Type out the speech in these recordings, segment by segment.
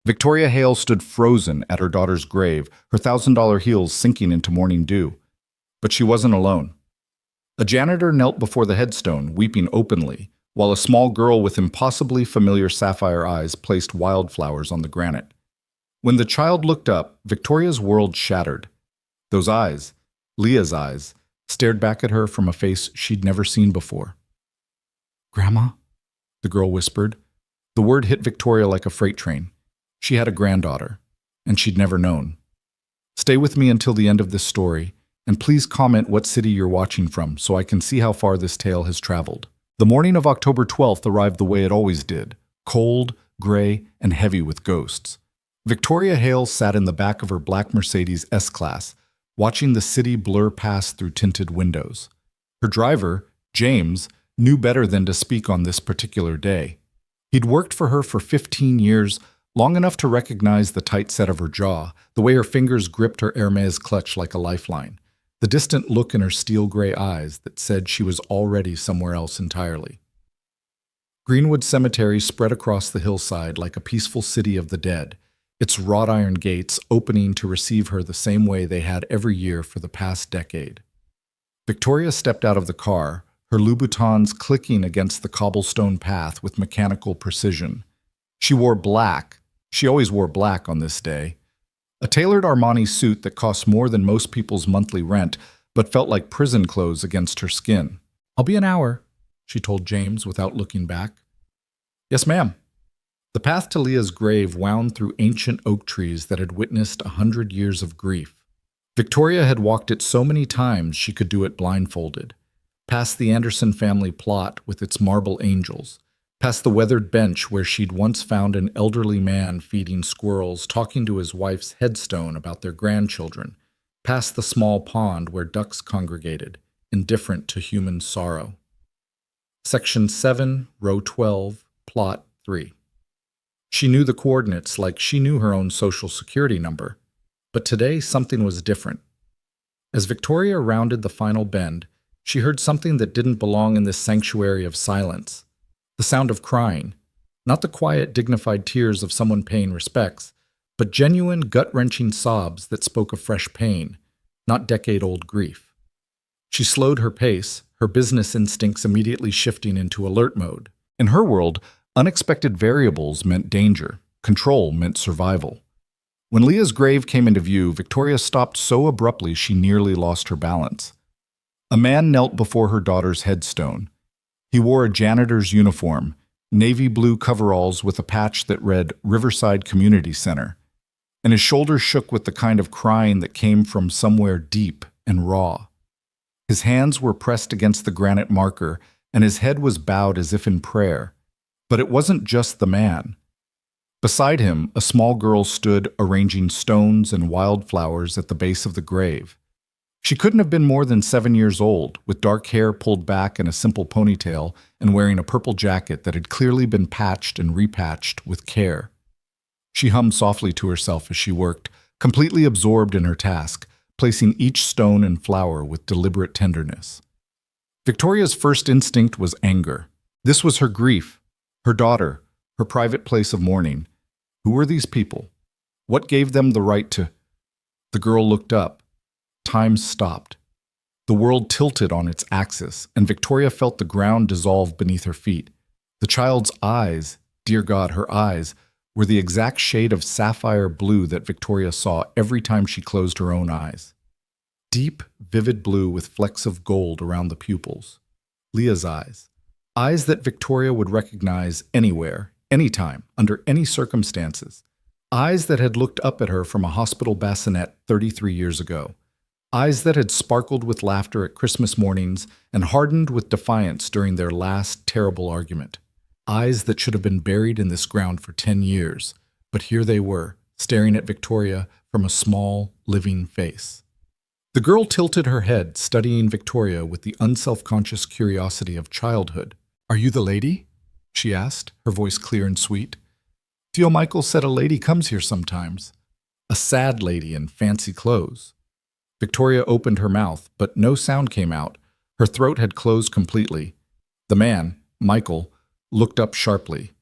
Victoria Hale stood frozen at her daughter's grave, her $1,000 heels sinking into morning dew. But she wasn't alone. A janitor knelt before the headstone, weeping openly, while a small girl with impossibly familiar sapphire eyes placed wildflowers on the granite. When the child looked up, Victoria's world shattered. Those eyes, Leah's eyes, stared back at her from a face she'd never seen before. "Grandma?" the girl whispered. The word hit Victoria like a freight train. She had a granddaughter, and she'd never known. Stay with me until the end of this story, and please comment what city you're watching from so I can see how far this tale has traveled. The morning of October 12th arrived the way it always did, cold, gray, and heavy with ghosts. Victoria Hale sat in the back of her black Mercedes S-Class, watching the city blur past through tinted windows. Her driver, James, knew better than to speak on this particular day. He'd worked for her for 15 years, long enough to recognize the tight set of her jaw, the way her fingers gripped her Hermes clutch like a lifeline, the distant look in her steel-gray eyes that said she was already somewhere else entirely. Greenwood Cemetery spread across the hillside like a peaceful city of the dead, its wrought iron gates opening to receive her the same way they had every year for the past decade. Victoria stepped out of the car, her Louboutins clicking against the cobblestone path with mechanical precision. She wore black. She always wore black on this day. A tailored Armani suit that cost more than most people's monthly rent, but felt like prison clothes against her skin. "I'll be an hour," she told James without looking back. "Yes, ma'am." The path to Leah's grave wound through ancient oak trees that had witnessed 100 years of grief. Victoria had walked it so many times she could do it blindfolded. Past the Anderson family plot with its marble angels, past the weathered bench where she'd once found an elderly man feeding squirrels, talking to his wife's headstone about their grandchildren, past the small pond where ducks congregated, indifferent to human sorrow. Section 7, row 12, plot 3. She knew the coordinates like she knew her own social security number, but today something was different. As Victoria rounded the final bend, she heard something that didn't belong in this sanctuary of silence. The sound of crying, not the quiet, dignified tears of someone paying respects, but genuine, gut-wrenching sobs that spoke of fresh pain, not decade-old grief. She slowed her pace, her business instincts immediately shifting into alert mode. In her world, unexpected variables meant danger. Control meant survival. When Leah's grave came into view, Victoria stopped so abruptly she nearly lost her balance. A man knelt before her daughter's headstone. He wore a janitor's uniform, navy blue coveralls with a patch that read Riverside Community Center, and his shoulders shook with the kind of crying that came from somewhere deep and raw. His hands were pressed against the granite marker, and his head was bowed as if in prayer. But it wasn't just the man. Beside him, a small girl stood arranging stones and wildflowers at the base of the grave. She couldn't have been more than 7 years old, with dark hair pulled back in a simple ponytail and wearing a purple jacket that had clearly been patched and repatched with care. She hummed softly to herself as she worked, completely absorbed in her task, placing each stone and flower with deliberate tenderness. Victoria's first instinct was anger. This was her grief, her daughter, her private place of mourning. Who were these people? What gave them the right to... The girl looked up. Time stopped. The world tilted on its axis, and Victoria felt the ground dissolve beneath her feet. The child's eyes, dear God, her eyes, were the exact shade of sapphire blue that Victoria saw every time she closed her own eyes. Deep, vivid blue with flecks of gold around the pupils. Leah's eyes. Eyes that Victoria would recognize anywhere, anytime, under any circumstances. Eyes that had looked up at her from a hospital bassinet 33 years ago. Eyes that had sparkled with laughter at Christmas mornings and hardened with defiance during their last terrible argument. Eyes that should have been buried in this ground for 10 years, but here they were, staring at Victoria from a small, living face. The girl tilted her head, studying Victoria with the unselfconscious curiosity of childhood. "Are you the lady?" she asked, her voice clear and sweet. "Theo Michael said a lady comes here sometimes. A sad lady in fancy clothes." Victoria opened her mouth, but no sound came out. Her throat had closed completely. The man, Michael, looked up sharply.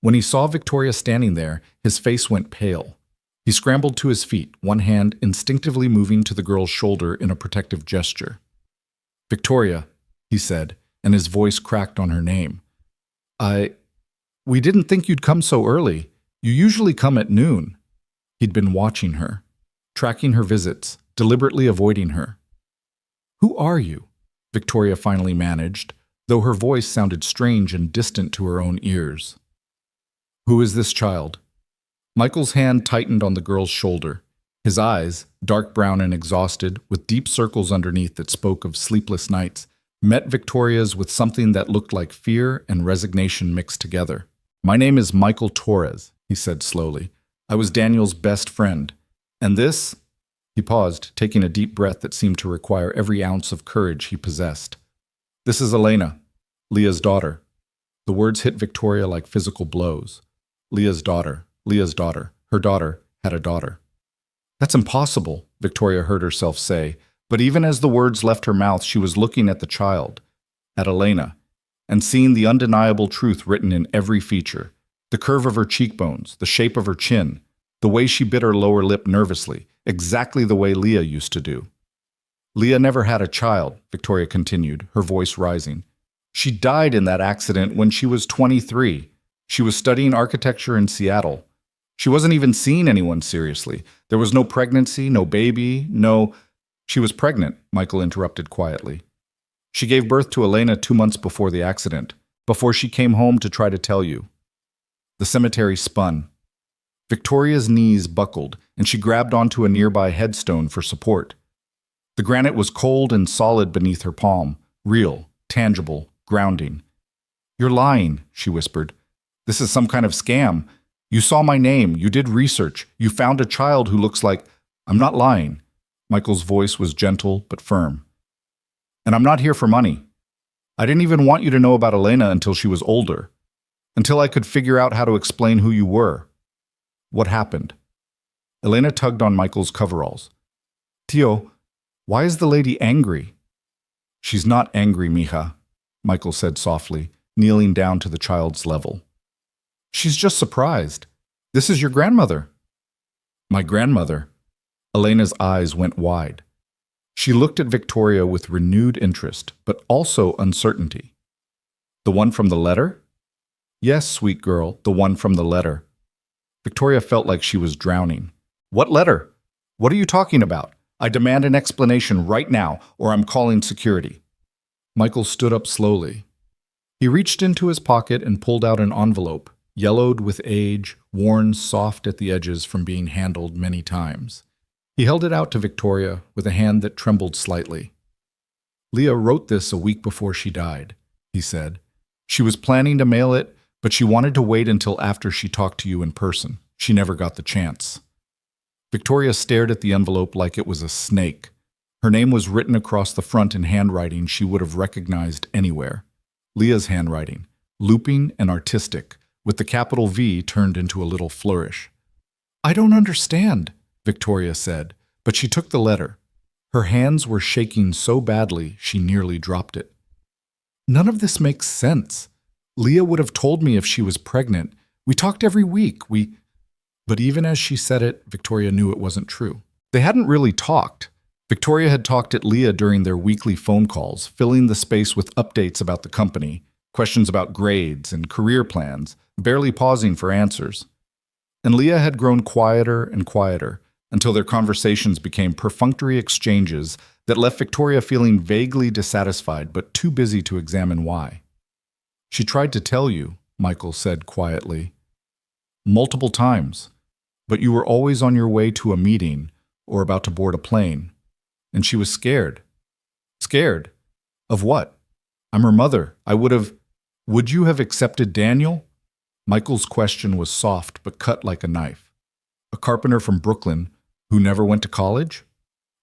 When he saw Victoria standing there, his face went pale. He scrambled to his feet, one hand instinctively moving to the girl's shoulder in a protective gesture. "Victoria," he said, and his voice cracked on her name. We didn't think you'd come so early. You usually come at noon." He'd been watching her, tracking her visits, deliberately avoiding her. "Who are you?" Victoria finally managed, though her voice sounded strange and distant to her own ears. "Who is this child?" Michael's hand tightened on the girl's shoulder. His eyes, dark brown and exhausted, with deep circles underneath that spoke of sleepless nights, met Victoria's with something that looked like fear and resignation mixed together. "My name is Michael Torres," he said slowly. "I was Daniel's best friend. And this?" He paused, taking a deep breath that seemed to require every ounce of courage he possessed. "This is Elena, Leah's daughter." The words hit Victoria like physical blows. Leah's daughter, Leah's daughter. Her daughter had a daughter. "That's impossible," Victoria heard herself say, but even as the words left her mouth, she was looking at the child, at Elena, and seeing the undeniable truth written in every feature, the curve of her cheekbones, the shape of her chin, the way she bit her lower lip nervously, exactly the way Leah used to do. "Leah never had a child," Victoria continued, her voice rising. "She died in that accident when she was 23. She was studying architecture in Seattle. She wasn't even seeing anyone seriously. There was no pregnancy, no baby, no—" "She was pregnant," Michael interrupted quietly. "She gave birth to Elena 2 months before the accident, before she came home to try to tell you." The cemetery spun. Victoria's knees buckled, and she grabbed onto a nearby headstone for support. The granite was cold and solid beneath her palm, real, tangible, grounding. "You're lying," she whispered. "This is some kind of scam. You saw my name, you did research, you found a child who looks like—" "I'm not lying." Michael's voice was gentle but firm. "And I'm not here for money. I didn't even want you to know about Elena until she was older, until I could figure out how to explain who you were. What happened?" Elena tugged on Michael's coveralls. "Tio, why is the lady angry?" "She's not angry, mija," Michael said softly, kneeling down to the child's level. "She's just surprised. This is your grandmother." "My grandmother?" Elena's eyes went wide. She looked at Victoria with renewed interest, but also uncertainty. "The one from the letter?" "Yes, sweet girl, the one from the letter." Victoria felt like she was drowning. "What letter? What are you talking about? I demand an explanation right now, or I'm calling security." Michael stood up slowly. He reached into his pocket and pulled out an envelope, yellowed with age, worn soft at the edges from being handled many times. He held it out to Victoria with a hand that trembled slightly. "Leah wrote this a week before she died," he said. "She was planning to mail it, but she wanted to wait until after she talked to you in person. She never got the chance." Victoria stared at the envelope like it was a snake. Her name was written across the front in handwriting she would have recognized anywhere. Leah's handwriting, looping and artistic, with the capital V turned into a little flourish. "I don't understand," Victoria said, but she took the letter. Her hands were shaking so badly she nearly dropped it. "None of this makes sense. Leah would have told me if she was pregnant. We talked every week. But even as she said it, Victoria knew it wasn't true. They hadn't really talked. Victoria had talked at Leah during their weekly phone calls, filling the space with updates about the company, questions about grades and career plans, barely pausing for answers. And Leah had grown quieter and quieter, until their conversations became perfunctory exchanges that left Victoria feeling vaguely dissatisfied but too busy to examine why. "She tried to tell you," Michael said quietly. "Multiple times. But you were always on your way to a meeting or about to board a plane. And she was scared." "Scared? Of what? I'm her mother. Would you have accepted Daniel?" Michael's question was soft but cut like a knife. "A carpenter from Brooklyn who never went to college?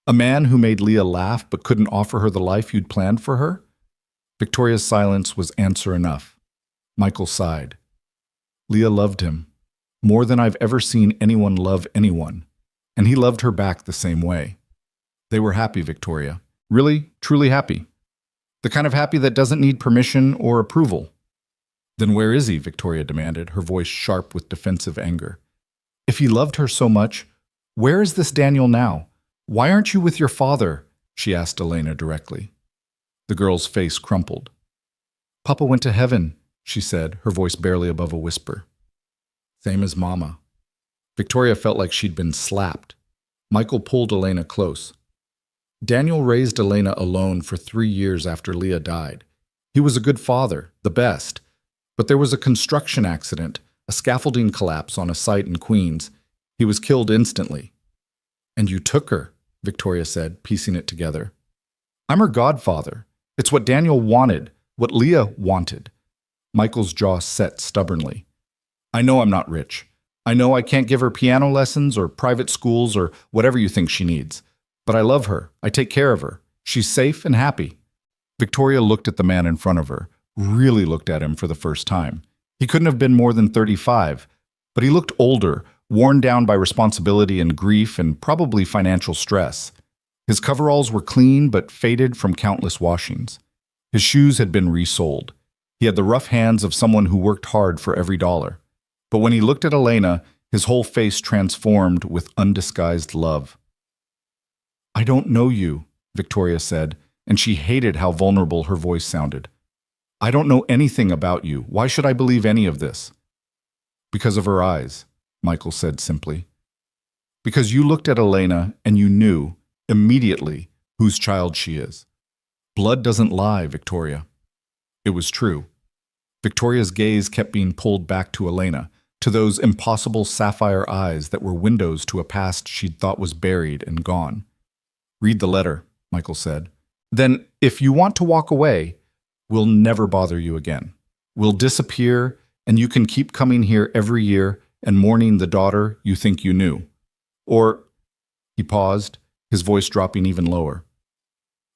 A man who made Leah laugh but couldn't offer her the life you'd planned for her?" Victoria's silence was answer enough. Michael sighed. "Leah loved him, more than I've ever seen anyone love anyone, and he loved her back the same way. They were happy, Victoria. Really, truly happy. The kind of happy that doesn't need permission or approval. Then where is he? Victoria demanded, her voice sharp with defensive anger. If he loved her so much, where is this Daniel now? Why aren't you with your father? She asked Elena directly. The girl's face crumpled. Papa went to heaven, she said, her voice barely above a whisper. Same as Mama. Victoria felt like she'd been slapped. Michael pulled Elena close. Daniel raised Elena alone for 3 years after Leah died. He was a good father, the best. But there was a construction accident, a scaffolding collapse on a site in Queens. He was killed instantly. And you took her, Victoria said, piecing it together. I'm her godfather. It's what Daniel wanted, what Leah wanted. Michael's jaw set stubbornly. I know I'm not rich. I know I can't give her piano lessons or private schools or whatever you think she needs. But I love her. I take care of her. She's safe and happy. Victoria looked at the man in front of her, really looked at him for the first time. He couldn't have been more than 35, but he looked older, worn down by responsibility and grief and probably financial stress. His coveralls were clean but faded from countless washings. His shoes had been resoled. He had the rough hands of someone who worked hard for every dollar. But when he looked at Elena, his whole face transformed with undisguised love. I don't know you, Victoria said, and she hated how vulnerable her voice sounded. I don't know anything about you. Why should I believe any of this? Because of her eyes, Michael said simply. Because you looked at Elena and you knew, immediately, whose child she is. Blood doesn't lie, Victoria. It was true. Victoria's gaze kept being pulled back to Elena, to those impossible sapphire eyes that were windows to a past she'd thought was buried and gone. Read the letter, Michael said. Then, if you want to walk away, we'll never bother you again. We'll disappear, and you can keep coming here every year and mourning the daughter you think you knew. Or, he paused, his voice dropping even lower.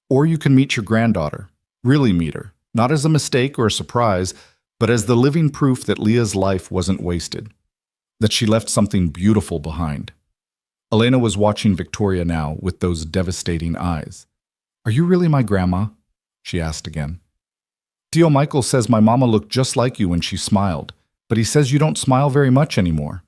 Or you can meet your granddaughter, really meet her, not as a mistake or a surprise, but as the living proof that Leah's life wasn't wasted, that she left something beautiful behind. Elena was watching Victoria now with those devastating eyes. Are you really my grandma? She asked again. Tio Michael says my mama looked just like you when she smiled, but he says you don't smile very much anymore.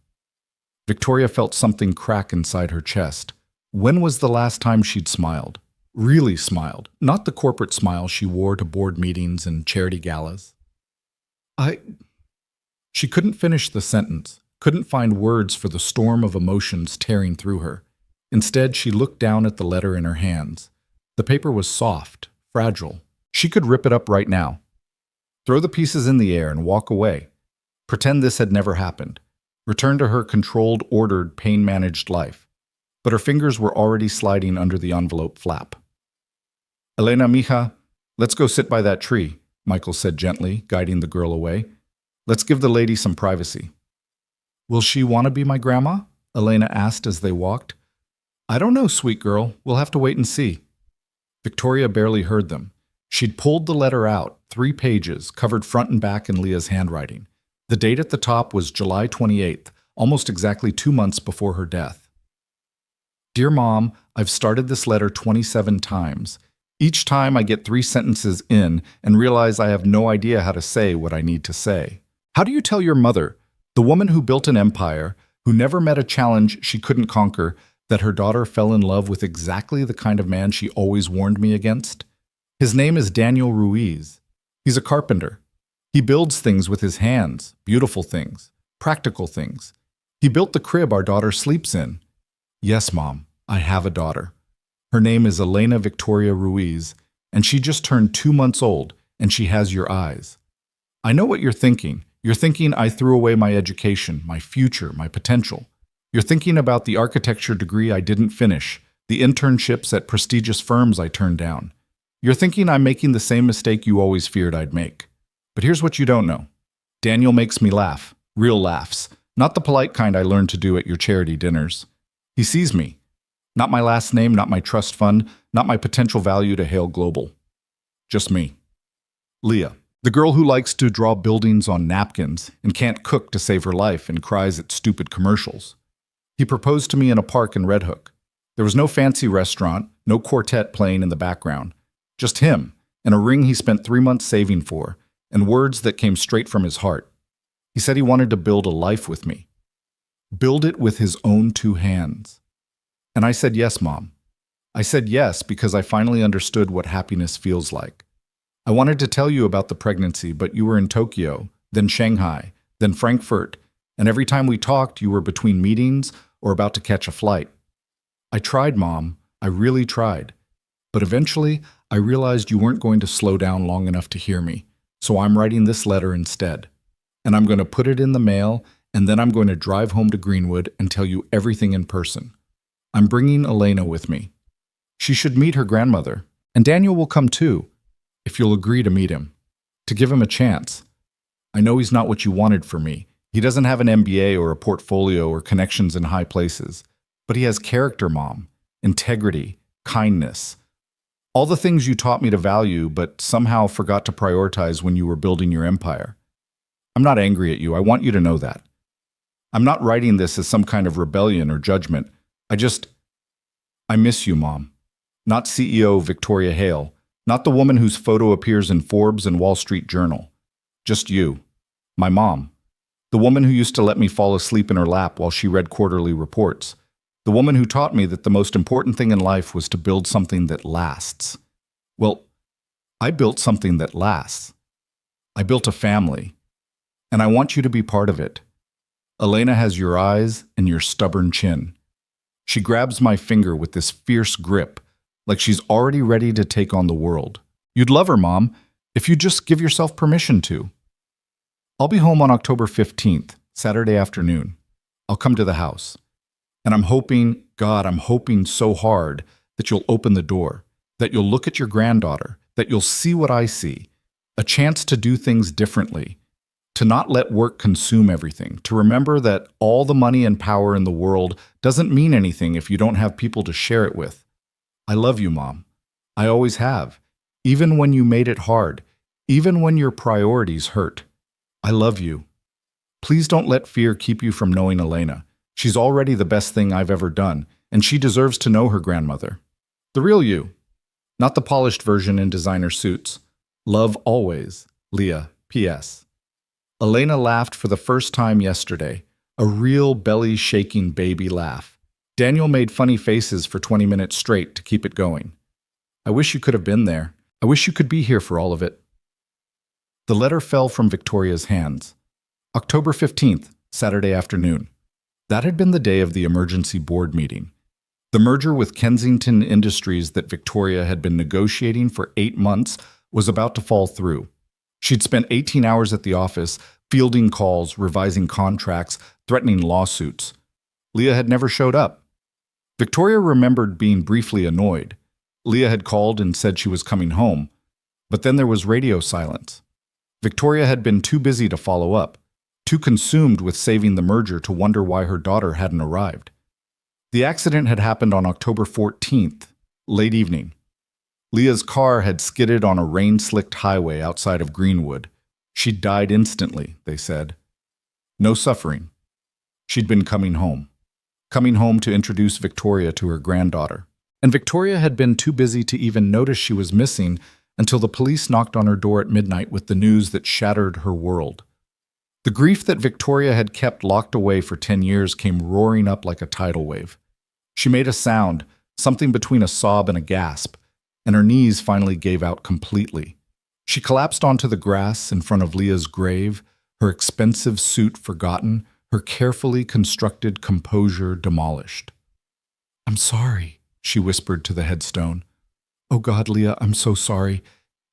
Victoria felt something crack inside her chest. When was the last time she'd smiled? Really smiled, not the corporate smile she wore to board meetings and charity galas. She couldn't finish the sentence, couldn't find words for the storm of emotions tearing through her. Instead, she looked down at the letter in her hands. The paper was soft, fragile. She could rip it up right now. Throw the pieces in the air and walk away. Pretend this had never happened. Return to her controlled, ordered, pain-managed life. But her fingers were already sliding under the envelope flap. Elena, mija, let's go sit by that tree, Michael said gently, guiding the girl away. Let's give the lady some privacy. Will she want to be my grandma? Elena asked as they walked. I don't know, sweet girl. We'll have to wait and see. Victoria barely heard them. She'd pulled the letter out, 3 pages, covered front and back in Leah's handwriting. The date at the top was July 28th, almost exactly 2 months before her death. Dear Mom, I've started this letter 27 times. Each time I get 3 sentences in and realize I have no idea how to say what I need to say. How do you tell your mother, the woman who built an empire, who never met a challenge she couldn't conquer, that her daughter fell in love with exactly the kind of man she always warned me against? His name is Daniel Ruiz. He's a carpenter. He builds things with his hands, beautiful things, practical things. He built the crib our daughter sleeps in. Yes, Mom, I have a daughter. Her name is Elena Victoria Ruiz, and she just turned 2 months old, and she has your eyes. I know what you're thinking. You're thinking I threw away my education, my future, my potential. You're thinking about the architecture degree I didn't finish, the internships at prestigious firms I turned down. You're thinking I'm making the same mistake you always feared I'd make. But here's what you don't know. Daniel makes me laugh, real laughs, not the polite kind I learned to do at your charity dinners. He sees me. Not my last name, not my trust fund, not my potential value to hail global. Just me. Leah, the girl who likes to draw buildings on napkins and can't cook to save her life and cries at stupid commercials. He proposed to me in a park in Red Hook. There was no fancy restaurant, no quartet playing in the background. Just him, and a ring he spent 3 months saving for, and words that came straight from his heart. He said he wanted to build a life with me. Build it with his own two hands. And I said yes, Mom. I said yes because I finally understood what happiness feels like. I wanted to tell you about the pregnancy, but you were in Tokyo, then Shanghai, then Frankfurt, and every time we talked, you were between meetings or about to catch a flight. I tried, Mom. I really tried. But eventually, I realized you weren't going to slow down long enough to hear me, so I'm writing this letter instead. And I'm going to put it in the mail, and then I'm going to drive home to Greenwood and tell you everything in person. I'm bringing Elena with me. She should meet her grandmother, and Daniel will come too, if you'll agree to meet him, to give him a chance. I know he's not what you wanted for me. He doesn't have an MBA or a portfolio or connections in high places, but he has character, Mom, integrity, kindness, all the things you taught me to value but somehow forgot to prioritize when you were building your empire. I'm not angry at you. I want you to know that. I'm not writing this as some kind of rebellion or judgment. I miss you, Mom. Not CEO Victoria Hale, not the woman whose photo appears in Forbes and Wall Street Journal. Just you, my mom, the woman who used to let me fall asleep in her lap while she read quarterly reports, the woman who taught me that the most important thing in life was to build something that lasts. Well, I built something that lasts. I built a family, and I want you to be part of it. Elena has your eyes and your stubborn chin. She grabs my finger with this fierce grip, like she's already ready to take on the world. You'd love her, Mom, if you just give yourself permission to. I'll be home on October 15th, Saturday afternoon. I'll come to the house. And I'm hoping so hard that you'll open the door, that you'll look at your granddaughter, that you'll see what I see, a chance to do things differently, to not let work consume everything, to remember that all the money and power in the world doesn't mean anything if you don't have people to share it with. I love you, Mom. I always have, even when you made it hard, even when your priorities hurt. I love you. Please don't let fear keep you from knowing Elena. She's already the best thing I've ever done, and she deserves to know her grandmother. The real you, not the polished version in designer suits. Love always, Leah, P.S. Elena laughed for the first time yesterday, a real belly-shaking baby laugh. Daniel made funny faces for 20 minutes straight to keep it going. I wish you could have been there. I wish you could be here for all of it. The letter fell from Victoria's hands. October 15th, Saturday afternoon. That had been the day of the emergency board meeting. The merger with Kensington Industries that Victoria had been negotiating for 8 months was about to fall through. She'd spent 18 hours at the office, fielding calls, revising contracts, threatening lawsuits. Leah had never showed up. Victoria remembered being briefly annoyed. Leah had called and said she was coming home, but then there was radio silence. Victoria had been too busy to follow up, too consumed with saving the merger to wonder why her daughter hadn't arrived. The accident had happened on October 14th, late evening. Leah's car had skidded on a rain-slicked highway outside of Greenwood. She'd died instantly, they said. No suffering. She'd been coming home to introduce Victoria to her granddaughter. And Victoria had been too busy to even notice she was missing until the police knocked on her door at midnight with the news that shattered her world. The grief that Victoria had kept locked away for 10 years came roaring up like a tidal wave. She made a sound, something between a sob and a gasp, and her knees finally gave out completely. She collapsed onto the grass in front of Leah's grave, her expensive suit forgotten, her carefully constructed composure demolished. "I'm sorry," she whispered to the headstone. "Oh God, Leah, I'm so sorry.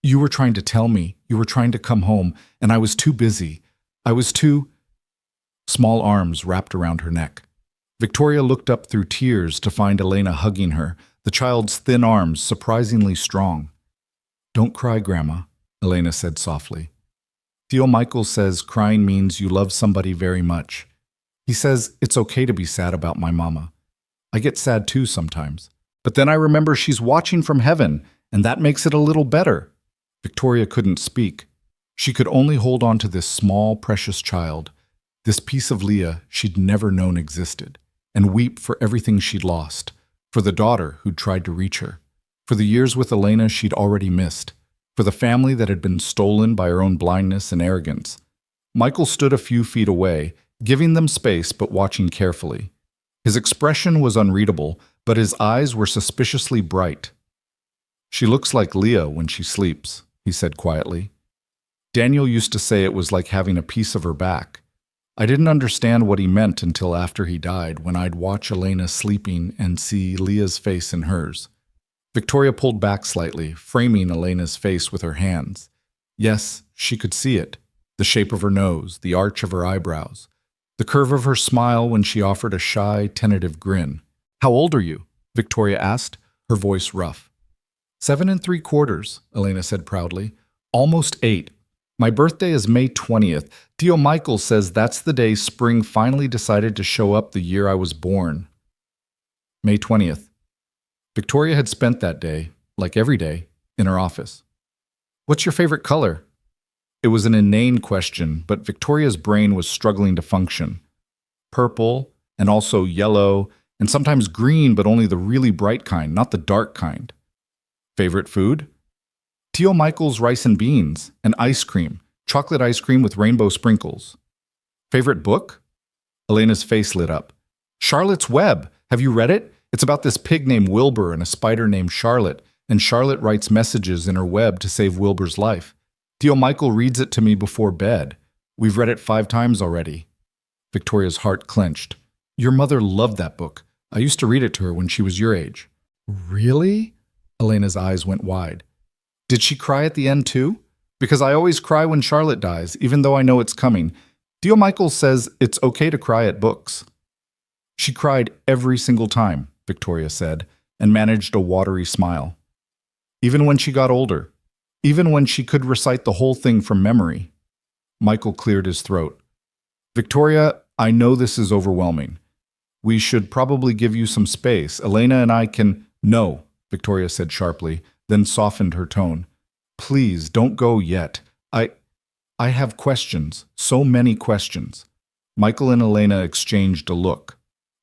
You were trying to tell me. You were trying to come home, and I was too busy. I was too—" Small arms wrapped around her neck. Victoria looked up through tears to find Elena hugging her, the child's thin arms surprisingly strong. "Don't cry, Grandma," Elena said softly. "Theo Michael says crying means you love somebody very much. He says it's okay to be sad about my mama. I get sad too sometimes. But then I remember she's watching from heaven, and that makes it a little better." Victoria couldn't speak. She could only hold on to this small, precious child, this piece of Leah she'd never known existed, and weep for everything she'd lost, for the daughter who'd tried to reach her, for the years with Elena she'd already missed, for the family that had been stolen by her own blindness and arrogance. Michael stood a few feet away, giving them space but watching carefully. His expression was unreadable, but his eyes were suspiciously bright. "She looks like Leah when she sleeps," he said quietly. "Daniel used to say it was like having a piece of her back. I didn't understand what he meant until after he died, when I'd watch Elena sleeping and see Leah's face in hers." Victoria pulled back slightly, framing Elena's face with her hands. Yes, she could see it. The shape of her nose, the arch of her eyebrows, the curve of her smile when she offered a shy, tentative grin. "How old are you?" Victoria asked, her voice rough. 7 3/4, Elena said proudly. "Almost 8. My birthday is May 20th. Tio Michael says that's the day spring finally decided to show up the year I was born." May 20th. Victoria had spent that day, like every day, in her office. "What's your favorite color?" It was an inane question, but Victoria's brain was struggling to function. Purple, and also yellow, and sometimes green, but only the really bright kind, not the dark kind. Favorite food? Tio Michael's rice and beans, and ice cream, chocolate ice cream with rainbow sprinkles. Favorite book? Elena's face lit up. Charlotte's Web. Have you read it? It's about this pig named Wilbur and a spider named Charlotte, and Charlotte writes messages in her web to save Wilbur's life. Tio Michael reads it to me before bed. We've read it 5 times already. Victoria's heart clenched. Your mother loved that book. I used to read it to her when she was your age. Really? Elena's eyes went wide. Did she cry at the end too? Because I always cry when Charlotte dies, even though I know it's coming. Tio Michael says it's okay to cry at books. She cried every single time, Victoria said, and managed a watery smile. Even when she got older. Even when she could recite the whole thing from memory. Michael cleared his throat. Victoria, I know this is overwhelming. We should probably give you some space. Elena and I can... No, Victoria said sharply, then softened her tone. Please, don't go yet. I have questions, so many questions. Michael and Elena exchanged a look.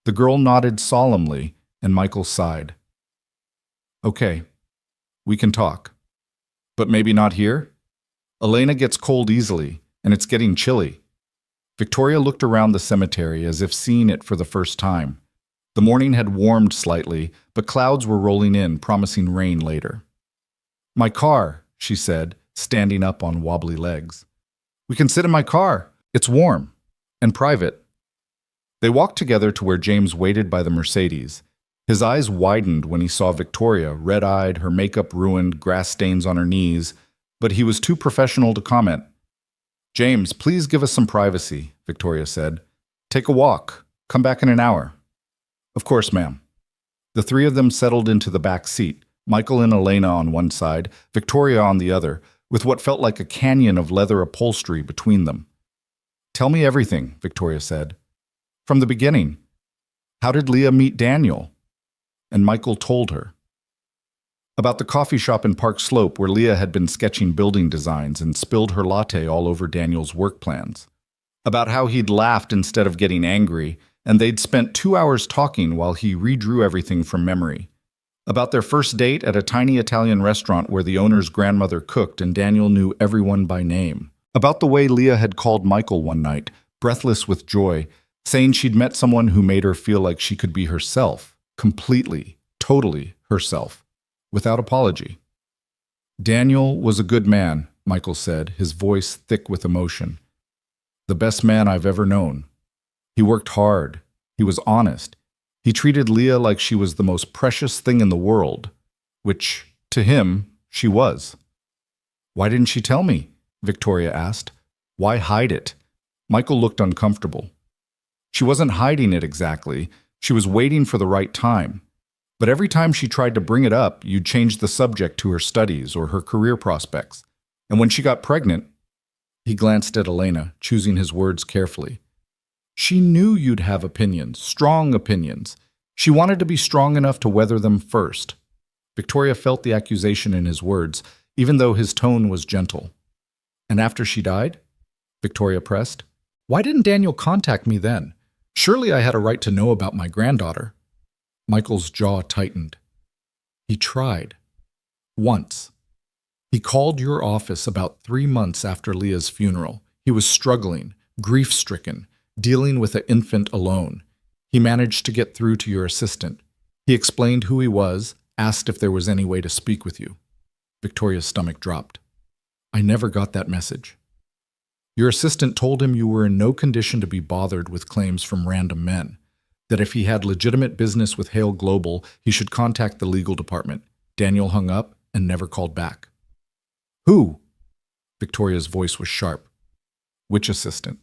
The girl nodded solemnly, and Michael sighed. Okay, we can talk. But maybe not here? Elena gets cold easily, and it's getting chilly. Victoria looked around the cemetery as if seeing it for the first time. The morning had warmed slightly, but clouds were rolling in, promising rain later. My car, she said, standing up on wobbly legs. We can sit in my car. It's warm and private. They walked together to where James waited by the Mercedes. His eyes widened when he saw Victoria, red-eyed, her makeup ruined, grass stains on her knees, but he was too professional to comment. James, please give us some privacy, Victoria said. Take a walk. Come back in an hour. Of course, ma'am. The 3 of them settled into the back seat, Michael and Elena on one side, Victoria on the other, with what felt like a canyon of leather upholstery between them. Tell me everything, Victoria said. From the beginning. How did Leah meet Daniel? And Michael told her. About the coffee shop in Park Slope where Leah had been sketching building designs and spilled her latte all over Daniel's work plans. About how he'd laughed instead of getting angry, and they'd spent 2 hours talking while he redrew everything from memory. About their first date at a tiny Italian restaurant where the owner's grandmother cooked and Daniel knew everyone by name. About the way Leah had called Michael one night, breathless with joy, saying she'd met someone who made her feel like she could be herself, completely, totally herself, without apology. Daniel was a good man, Michael said, his voice thick with emotion. The best man I've ever known. He worked hard. He was honest. He treated Leah like she was the most precious thing in the world, which, to him, she was. Why didn't she tell me? Victoria asked. Why hide it? Michael looked uncomfortable. She wasn't hiding it exactly. She was waiting for the right time. But every time she tried to bring it up, you'd change the subject to her studies or her career prospects. And when she got pregnant, he glanced at Elena, choosing his words carefully. She knew you'd have opinions, strong opinions. She wanted to be strong enough to weather them first. Victoria felt the accusation in his words, even though his tone was gentle. And after she died? Victoria pressed. Why didn't Daniel contact me then? Surely I had a right to know about my granddaughter. Michael's jaw tightened. He tried. Once. He called your office about 3 months after Leah's funeral. He was struggling, grief-stricken, dealing with an infant alone. He managed to get through to your assistant. He explained who he was, asked if there was any way to speak with you. Victoria's stomach dropped. I never got that message. Your assistant told him you were in no condition to be bothered with claims from random men, that if he had legitimate business with Hale Global, he should contact the legal department. Daniel hung up and never called back. Who? Victoria's voice was sharp. Which assistant?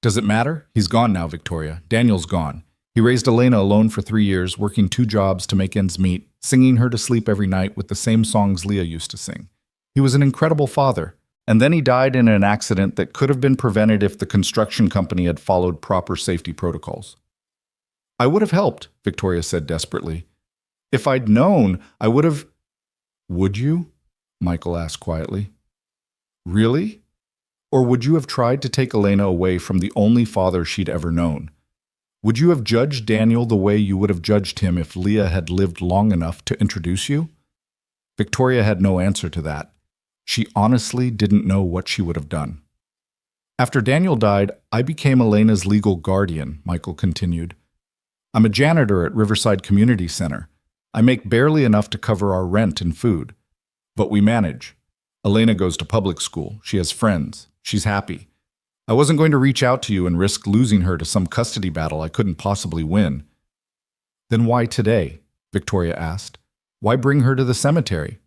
Does it matter? He's gone now, Victoria. Daniel's gone. He raised Elena alone for 3 years, working 2 jobs to make ends meet, singing her to sleep every night with the same songs Leah used to sing. He was an incredible father. And then he died in an accident that could have been prevented if the construction company had followed proper safety protocols. I would have helped, Victoria said desperately. If I'd known, I would have... Would you? Michael asked quietly. Really? Or would you have tried to take Elena away from the only father she'd ever known? Would you have judged Daniel the way you would have judged him if Leah had lived long enough to introduce you? Victoria had no answer to that. She honestly didn't know what she would have done. After Daniel died, I became Elena's legal guardian, Michael continued. I'm a janitor at Riverside Community Center. I make barely enough to cover our rent and food. But we manage. Elena goes to public school. She has friends. She's happy. I wasn't going to reach out to you and risk losing her to some custody battle I couldn't possibly win. Then why today? Victoria asked. Why bring her to the cemetery?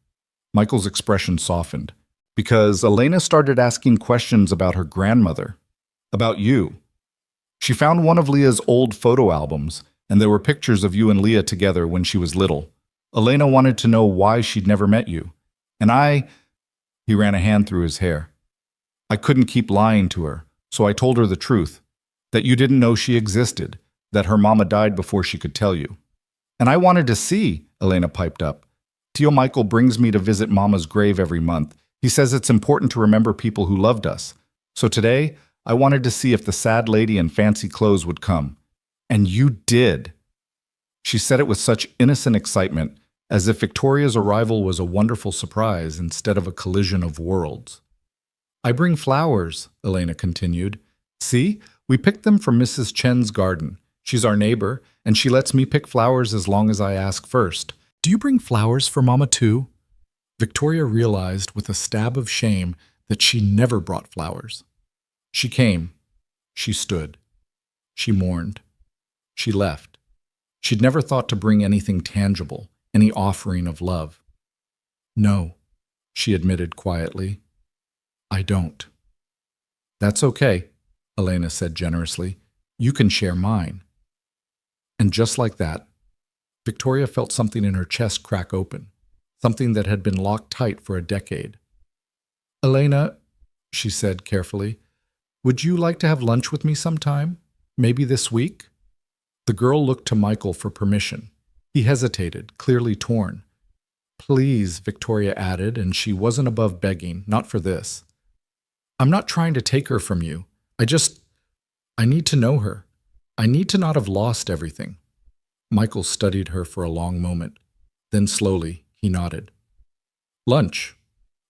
Michael's expression softened. Because Elena started asking questions about her grandmother. About you. She found one of Leah's old photo albums, and there were pictures of you and Leah together when she was little. Elena wanted to know why she'd never met you. And he ran a hand through his hair. I couldn't keep lying to her, so I told her the truth, that you didn't know she existed, that her mama died before she could tell you. And I wanted to see, Elena piped up. Tio Michael brings me to visit Mama's grave every month. He says it's important to remember people who loved us. So today, I wanted to see if the sad lady in fancy clothes would come. And you did. She said it with such innocent excitement, as if Victoria's arrival was a wonderful surprise instead of a collision of worlds. I bring flowers, Elena continued. See, we picked them from Mrs. Chen's garden. She's our neighbor, and she lets me pick flowers as long as I ask first. Do you bring flowers for Mama too? Victoria realized with a stab of shame that she never brought flowers. She came. She stood. She mourned. She left. She'd never thought to bring anything tangible, any offering of love. No, she admitted quietly. I don't. That's okay, Elena said generously. You can share mine. And just like that, Victoria felt something in her chest crack open, something that had been locked tight for a decade. Elena, she said carefully, would you like to have lunch with me sometime? Maybe this week? The girl looked to Michael for permission. He hesitated, clearly torn. Please, Victoria added, and she wasn't above begging, not for this. I'm not trying to take her from you. I need to know her. I need to not have lost everything. Michael studied her for a long moment. Then slowly, he nodded. Lunch.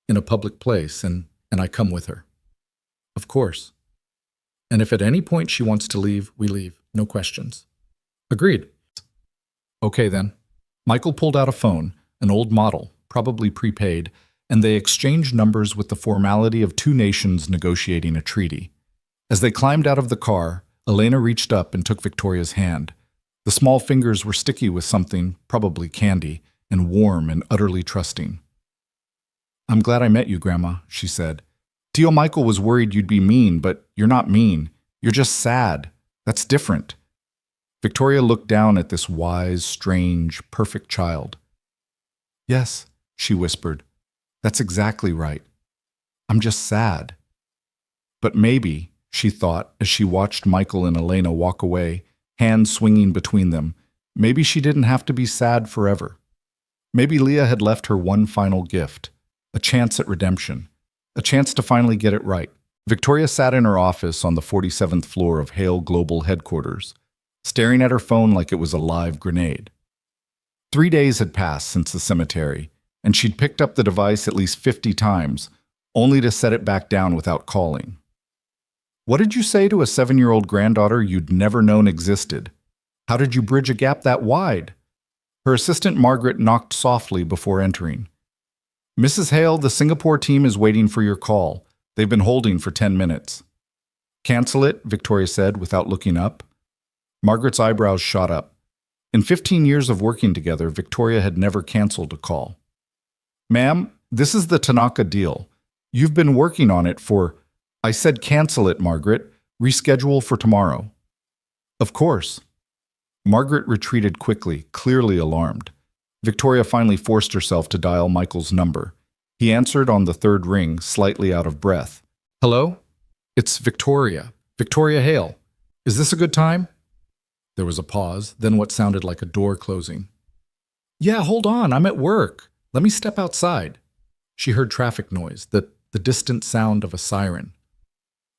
In a public place, and I come with her. Of course. And if at any point she wants to leave, we leave. No questions. Agreed. Okay then. Michael pulled out a phone, an old model, probably prepaid, and they exchanged numbers with the formality of 2 nations negotiating a treaty. As they climbed out of the car, Elena reached up and took Victoria's hand. The small fingers were sticky with something, probably candy, and warm and utterly trusting. I'm glad I met you, Grandma, she said. Tio Michael was worried you'd be mean, but you're not mean. You're just sad. That's different. Victoria looked down at this wise, strange, perfect child. Yes, she whispered. That's exactly right. I'm just sad. But maybe, she thought as she watched Michael and Elena walk away, hands swinging between them, maybe she didn't have to be sad forever. Maybe Leah had left her one final gift, a chance at redemption, a chance to finally get it right. Victoria sat in her office on the 47th floor of Hale Global headquarters, staring at her phone like it was a live grenade. 3 days had passed since the cemetery, and she'd picked up the device at least 50 times, only to set it back down without calling. What did you say to a 7-year-old granddaughter you'd never known existed? How did you bridge a gap that wide? Her assistant Margaret knocked softly before entering. Mrs. Hale, the Singapore team is waiting for your call. They've been holding for 10 minutes. Cancel it, Victoria said without looking up. Margaret's eyebrows shot up. In 15 years of working together, Victoria had never canceled a call. Ma'am, this is the Tanaka deal. You've been working on it for... I said cancel it, Margaret. Reschedule for tomorrow. Of course. Margaret retreated quickly, clearly alarmed. Victoria finally forced herself to dial Michael's number. He answered on the third ring, slightly out of breath. Hello? It's Victoria. Victoria Hale. Is this a good time? There was a pause, then what sounded like a door closing. Yeah, hold on, I'm at work. Let me step outside. She heard traffic noise, the distant sound of a siren.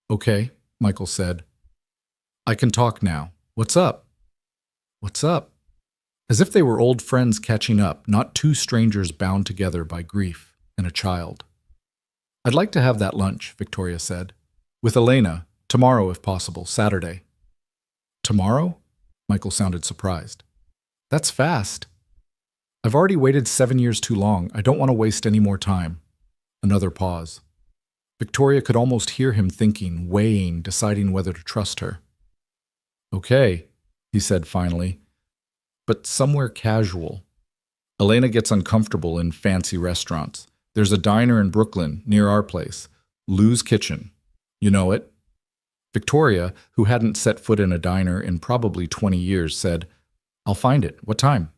Okay, Michael said. I can talk now. What's up? What's up? As if they were old friends catching up, not two strangers bound together by grief and a child. I'd like to have that lunch, Victoria said. With Elena, tomorrow if possible, Saturday. Tomorrow? Michael sounded surprised. That's fast. I've already waited 7 years too long. I don't want to waste any more time. Another pause. Victoria could almost hear him thinking, weighing, deciding whether to trust her. Okay, he said finally, but somewhere casual. Elena gets uncomfortable in fancy restaurants. There's a diner in Brooklyn, near our place, Lou's Kitchen. You know it? Victoria, who hadn't set foot in a diner in probably 20 years, said, I'll find it. What time?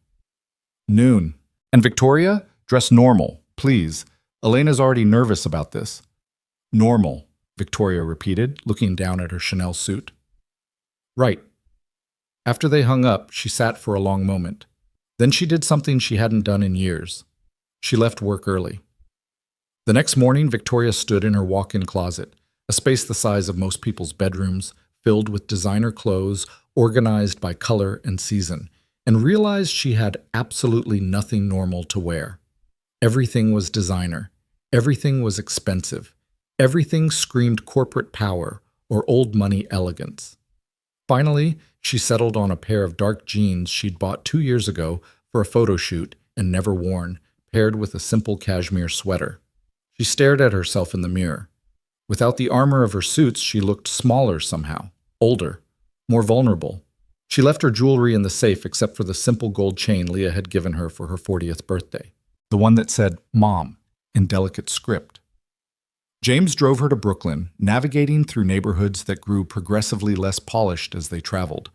Noon. And Victoria, dress normal, please. Elena's already nervous about this. Normal, Victoria repeated, looking down at her Chanel suit. Right. After they hung up, she sat for a long moment. Then she did something she hadn't done in years. She left work early. The next morning, Victoria stood in her walk-in closet, a space the size of most people's bedrooms, filled with designer clothes, organized by color and season, and realized she had absolutely nothing normal to wear. Everything was designer. Everything was expensive. Everything screamed corporate power or old money elegance. Finally, she settled on a pair of dark jeans she'd bought 2 years ago for a photo shoot and never worn, paired with a simple cashmere sweater. She stared at herself in the mirror. Without the armor of her suits, she looked smaller somehow, older, more vulnerable. She left her jewelry in the safe except for the simple gold chain Leah had given her for her 40th birthday, the one that said, Mom, in delicate script. James drove her to Brooklyn, navigating through neighborhoods that grew progressively less polished as they traveled.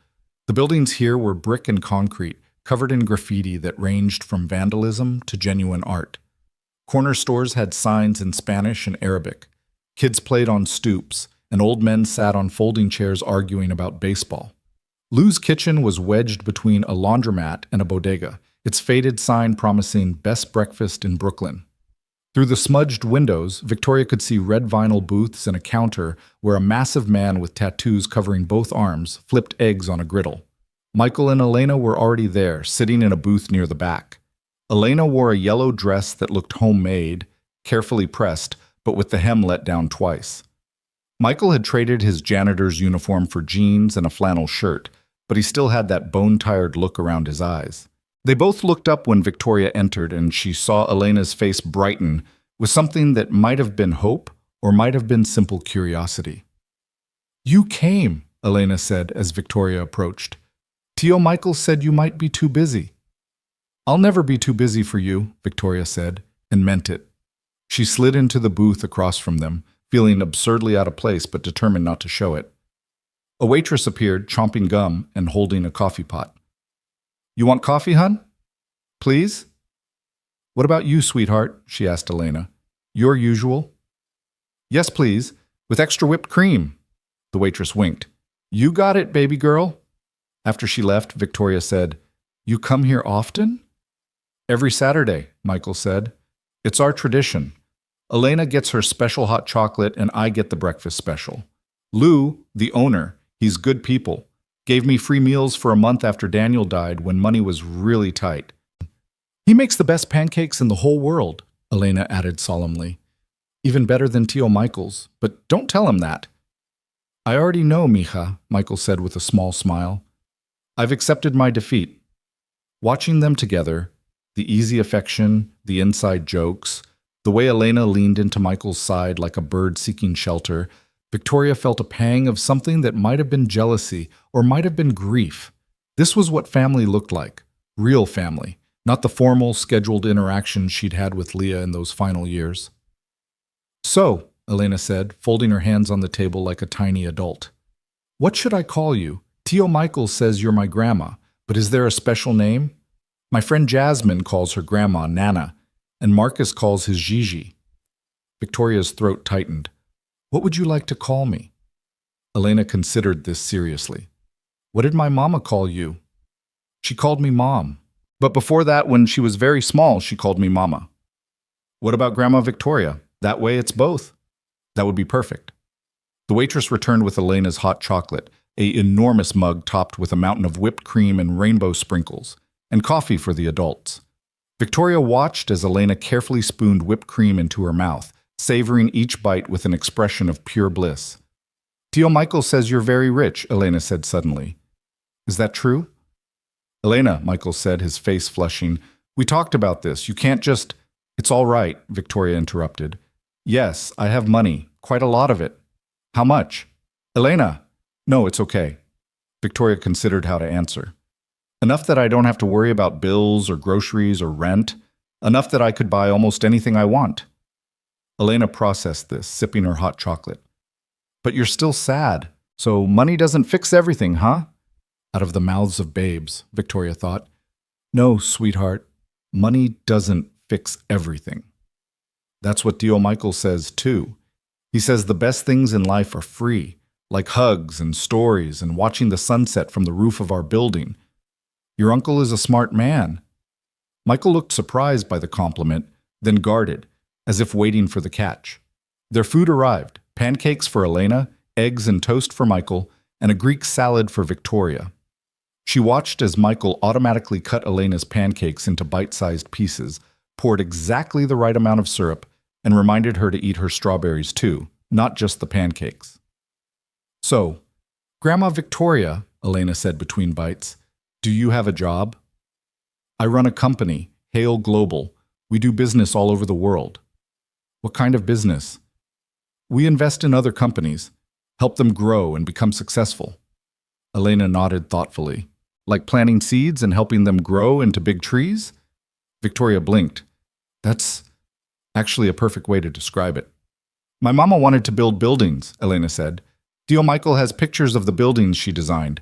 The buildings here were brick and concrete, covered in graffiti that ranged from vandalism to genuine art. Corner stores had signs in Spanish and Arabic. Kids played on stoops, and old men sat on folding chairs arguing about baseball. Lou's Kitchen was wedged between a laundromat and a bodega, its faded sign promising best breakfast in Brooklyn. Through the smudged windows, Victoria could see red vinyl booths and a counter where a massive man with tattoos covering both arms flipped eggs on a griddle. Michael and Elena were already there, sitting in a booth near the back. Elena wore a yellow dress that looked homemade, carefully pressed, but with the hem let down twice. Michael had traded his janitor's uniform for jeans and a flannel shirt, but he still had that bone-tired look around his eyes. They both looked up when Victoria entered, and she saw Elena's face brighten with something that might have been hope or might have been simple curiosity. You came, Elena said as Victoria approached. Tio Michael said you might be too busy. I'll never be too busy for you, Victoria said, and meant it. She slid into the booth across from them, feeling absurdly out of place but determined not to show it. A waitress appeared, chomping gum and holding a coffee pot. You want coffee, hun? Please? What about you, sweetheart? She asked Elena. Your usual? Yes, please, with extra whipped cream. The waitress winked. You got it, baby girl. After she left, Victoria said, You come here often? Every Saturday, Michael said. It's our tradition. Elena gets her special hot chocolate and I get the breakfast special. Lou, the owner, he's good people, gave me free meals for a month after Daniel died when money was really tight. He makes the best pancakes in the whole world, Elena added solemnly. Even better than Tio Michael's, but don't tell him that. I already know, mija, Michael said with a small smile. I've accepted my defeat. Watching them together, the easy affection, the inside jokes, the way Elena leaned into Michael's side like a bird seeking shelter, Victoria felt a pang of something that might have been jealousy or might have been grief. This was what family looked like, real family, not the formal, scheduled interactions she'd had with Leah in those final years. So, Elena said, folding her hands on the table like a tiny adult. What should I call you? Tio Michael says you're my grandma, but is there a special name? My friend Jasmine calls her grandma Nana, and Marcus calls his Gigi. Victoria's throat tightened. What would you like to call me? Elena considered this seriously. What did my mama call you? She called me Mom. But before that, when she was very small, she called me Mama. What about Grandma Victoria? That way it's both. That would be perfect. The waitress returned with Elena's hot chocolate, an enormous mug topped with a mountain of whipped cream and rainbow sprinkles, and coffee for the adults. Victoria watched as Elena carefully spooned whipped cream into her mouth, savoring each bite with an expression of pure bliss. Tio Michael says you're very rich, Elena said suddenly. Is that true? Elena, Michael said, his face flushing, we talked about this. You can't just... It's all right, Victoria interrupted. Yes, I have money, quite a lot of it. How much? Elena! No, it's okay. Victoria considered how to answer. Enough that I don't have to worry about bills or groceries or rent. Enough that I could buy almost anything I want. Elena processed this, sipping her hot chocolate. But you're still sad, so money doesn't fix everything, huh? Out of the mouths of babes, Victoria thought. No, sweetheart, money doesn't fix everything. That's what Tio Michael says, too. He says the best things in life are free, like hugs and stories and watching the sunset from the roof of our building. Your uncle is a smart man. Michael looked surprised by the compliment, then guarded, as if waiting for the catch. Their food arrived, pancakes for Elena, eggs and toast for Michael, and a Greek salad for Victoria. She watched as Michael automatically cut Elena's pancakes into bite-sized pieces, poured exactly the right amount of syrup, and reminded her to eat her strawberries too, not just the pancakes. So, Grandma Victoria, Elena said between bites, do you have a job? I run a company, Hale Global. We do business all over the world. What kind of business? We invest in other companies, help them grow and become successful. Elena nodded thoughtfully. Like planting seeds and helping them grow into big trees? Victoria blinked. That's actually a perfect way to describe it. My mama wanted to build buildings, Elena said. Tio Michael has pictures of the buildings she designed.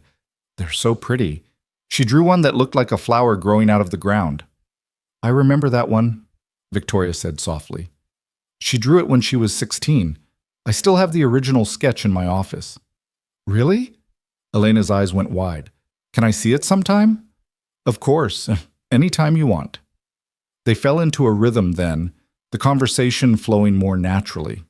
They're so pretty. She drew one that looked like a flower growing out of the ground. I remember that one, Victoria said softly. She drew it when she was 16. I still have the original sketch in my office. Really? Elena's eyes went wide. Can I see it sometime? Of course, anytime you want. They fell into a rhythm then, the conversation flowing more naturally.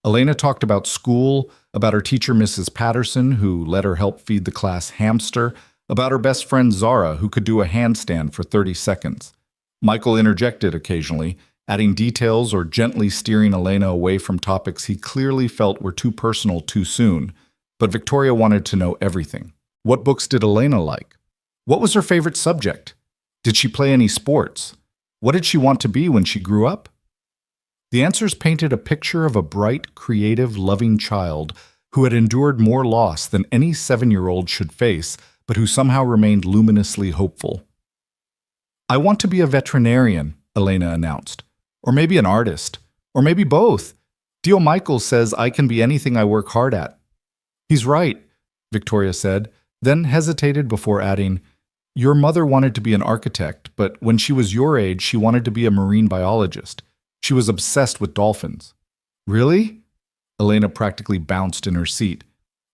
Elena talked about school, about her teacher Mrs. Patterson, who let her help feed the class hamster, about her best friend Zara, who could do a handstand for 30 seconds. Michael interjected occasionally, adding details or gently steering Elena away from topics he clearly felt were too personal too soon, but Victoria wanted to know everything. What books did Elena like? What was her favorite subject? Did she play any sports? What did she want to be when she grew up? The answers painted a picture of a bright, creative, loving child who had endured more loss than any 7-year-old should face, but who somehow remained luminously hopeful. I want to be a veterinarian, Elena announced. Or maybe an artist. Or maybe both. Tio Michael says I can be anything I work hard at. He's right, Victoria said, then hesitated before adding, your mother wanted to be an architect, but when she was your age, she wanted to be a marine biologist. She was obsessed with dolphins. Really? Elena practically bounced in her seat.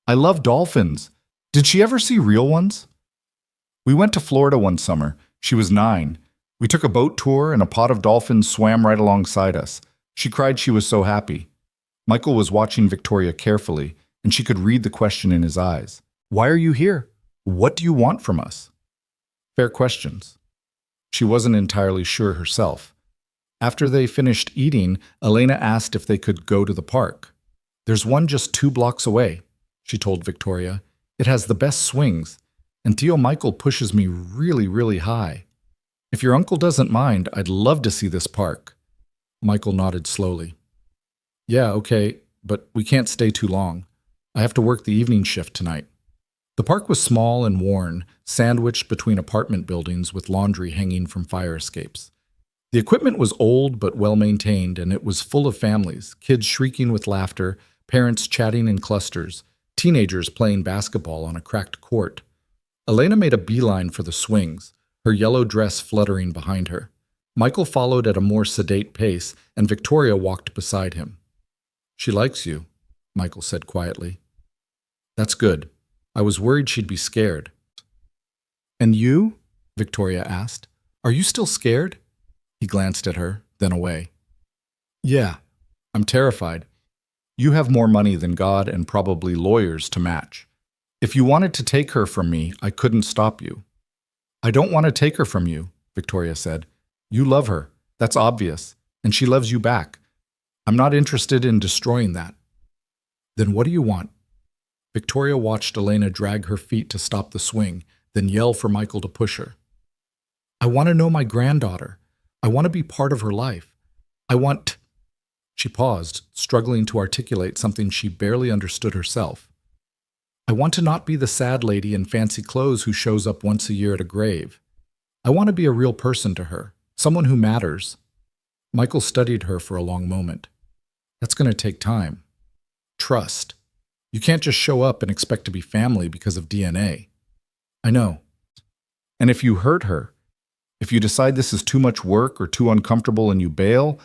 I love dolphins. Did she ever see real ones? We went to Florida one summer. She was 9. We took a boat tour and a pod of dolphins swam right alongside us. She cried she was so happy. Michael was watching Victoria carefully, and she could read the question in his eyes. Why are you here? What do you want from us? Fair questions. She wasn't entirely sure herself. After they finished eating, Elena asked if they could go to the park. There's one just 2 blocks away, she told Victoria. It has the best swings, and Tio Michael pushes me really, really high. If your uncle doesn't mind, I'd love to see this park. Michael nodded slowly. Yeah, okay, but we can't stay too long. I have to work the evening shift tonight. The park was small and worn, sandwiched between apartment buildings with laundry hanging from fire escapes. The equipment was old but well-maintained, and it was full of families, kids shrieking with laughter, parents chatting in clusters, teenagers playing basketball on a cracked court. Elena made a beeline for the swings, her yellow dress fluttering behind her. Michael followed at a more sedate pace, and Victoria walked beside him. She likes you, Michael said quietly. That's good. I was worried she'd be scared. And you? Victoria asked. Are you still scared? He glanced at her, then away. Yeah, I'm terrified. You have more money than God and probably lawyers to match. If you wanted to take her from me, I couldn't stop you. I don't want to take her from you, Victoria said. You love her. That's obvious. And she loves you back. I'm not interested in destroying that. Then what do you want? Victoria watched Elena drag her feet to stop the swing, then yell for Michael to push her. I want to know my granddaughter. I want to be part of her life. I want... She paused, struggling to articulate something she barely understood herself. I want to not be the sad lady in fancy clothes who shows up once a year at a grave. I want to be a real person to her, someone who matters. Michael studied her for a long moment. That's going to take time. Trust. You can't just show up and expect to be family because of DNA. I know. And if you hurt her, if you decide this is too much work or too uncomfortable and you bail,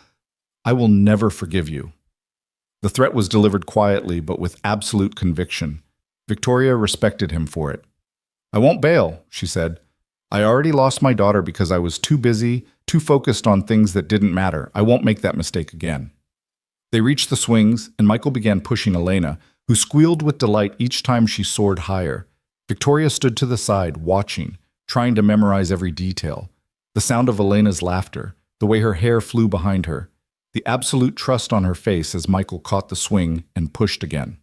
I will never forgive you. The threat was delivered quietly but with absolute conviction. Victoria respected him for it. I won't bail, she said. I already lost my daughter because I was too busy, too focused on things that didn't matter. I won't make that mistake again. They reached the swings, and Michael began pushing Elena, who squealed with delight each time she soared higher. Victoria stood to the side, watching, trying to memorize every detail. The sound of Elena's laughter, the way her hair flew behind her, the absolute trust on her face as Michael caught the swing and pushed again.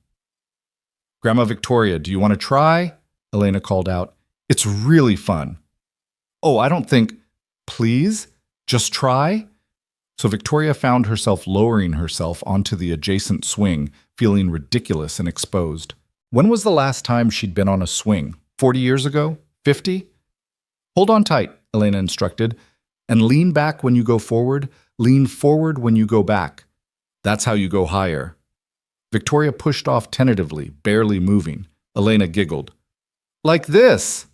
Grandma Victoria, do you want to try? Elena called out. It's really fun. Oh, I don't think... Please? Just try? So Victoria found herself lowering herself onto the adjacent swing, feeling ridiculous and exposed. When was the last time she'd been on a swing? 40 years ago? 50? Hold on tight, Elena instructed, and lean back when you go forward, lean forward when you go back. That's how you go higher. Victoria pushed off tentatively, barely moving. Elena giggled. Like this!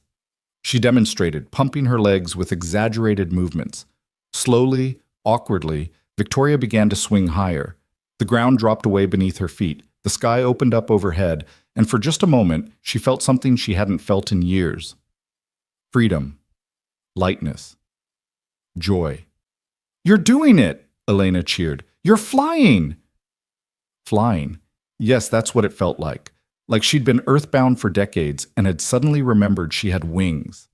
She demonstrated, pumping her legs with exaggerated movements. Slowly, awkwardly, Victoria began to swing higher. The ground dropped away beneath her feet, the sky opened up overhead, and for just a moment, she felt something she hadn't felt in years. Freedom. Lightness. Joy. You're doing it! Elena cheered. You're flying! Flying. Yes, that's what it felt like. Like she'd been earthbound for decades and had suddenly remembered she had wings.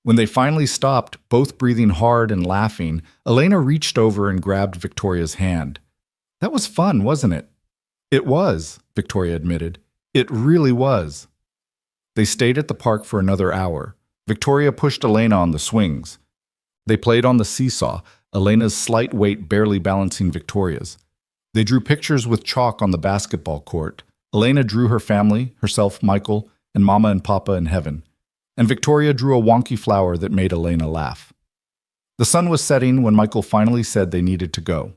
When they finally stopped, both breathing hard and laughing, Elena reached over and grabbed Victoria's hand. That was fun, wasn't it? It was, Victoria admitted. It really was. They stayed at the park for another hour. Victoria pushed Elena on the swings. They played on the seesaw, Elena's slight weight barely balancing Victoria's. They drew pictures with chalk on the basketball court. Elena drew her family, herself, Michael, and Mama and Papa in heaven. And Victoria drew a wonky flower that made Elena laugh. The sun was setting when Michael finally said they needed to go.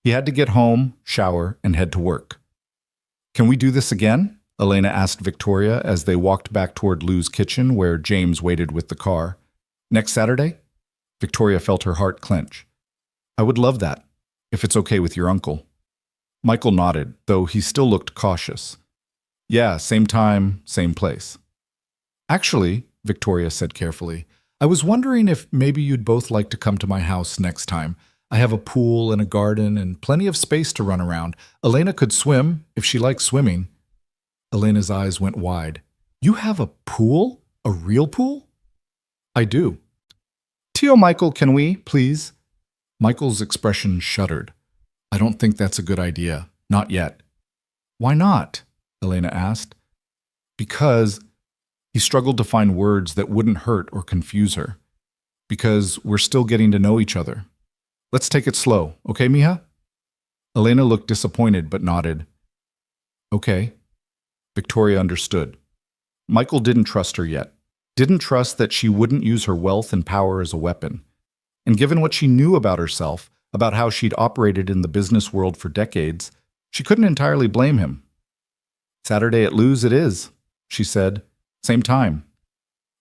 He had to get home, shower, and head to work. Can we do this again? Elena asked Victoria as they walked back toward Lou's kitchen where James waited with the car. Next Saturday? Victoria felt her heart clench. I would love that, if it's okay with your uncle. Michael nodded, though he still looked cautious. Yeah, same time, same place. Actually, Victoria said carefully, I was wondering if maybe you'd both like to come to my house next time. I have a pool and a garden and plenty of space to run around. Elena could swim, if she likes swimming. Elena's eyes went wide. You have a pool? A real pool? I do. Tio Michael, can we, please? Michael's expression shuddered. I don't think that's a good idea. Not yet. Why not? Elena asked. Because he struggled to find words that wouldn't hurt or confuse her. Because we're still getting to know each other. Let's take it slow, okay, mija? Elena looked disappointed but nodded. Okay. Victoria understood. Michael didn't trust her yet. Didn't trust that she wouldn't use her wealth and power as a weapon. And given what she knew about herself, about how she'd operated in the business world for decades, she couldn't entirely blame him. Saturday at Lou's it is, she said. Same time.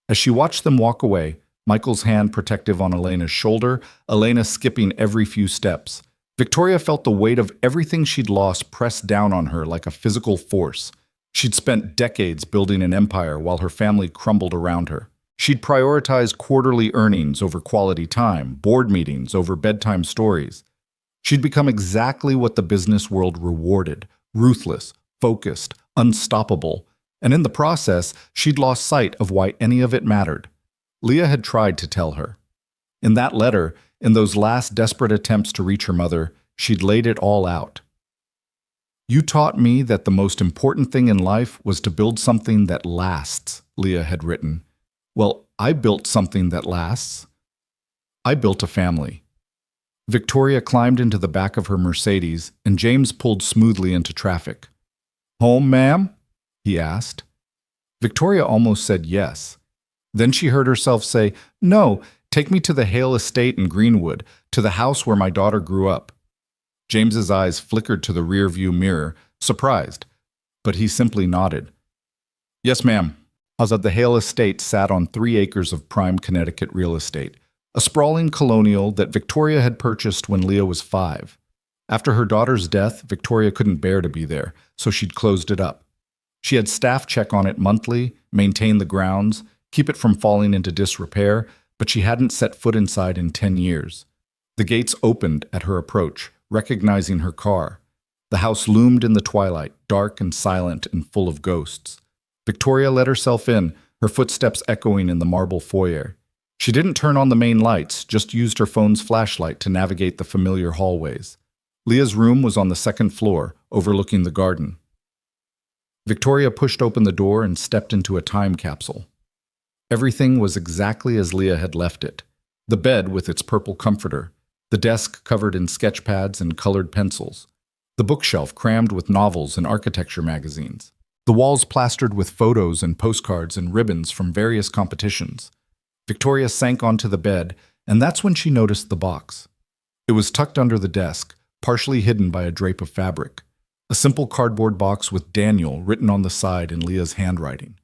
As she watched them walk away, Michael's hand protective on Elena's shoulder, Elena skipping every few steps, Victoria felt the weight of everything she'd lost pressed down on her like a physical force. She'd spent decades building an empire while her family crumbled around her. She'd prioritized quarterly earnings over quality time, board meetings over bedtime stories. She'd become exactly what the business world rewarded: ruthless, focused, unstoppable. And in the process, she'd lost sight of why any of it mattered. Leah had tried to tell her. In that letter, in those last desperate attempts to reach her mother, she'd laid it all out. You taught me that the most important thing in life was to build something that lasts, Leah had written. Well, I built something that lasts. I built a family. Victoria climbed into the back of her Mercedes, and James pulled smoothly into traffic. Home, ma'am? He asked. Victoria almost said yes. Then she heard herself say, No, take me to the Hale estate in Greenwood, to the house where my daughter grew up. James's eyes flickered to the rear-view mirror, surprised, but he simply nodded. Yes, ma'am. The Hale estate sat on 3 acres of prime Connecticut real estate, a sprawling colonial that Victoria had purchased when Leah was 5. After her daughter's death, Victoria couldn't bear to be there, so she'd closed it up. She had staff check on it monthly, maintain the grounds, keep it from falling into disrepair, but she hadn't set foot inside in 10 years. The gates opened at her approach, recognizing her car. The house loomed in the twilight, dark and silent and full of ghosts. Victoria let herself in, her footsteps echoing in the marble foyer. She didn't turn on the main lights, just used her phone's flashlight to navigate the familiar hallways. Leah's room was on the 2nd floor, overlooking the garden. Victoria pushed open the door and stepped into a time capsule. Everything was exactly as Leah had left it. The bed with its purple comforter, the desk covered in sketch pads and colored pencils, the bookshelf crammed with novels and architecture magazines, the walls plastered with photos and postcards and ribbons from various competitions. Victoria sank onto the bed, and that's when she noticed the box. It was tucked under the desk, partially hidden by a drape of fabric. A simple cardboard box with Daniel written on the side in Leah's handwriting.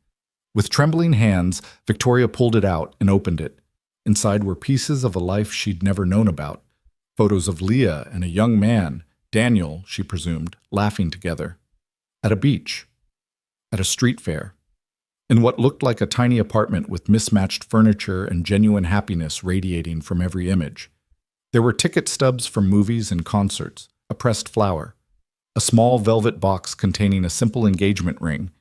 With trembling hands, Victoria pulled it out and opened it. Inside were pieces of a life she'd never known about. Photos of Leah and a young man, Daniel, she presumed, laughing together. At a beach. At a street fair. In what looked like a tiny apartment with mismatched furniture and genuine happiness radiating from every image. There were ticket stubs from movies and concerts, a pressed flower, a small velvet box containing a simple engagement ring,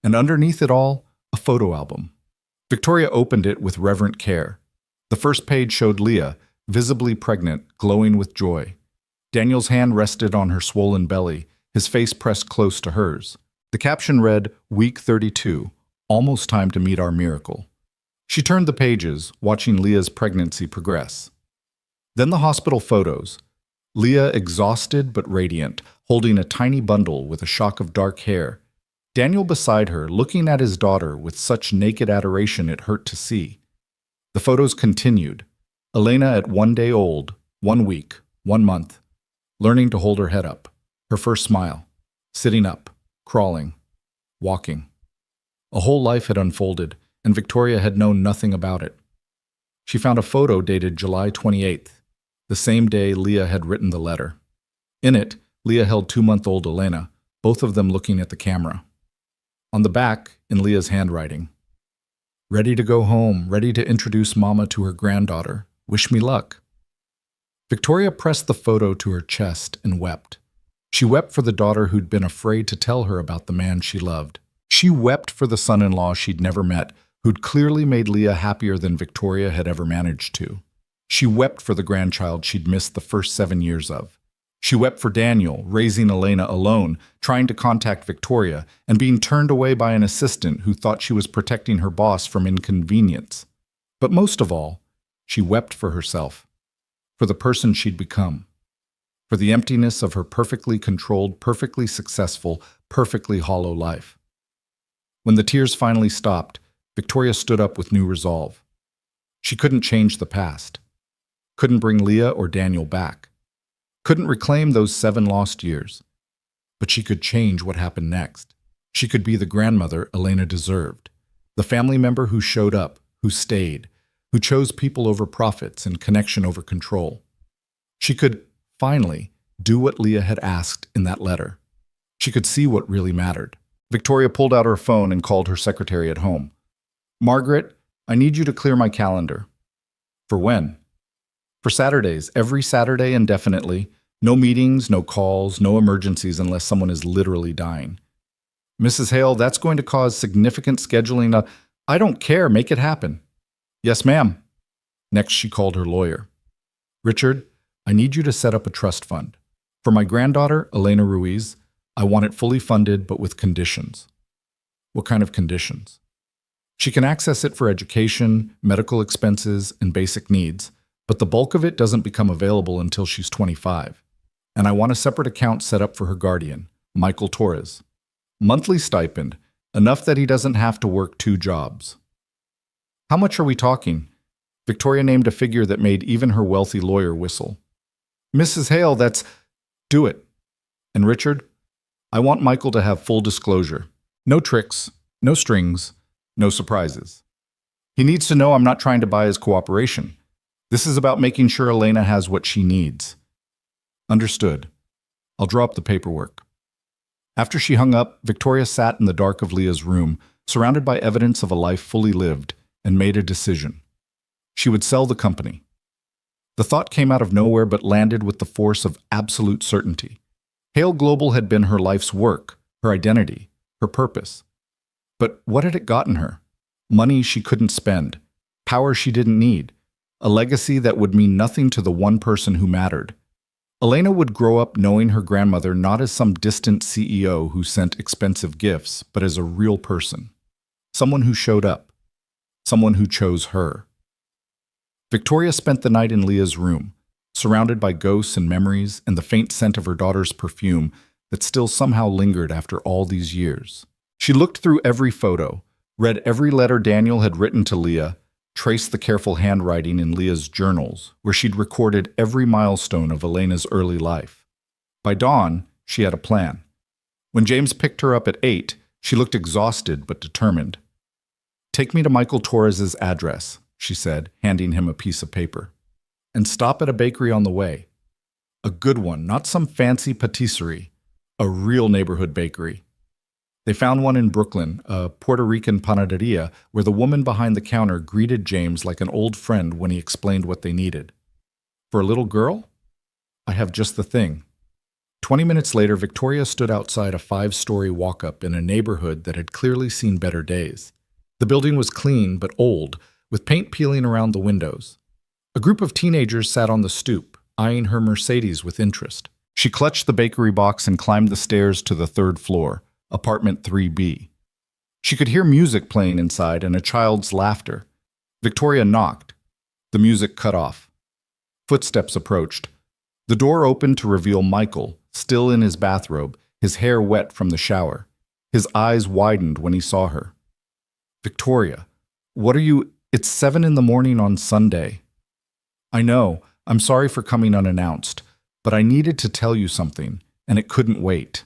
and underneath it all, a photo album. Victoria opened it with reverent care. The first page showed Leah, visibly pregnant, glowing with joy. Daniel's hand rested on her swollen belly, his face pressed close to hers. The caption read, Week 32, almost time to meet our miracle. She turned the pages, watching Leah's pregnancy progress. Then the hospital photos. Leah exhausted but radiant, holding a tiny bundle with a shock of dark hair. Daniel beside her, looking at his daughter with such naked adoration it hurt to see. The photos continued. Elena at 1 day old, 1 week, 1 month, learning to hold her head up, her first smile, sitting up, crawling, walking. A whole life had unfolded, and Victoria had known nothing about it. She found a photo dated July 28th, the same day Leah had written the letter. In it, Leah held 2-month-old Elena, both of them looking at the camera. On the back, in Leah's handwriting, ready to go home, ready to introduce Mama to her granddaughter. Wish me luck. Victoria pressed the photo to her chest and wept. She wept for the daughter who'd been afraid to tell her about the man she loved. She wept for the son-in-law she'd never met, who'd clearly made Leah happier than Victoria had ever managed to. She wept for the grandchild she'd missed the first 7 years of. She wept for Daniel, raising Elena alone, trying to contact Victoria, and being turned away by an assistant who thought she was protecting her boss from inconvenience. But most of all, she wept for herself, for the person she'd become, for the emptiness of her perfectly controlled, perfectly successful, perfectly hollow life. When the tears finally stopped, Victoria stood up with new resolve. She couldn't change the past, couldn't bring Leah or Daniel back, couldn't reclaim those 7 lost years. But she could change what happened next. She could be the grandmother Elena deserved, the family member who showed up, who stayed, who chose people over profits and connection over control. She could, finally, do what Leah had asked in that letter. She could see what really mattered. Victoria pulled out her phone and called her secretary at home. "Margaret, I need you to clear my calendar." "For when?" "For Saturdays, every Saturday indefinitely. No meetings, no calls, no emergencies unless someone is literally dying." "Mrs. Hale, that's going to cause significant scheduling. I don't care, make it happen." "Yes, ma'am." Next, she called her lawyer. "Richard, I need you to set up a trust fund. For my granddaughter, Elena Ruiz, I want it fully funded but with conditions." "What kind of conditions?" "She can access it for education, medical expenses, and basic needs, but the bulk of it doesn't become available until she's 25. And I want a separate account set up for her guardian, Michael Torres. Monthly stipend, enough that he doesn't have to work 2 jobs." "How much are we talking?" Victoria named a figure that made even her wealthy lawyer whistle. "Mrs. Hale, that's..." "Do it. And Richard, I want Michael to have full disclosure. No tricks, no strings, no surprises. He needs to know I'm not trying to buy his cooperation. This is about making sure Elena has what she needs." "Understood. I'll draw up the paperwork." After she hung up, Victoria sat in the dark of Leah's room, surrounded by evidence of a life fully lived, and made a decision. She would sell the company. The thought came out of nowhere but landed with the force of absolute certainty. Hale Global had been her life's work, her identity, her purpose. But what had it gotten her? Money she couldn't spend, power she didn't need, a legacy that would mean nothing to the one person who mattered. Elena would grow up knowing her grandmother not as some distant CEO who sent expensive gifts, but as a real person. Someone who showed up. Someone who chose her. Victoria spent the night in Leah's room, surrounded by ghosts and memories and the faint scent of her daughter's perfume that still somehow lingered after all these years. She looked through every photo, read every letter Daniel had written to Leah, traced the careful handwriting in Leah's journals, where she'd recorded every milestone of Elena's early life. By dawn, she had a plan. When James picked her up at 8, she looked exhausted but determined. "Take me to Michael Torres's address," she said, handing him a piece of paper. "And stop at a bakery on the way. A good one, not some fancy patisserie. A real neighborhood bakery." They found one in Brooklyn, a Puerto Rican panaderia, where the woman behind the counter greeted James like an old friend when he explained what they needed. "For a little girl? I have just the thing." 20 minutes later, Victoria stood outside a 5-story walk-up in a neighborhood that had clearly seen better days. The building was clean but old, with paint peeling around the windows. A group of teenagers sat on the stoop, eyeing her Mercedes with interest. She clutched the bakery box and climbed the stairs to the 3rd floor, apartment 3B. She could hear music playing inside and a child's laughter. Victoria knocked. The music cut off. Footsteps approached. The door opened to reveal Michael, still in his bathrobe, his hair wet from the shower. His eyes widened when he saw her. "Victoria, what are you... It's 7 in the morning on Sunday." "I know. I'm sorry for coming unannounced, but I needed to tell you something, and it couldn't wait."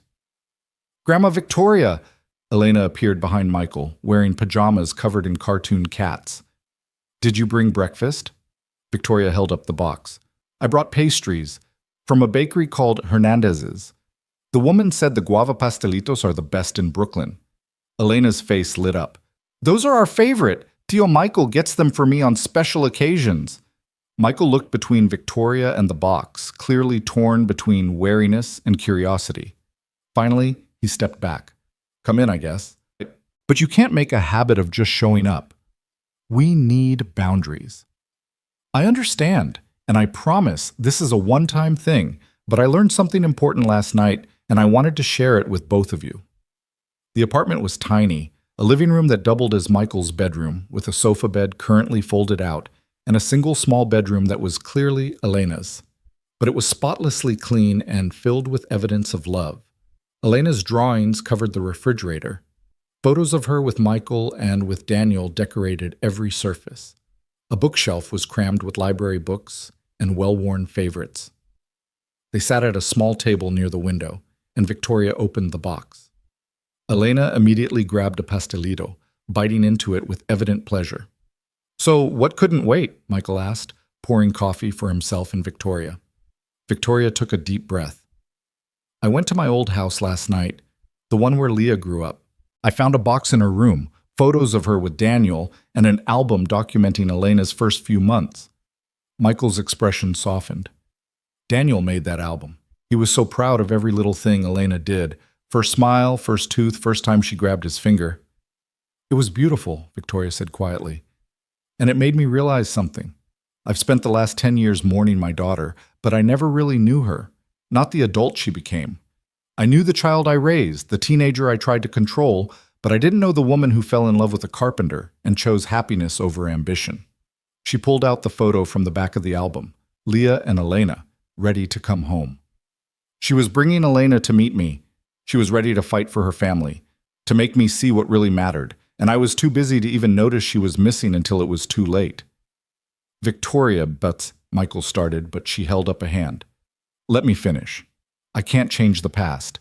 "Grandma Victoria!" Elena appeared behind Michael, wearing pajamas covered in cartoon cats. "Did you bring breakfast?" Victoria held up the box. "I brought pastries from a bakery called Hernandez's. The woman said the guava pastelitos are the best in Brooklyn." Elena's face lit up. "Those are our favorite. Tio Michael gets them for me on special occasions." Michael looked between Victoria and the box, clearly torn between wariness and curiosity. Finally, he stepped back. "Come in, I guess. But you can't make a habit of just showing up. We need boundaries." I understand, and I promise this is a one-time thing, but I learned something important last night, and I wanted to share it with both of you. The apartment was tiny, a living room that doubled as Michael's bedroom, with a sofa bed currently folded out, and a single small bedroom that was clearly Elena's. But it was spotlessly clean and filled with evidence of love. Elena's drawings covered the refrigerator. Photos of her with Michael and with Daniel decorated every surface. A bookshelf was crammed with library books and well-worn favorites. They sat at a small table near the window, and Victoria opened the box. Elena immediately grabbed a pastelito, biting into it with evident pleasure. "So, what couldn't wait?" Michael asked, pouring coffee for himself and Victoria. Victoria took a deep breath. "I went to my old house last night, the one where Leah grew up. I found a box in her room, photos of her with Daniel, and an album documenting Elena's first few months." Michael's expression softened. Daniel made that album. He was so proud of every little thing Elena did. First smile, first tooth, first time she grabbed his finger. "It was beautiful," Victoria said quietly. "And it made me realize something. I've spent the last 10 years mourning my daughter, but I never really knew her, not the adult she became. I knew the child I raised, the teenager I tried to control, but I didn't know the woman who fell in love with a carpenter and chose happiness over ambition." She pulled out the photo from the back of the album, Leah and Elena, ready to come home. "She was bringing Elena to meet me. She was ready to fight for her family, to make me see what really mattered, and I was too busy to even notice she was missing until it was too late." "Victoria, but," Michael started, but she held up a hand. "Let me finish. I can't change the past.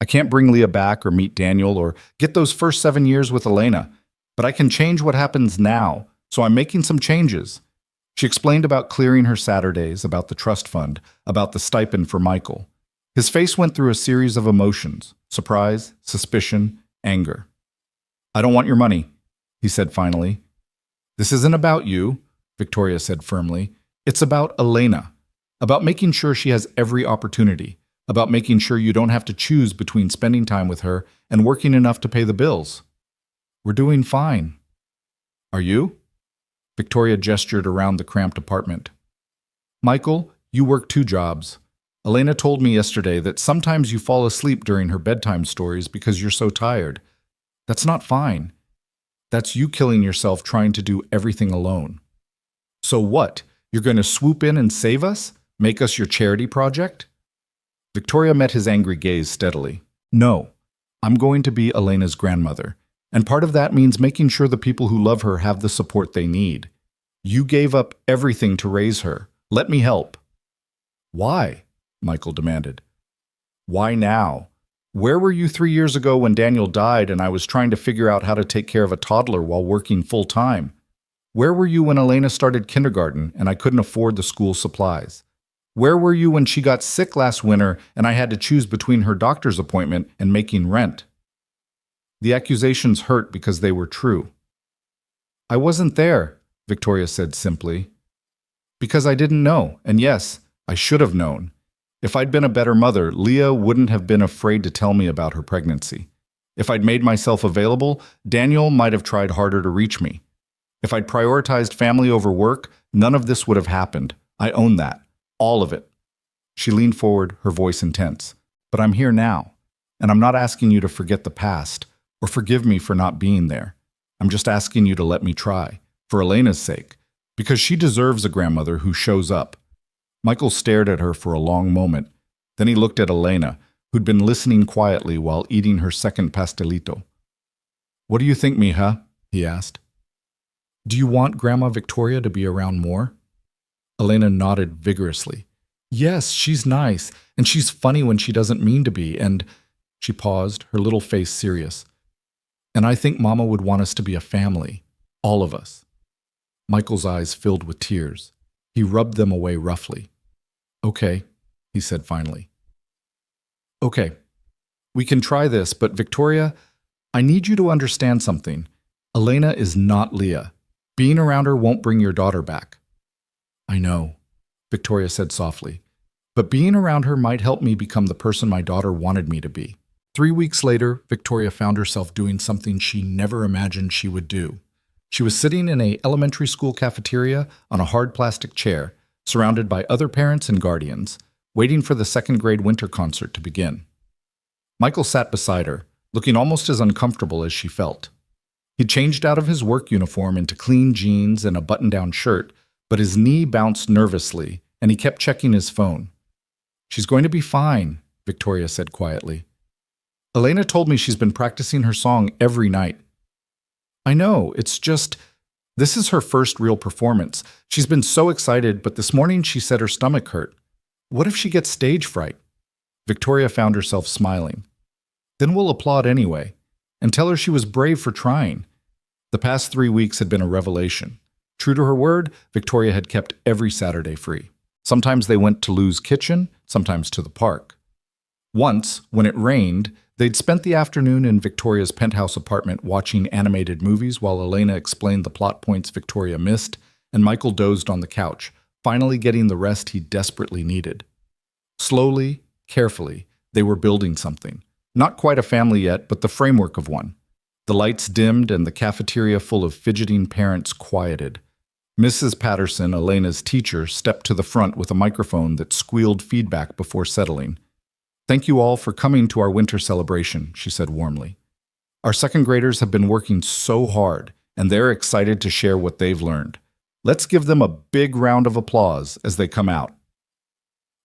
I can't bring Leah back or meet Daniel or get those first 7 years with Elena, but I can change what happens now, so I'm making some changes." She explained about clearing her Saturdays, about the trust fund, about the stipend for Michael. His face went through a series of emotions: surprise, suspicion, anger. "I don't want your money," he said finally. "This isn't about you," Victoria said firmly. "It's about Elena, about making sure she has every opportunity, about making sure you don't have to choose between spending time with her and working enough to pay the bills. We're doing fine." "Are you?" Victoria gestured around the cramped apartment. "Michael, you work 2 jobs. Elena told me yesterday that sometimes you fall asleep during her bedtime stories because you're so tired. That's not fine. That's you killing yourself trying to do everything alone. So what? You're going to swoop in and save us? Make us your charity project?" Victoria met his angry gaze steadily. "No, I'm going to be Elena's grandmother, and part of that means making sure the people who love her have the support they need. You gave up everything to raise her. Let me help." "Why?" Michael demanded. "Why now? Where were you 3 years ago when Daniel died and I was trying to figure out how to take care of a toddler while working full-time? Where were you when Elena started kindergarten and I couldn't afford the school supplies? Where were you when she got sick last winter and I had to choose between her doctor's appointment and making rent?" The accusations hurt because they were true. "I wasn't there," Victoria said simply. "Because I didn't know, and yes, I should have known. If I'd been a better mother, Leah wouldn't have been afraid to tell me about her pregnancy. If I'd made myself available, Daniel might have tried harder to reach me. If I'd prioritized family over work, none of this would have happened. I own that. All of it." She leaned forward, her voice intense. "But I'm here now, and I'm not asking you to forget the past or forgive me for not being there. I'm just asking you to let me try, for Elena's sake, because she deserves a grandmother who shows up." Michael stared at her for a long moment. Then he looked at Elena, who'd been listening quietly while eating her second pastelito. "What do you think, mija?" he asked. "Do you want Grandma Victoria to be around more?" Elena nodded vigorously. "Yes, she's nice, and she's funny when she doesn't mean to be, and—" She paused, her little face serious. "And I think Mama would want us to be a family, all of us." Michael's eyes filled with tears. He rubbed them away roughly. "Okay," he said finally. "Okay, we can try this, but Victoria, I need you to understand something. Elena is not Leah. Being around her won't bring your daughter back." "I know," Victoria said softly, "but being around her might help me become the person my daughter wanted me to be." 3 weeks later, Victoria found herself doing something she never imagined she would do. She was sitting in a elementary school cafeteria on a hard plastic chair, surrounded by other parents and guardians, waiting for the second grade winter concert to begin. Michael sat beside her, looking almost as uncomfortable as she felt. He'd changed out of his work uniform into clean jeans and a button-down shirt, but his knee bounced nervously, and he kept checking his phone. "She's going to be fine," Victoria said quietly. "Elena told me she's been practicing her song every night." "I know, it's just, this is her first real performance. She's been so excited, but this morning she said her stomach hurt. What if she gets stage fright?" Victoria found herself smiling. "Then we'll applaud anyway, and tell her she was brave for trying." The past 3 weeks had been a revelation. True to her word, Victoria had kept every Saturday free. Sometimes they went to Lou's kitchen, sometimes to the park. Once, when it rained, they'd spent the afternoon in Victoria's penthouse apartment watching animated movies while Elena explained the plot points Victoria missed, and Michael dozed on the couch, finally getting the rest he desperately needed. Slowly, carefully, they were building something. Not quite a family yet, but the framework of one. The lights dimmed and the cafeteria full of fidgeting parents quieted. Mrs. Patterson, Elena's teacher, stepped to the front with a microphone that squealed feedback before settling. "Thank you all for coming to our winter celebration," she said warmly. "Our second graders have been working so hard, and they're excited to share what they've learned. Let's give them a big round of applause as they come out."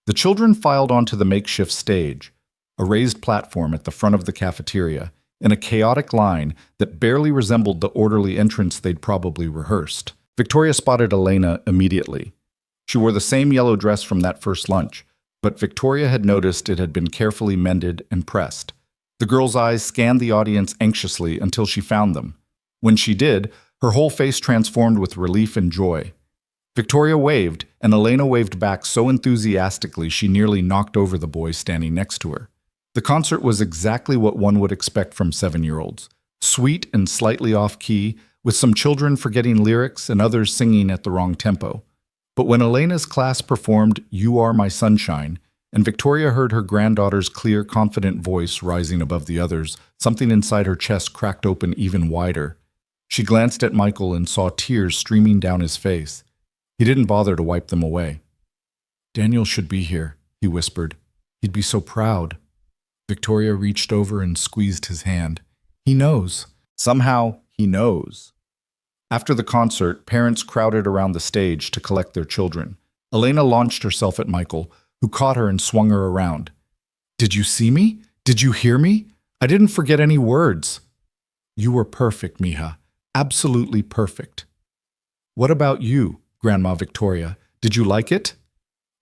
The children filed onto the makeshift stage, a raised platform at the front of the cafeteria, in a chaotic line that barely resembled the orderly entrance they'd probably rehearsed. Victoria spotted Elena immediately. She wore the same yellow dress from that first lunch, but Victoria had noticed it had been carefully mended and pressed. The girl's eyes scanned the audience anxiously until she found them. When she did, her whole face transformed with relief and joy. Victoria waved, and Elena waved back so enthusiastically she nearly knocked over the boy standing next to her. The concert was exactly what one would expect from 7-year-olds. Sweet and slightly off-key, with some children forgetting lyrics and others singing at the wrong tempo. But when Elena's class performed "You Are My Sunshine," and Victoria heard her granddaughter's clear, confident voice rising above the others, something inside her chest cracked open even wider. She glanced at Michael and saw tears streaming down his face. He didn't bother to wipe them away. "Daniel should be here," he whispered. "He'd be so proud." Victoria reached over and squeezed his hand. "He knows. Somehow, he knows." After the concert, parents crowded around the stage to collect their children. Elena launched herself at Michael, who caught her and swung her around. "Did you see me? Did you hear me? I didn't forget any words." "You were perfect, mija. Absolutely perfect." "What about you, Grandma Victoria? Did you like it?"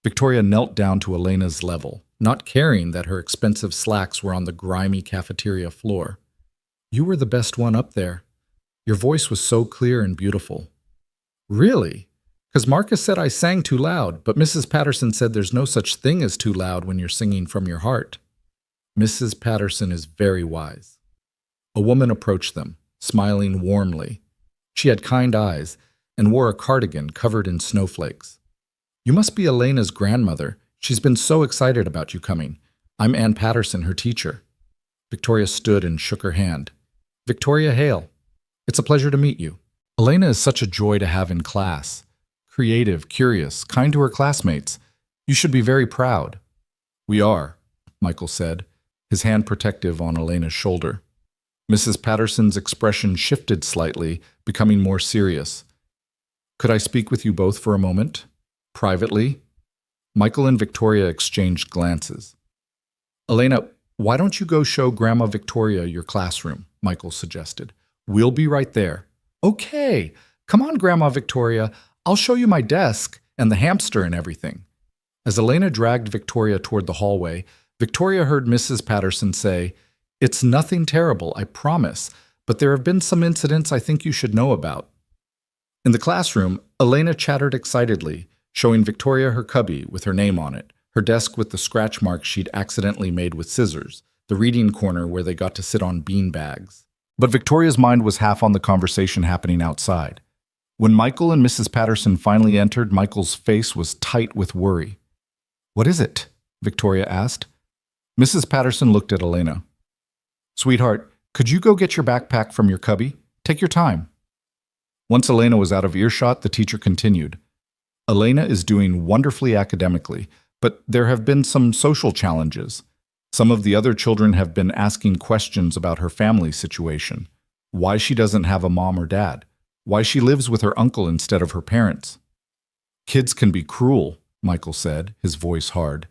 Victoria knelt down to Elena's level, not caring that her expensive slacks were on the grimy cafeteria floor. "You were the best one up there. Your voice was so clear and beautiful." "Really? Because Marcus said I sang too loud, but Mrs. Patterson said there's no such thing as too loud when you're singing from your heart." "Mrs. Patterson is very wise." A woman approached them, smiling warmly. She had kind eyes and wore a cardigan covered in snowflakes. "You must be Elena's grandmother. She's been so excited about you coming. I'm Ann Patterson, her teacher." Victoria stood and shook her hand. "Victoria Hale. It's a pleasure to meet you. Elena is such a joy to have in class. Creative, curious, kind to her classmates. You should be very proud." "We are," Michael said, his hand protective on Elena's shoulder. Mrs. Patterson's expression shifted slightly, becoming more serious. "Could I speak with you both for a moment? Privately?" Michael and Victoria exchanged glances. "Elena, why don't you go show Grandma Victoria your classroom?" Michael suggested. "We'll be right there." "Okay. Come on, Grandma Victoria. I'll show you my desk and the hamster and everything." As Elena dragged Victoria toward the hallway, Victoria heard Mrs. Patterson say, "It's nothing terrible, I promise, but there have been some incidents I think you should know about." In the classroom, Elena chattered excitedly, showing Victoria her cubby with her name on it, her desk with the scratch marks she'd accidentally made with scissors, the reading corner where they got to sit on bean bags. But Victoria's mind was half on the conversation happening outside. When Michael and Mrs. Patterson finally entered, Michael's face was tight with worry. "What is it?" Victoria asked. Mrs. Patterson looked at Elena. "Sweetheart, could you go get your backpack from your cubby? Take your time." Once Elena was out of earshot, the teacher continued. Elena is doing wonderfully academically, but there have been some social challenges. Some of the other children have been asking questions about her family situation. Why she doesn't have a mom or dad. Why she lives with her uncle instead of her parents. Kids can be cruel, Michael said, his voice hard.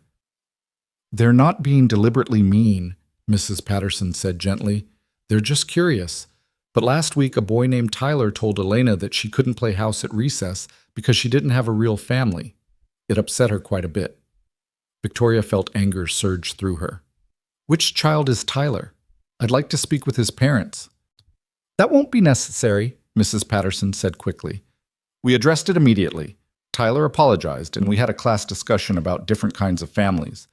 They're not being deliberately mean, Mrs. Patterson said gently. They're just curious. But last week, a boy named Tyler told Elena that she couldn't play house at recess because she didn't have a real family. It upset her quite a bit. Victoria felt anger surge through her. Which child is Tyler? I'd like to speak with his parents. That won't be necessary, Mrs. Patterson said quickly. We addressed it immediately. Tyler apologized, and we had a class discussion about different kinds of families.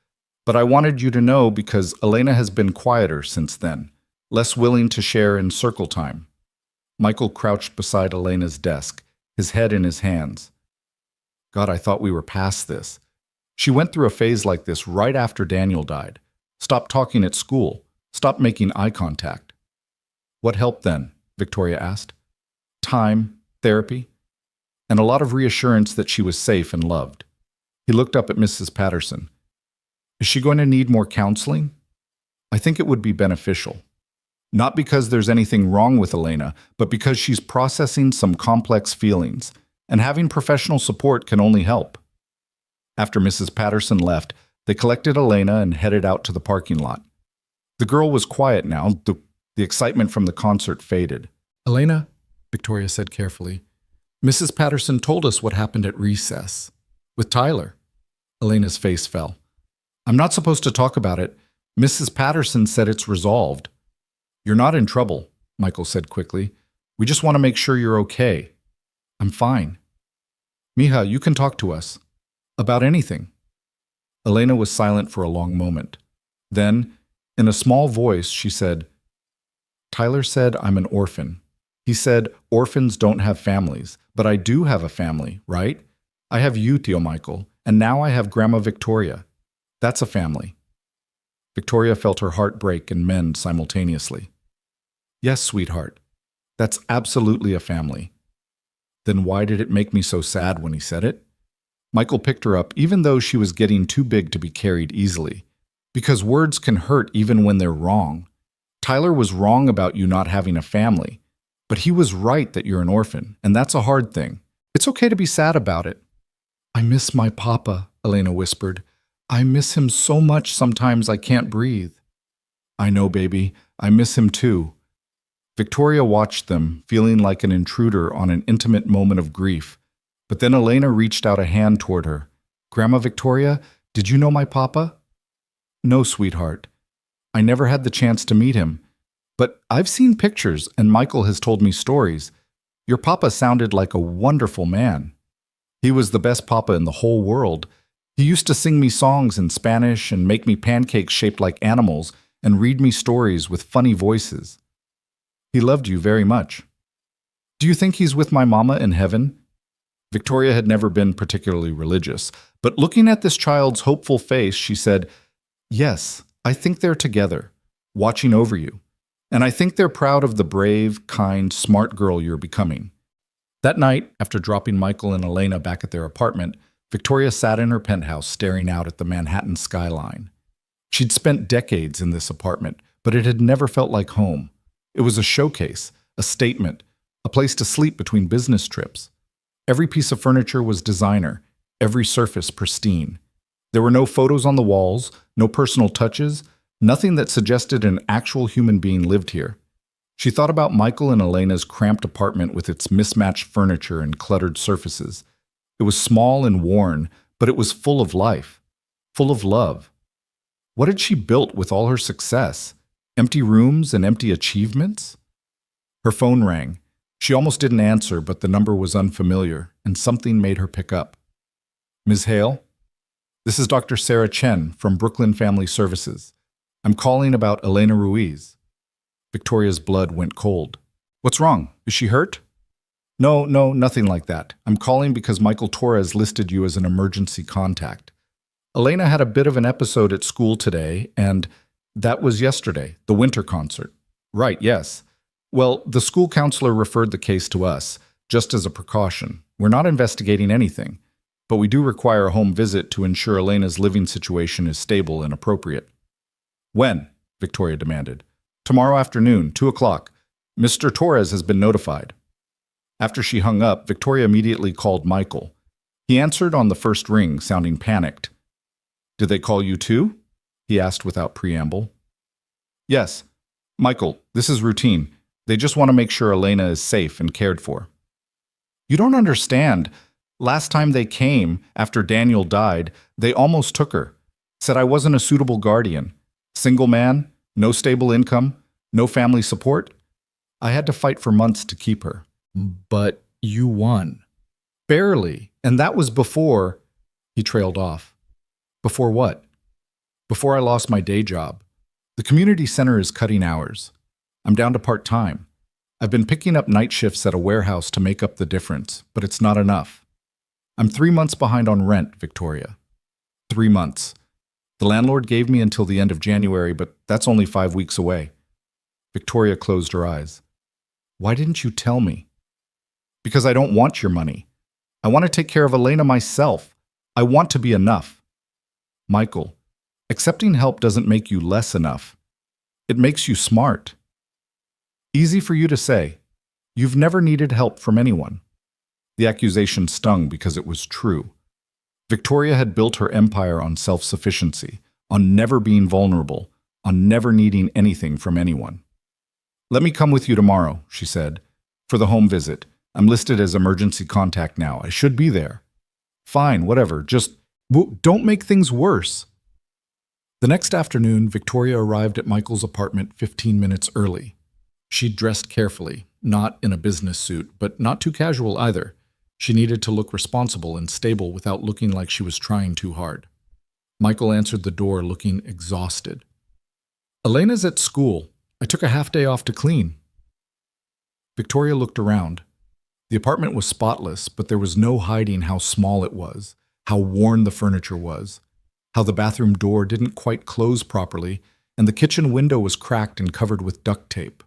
But I wanted you to know because Elena has been quieter since then, less willing to share in circle time. Michael crouched beside Elena's desk, his head in his hands. God, I thought we were past this. She went through a phase like this right after Daniel died. Stopped talking at school. Stopped making eye contact. What helped then? Victoria asked. Time, therapy, and a lot of reassurance that she was safe and loved. He looked up at Mrs. Patterson. Is she going to need more counseling? I think it would be beneficial. Not because there's anything wrong with Elena, but because she's processing some complex feelings, and having professional support can only help. After Mrs. Patterson left, they collected Elena and headed out to the parking lot. The girl was quiet now. The excitement from the concert faded. Elena, Victoria said carefully, Mrs. Patterson told us what happened at recess. With Tyler. Elena's face fell. I'm not supposed to talk about it. Mrs. Patterson said it's resolved. You're not in trouble, Michael said quickly. We just want to make sure you're okay. I'm fine. Mija, you can talk to us. About anything. Elena was silent for a long moment. Then, in a small voice, she said, Tyler said I'm an orphan. He said orphans don't have families, but I do have a family, right? I have you, Tio Michael, and now I have Grandma Victoria. That's a family. Victoria felt her heart break and mend simultaneously. Yes, sweetheart, that's absolutely a family. Then why did it make me so sad when he said it? Michael picked her up even though she was getting too big to be carried easily. Because words can hurt even when they're wrong. Tyler was wrong about you not having a family, but he was right that you're an orphan, and that's a hard thing. It's okay to be sad about it. I miss my papa, Elena whispered. I miss him so much sometimes I can't breathe. I know, baby. I miss him too. Victoria watched them, feeling like an intruder on an intimate moment of grief. But then Elena reached out a hand toward her. Grandma Victoria, did you know my papa? No, sweetheart. I never had the chance to meet him. But I've seen pictures, and Michael has told me stories. Your papa sounded like a wonderful man. He was the best papa in the whole world. He used to sing me songs in Spanish and make me pancakes shaped like animals and read me stories with funny voices. He loved you very much. Do you think he's with my mama in heaven? Victoria had never been particularly religious, but looking at this child's hopeful face, she said, Yes, I think they're together, watching over you. And I think they're proud of the brave, kind, smart girl you're becoming. That night, after dropping Michael and Elena back at their apartment, Victoria sat in her penthouse staring out at the Manhattan skyline. She'd spent decades in this apartment, but it had never felt like home. It was a showcase, a statement, a place to sleep between business trips. Every piece of furniture was designer, every surface pristine. There were no photos on the walls, no personal touches, nothing that suggested an actual human being lived here. She thought about Michael and Elena's cramped apartment with its mismatched furniture and cluttered surfaces. It was small and worn, but it was full of life, full of love. What had she built with all her success? Empty rooms and empty achievements? Her phone rang. She almost didn't answer, but the number was unfamiliar, and something made her pick up. Ms. Hale? This is Dr. Sarah Chen from Brooklyn Family Services. I'm calling about Elena Ruiz. Victoria's blood went cold. What's wrong? Is she hurt? No, nothing like that. I'm calling because Michael Torres listed you as an emergency contact. Elena had a bit of an episode at school today, and that was yesterday, the winter concert. Right, yes. Well, the school counselor referred the case to us. just as a precaution. We're not investigating anything, but we do require a home visit to ensure Elena's living situation is stable and appropriate." "When?" Victoria demanded. "Tomorrow afternoon, 2 o'clock. Mr. Torres has been notified." After she hung up, Victoria immediately called Michael. He answered on the first ring, sounding panicked. "Did they call you too?" he asked without preamble. "Yes. Michael, this is routine. They just want to make sure Elena is safe and cared for." "You don't understand. Last time they came, after Daniel died, they almost took her. Said I wasn't a suitable guardian. Single man, no stable income, no family support. I had to fight for months to keep her." "But you won." "Barely. And that was before—" He trailed off. "Before what?" "Before I lost my day job. The community center is cutting hours. I'm down to part-time. I've been picking up night shifts at a warehouse to make up the difference, but it's not enough. I'm 3 months behind on rent, Victoria. 3 months. The landlord gave me until the end of January, but that's only 5 weeks away." Victoria closed her eyes. "Why didn't you tell me?" "Because I don't want your money. I want to take care of Elena myself. I want to be enough." "Michael, accepting help doesn't make you less enough. It makes you smart." "Easy for you to say. You've never needed help from anyone." The accusation stung because it was true. Victoria had built her empire on self-sufficiency, on never being vulnerable, on never needing anything from anyone. "Let me come with you tomorrow," she said, "for the home visit. I'm listed as emergency contact now. I should be there." "Fine, whatever. Just don't make things worse." The next afternoon, Victoria arrived at Michael's apartment 15 minutes early. She'd dressed carefully, not in a business suit, but not too casual either. She needed to look responsible and stable without looking like she was trying too hard. Michael answered the door looking exhausted. "Elena's at school. I took a half day off to clean." Victoria looked around. The apartment was spotless, but there was no hiding how small it was, how worn the furniture was, how the bathroom door didn't quite close properly, and the kitchen window was cracked and covered with duct tape.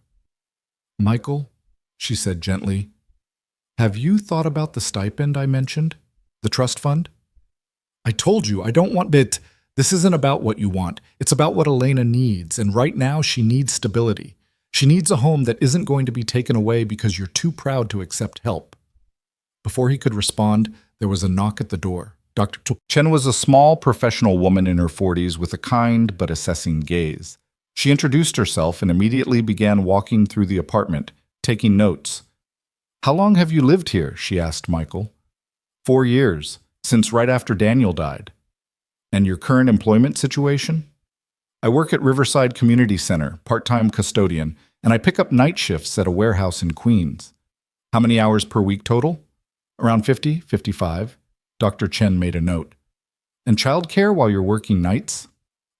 "Michael," she said gently, "have you thought about the stipend I mentioned? The trust fund?" "I told you, I don't want it. This isn't about what you want. It's about what Elena needs, and right now she needs stability. She needs a home that isn't going to be taken away because you're too proud to accept help." Before he could respond, there was a knock at the door. Dr. Chen was a small, professional woman in her 40s with a kind but assessing gaze. She introduced herself and immediately began walking through the apartment, taking notes. "How long have you lived here?" she asked Michael. 4 years, since right after Daniel died." "And your current employment situation?" "I work at Riverside Community Center, part-time custodian, and I pick up night shifts at a warehouse in Queens." "How many hours per week total?" "Around 50, 55. Dr. Chen made a note. "And childcare while you're working nights?"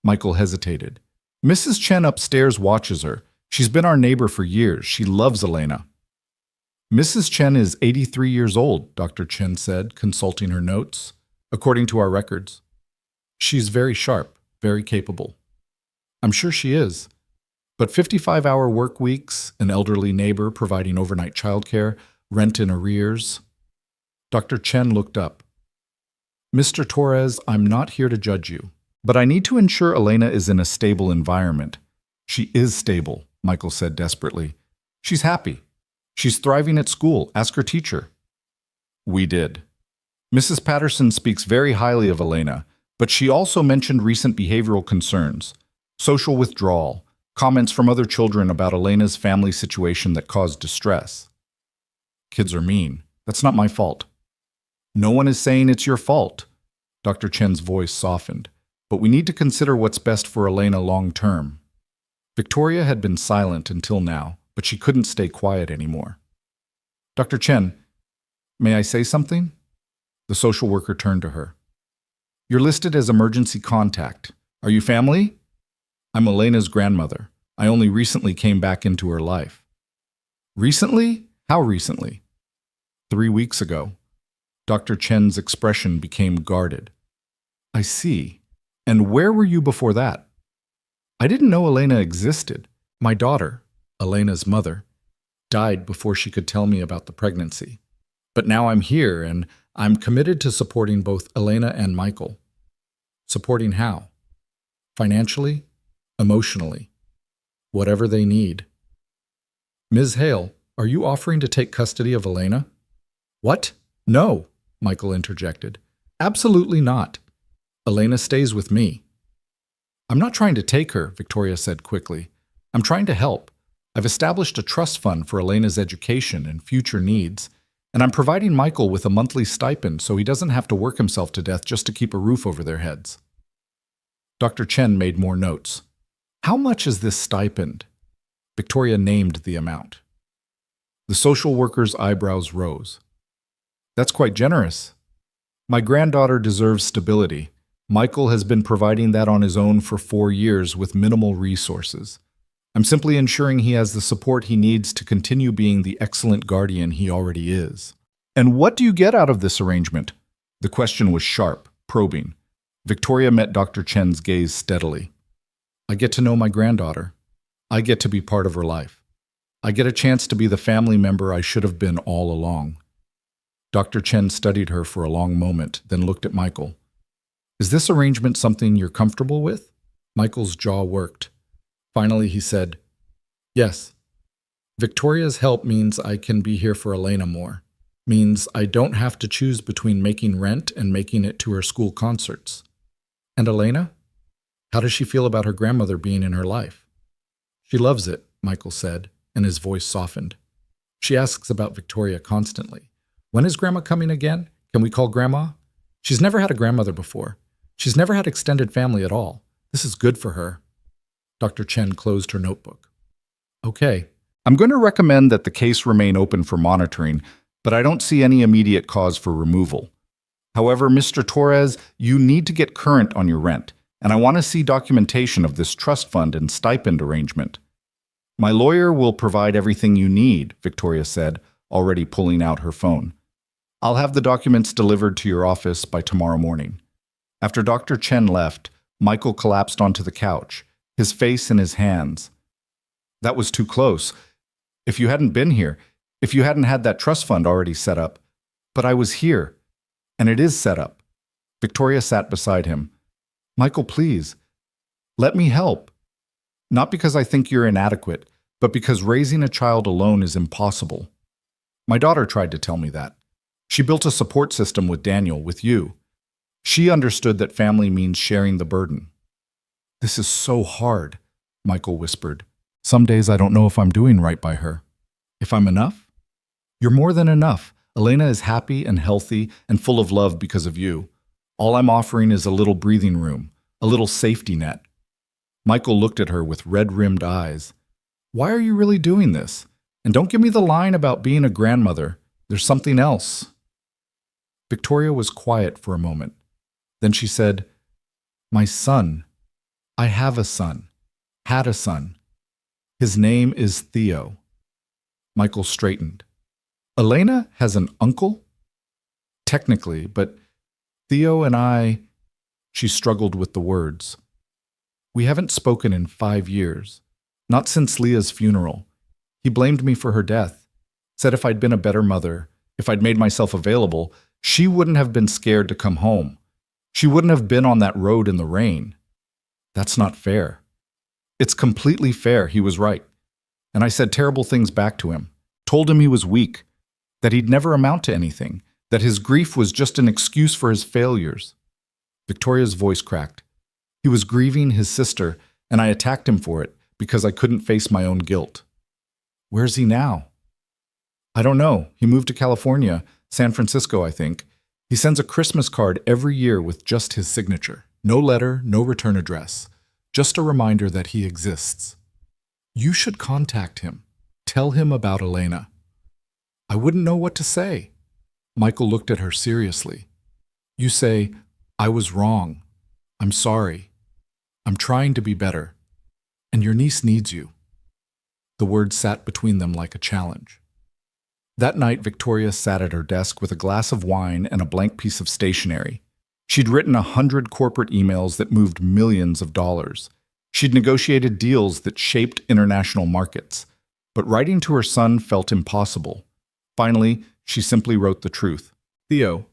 Michael hesitated. "Mrs. Chen upstairs watches her. She's been our neighbor for years. She loves Elena." "Mrs. Chen is 83 years old," Dr. Chen said, consulting her notes, "according to our records. She's very sharp, very capable." "I'm sure she is. But 55-hour work weeks, an elderly neighbor providing overnight childcare, rent in arrears." Dr. Chen looked up. "Mr. Torres, I'm not here to judge you, but I need to ensure Elena is in a stable environment." "She is stable," Michael said desperately. "She's happy. She's thriving at school. Ask her teacher." We did. "Mrs. Patterson speaks very highly of Elena, but she also mentioned recent behavioral concerns, social withdrawal, comments from other children about Elena's family situation that caused distress." "Kids are mean. That's not my fault." "No one is saying it's your fault." Dr. Chen's voice softened. "But we need to consider what's best for Elena long term." Victoria had been silent until now, but she couldn't stay quiet anymore. "Dr. Chen, may I say something?" The social worker turned to her. "You're listed as emergency contact. Are you family?" "I'm Elena's grandmother. I only recently came back into her life." "Recently? How recently?" 3 weeks ago." Dr. Chen's expression became guarded. "I see. And where were you before that?" "I didn't know Elena existed. My daughter, Elena's mother, died before she could tell me about the pregnancy. But now I'm here, and I'm committed to supporting both Elena and Michael. Supporting how? Financially, emotionally, whatever they need. Ms. Hale, are you offering to take custody of Elena? What? No, Michael interjected. Absolutely not. Elena stays with me. I'm not trying to take her, Victoria said quickly. I'm trying to help. I've established a trust fund for Elena's education and future needs, and I'm providing Michael with a monthly stipend so he doesn't have to work himself to death just to keep a roof over their heads. Dr. Chen made more notes. How much is this stipend? Victoria named the amount. The social worker's eyebrows rose. That's quite generous. My granddaughter deserves stability. Michael has been providing that on his own for 4 years with minimal resources. I'm simply ensuring he has the support he needs to continue being the excellent guardian he already is. And what do you get out of this arrangement? The question was sharp, probing. Victoria met Dr. Chen's gaze steadily. I get to know my granddaughter. I get to be part of her life. I get a chance to be the family member I should have been all along. Dr. Chen studied her for a long moment, then looked at Michael. Is this arrangement something you're comfortable with? Michael's jaw worked. Finally, he said, yes. Victoria's help means I can be here for Elena more. Means I don't have to choose between making rent and making it to her school concerts. And Elena? How does she feel about her grandmother being in her life? She loves it, Michael said, and his voice softened. She asks about Victoria constantly. When is Grandma coming again? Can we call Grandma? She's never had a grandmother before. She's never had extended family at all. This is good for her. Dr. Chen closed her notebook. Okay. I'm going to recommend that the case remain open for monitoring, but I don't see any immediate cause for removal. However, Mr. Torres, you need to get current on your rent, and I want to see documentation of this trust fund and stipend arrangement. My lawyer will provide everything you need, Victoria said, already pulling out her phone. I'll have the documents delivered to your office by tomorrow morning. After Dr. Chen left, Michael collapsed onto the couch, his face in his hands. That was too close. If you hadn't been here, if you hadn't had that trust fund already set up. But I was here, and it is set up. Victoria sat beside him. Michael, please, let me help. Not because I think you're inadequate, but because raising a child alone is impossible. My daughter tried to tell me that. She built a support system with Daniel, with you. She understood that family means sharing the burden. This is so hard, Michael whispered. Some days I don't know if I'm doing right by her. If I'm enough? You're more than enough. Elena is happy and healthy and full of love because of you. All I'm offering is a little breathing room, a little safety net. Michael looked at her with red-rimmed eyes. Why are you really doing this? And don't give me the line about being a grandmother. There's something else. Victoria was quiet for a moment. Then she said, My son. I have a son. Had a son. His name is Theo. Michael straightened. Elena has an uncle? Technically, but Theo and I... She struggled with the words. We haven't spoken in 5 years. Not since Leah's funeral. He blamed me for her death. Said if I'd been a better mother, if I'd made myself available, she wouldn't have been scared to come home. She wouldn't have been on that road in the rain. That's not fair. It's completely fair, he was right. And I said terrible things back to him. Told him he was weak. That he'd never amount to anything. That his grief was just an excuse for his failures. Victoria's voice cracked. He was grieving his sister, and I attacked him for it because I couldn't face my own guilt. Where's he now? I don't know. He moved to California, San Francisco, I think. He sends a Christmas card every year with just his signature. No letter, no return address. Just a reminder that he exists. You should contact him. Tell him about Elena. I wouldn't know what to say. Michael looked at her seriously. You say, I was wrong. I'm sorry. I'm trying to be better. And your niece needs you. The words sat between them like a challenge. That night, Victoria sat at her desk with a glass of wine and a blank piece of stationery. She'd written 100 corporate emails that moved millions of dollars. She'd negotiated deals that shaped international markets. But writing to her son felt impossible. Finally, She simply wrote the truth. Theo,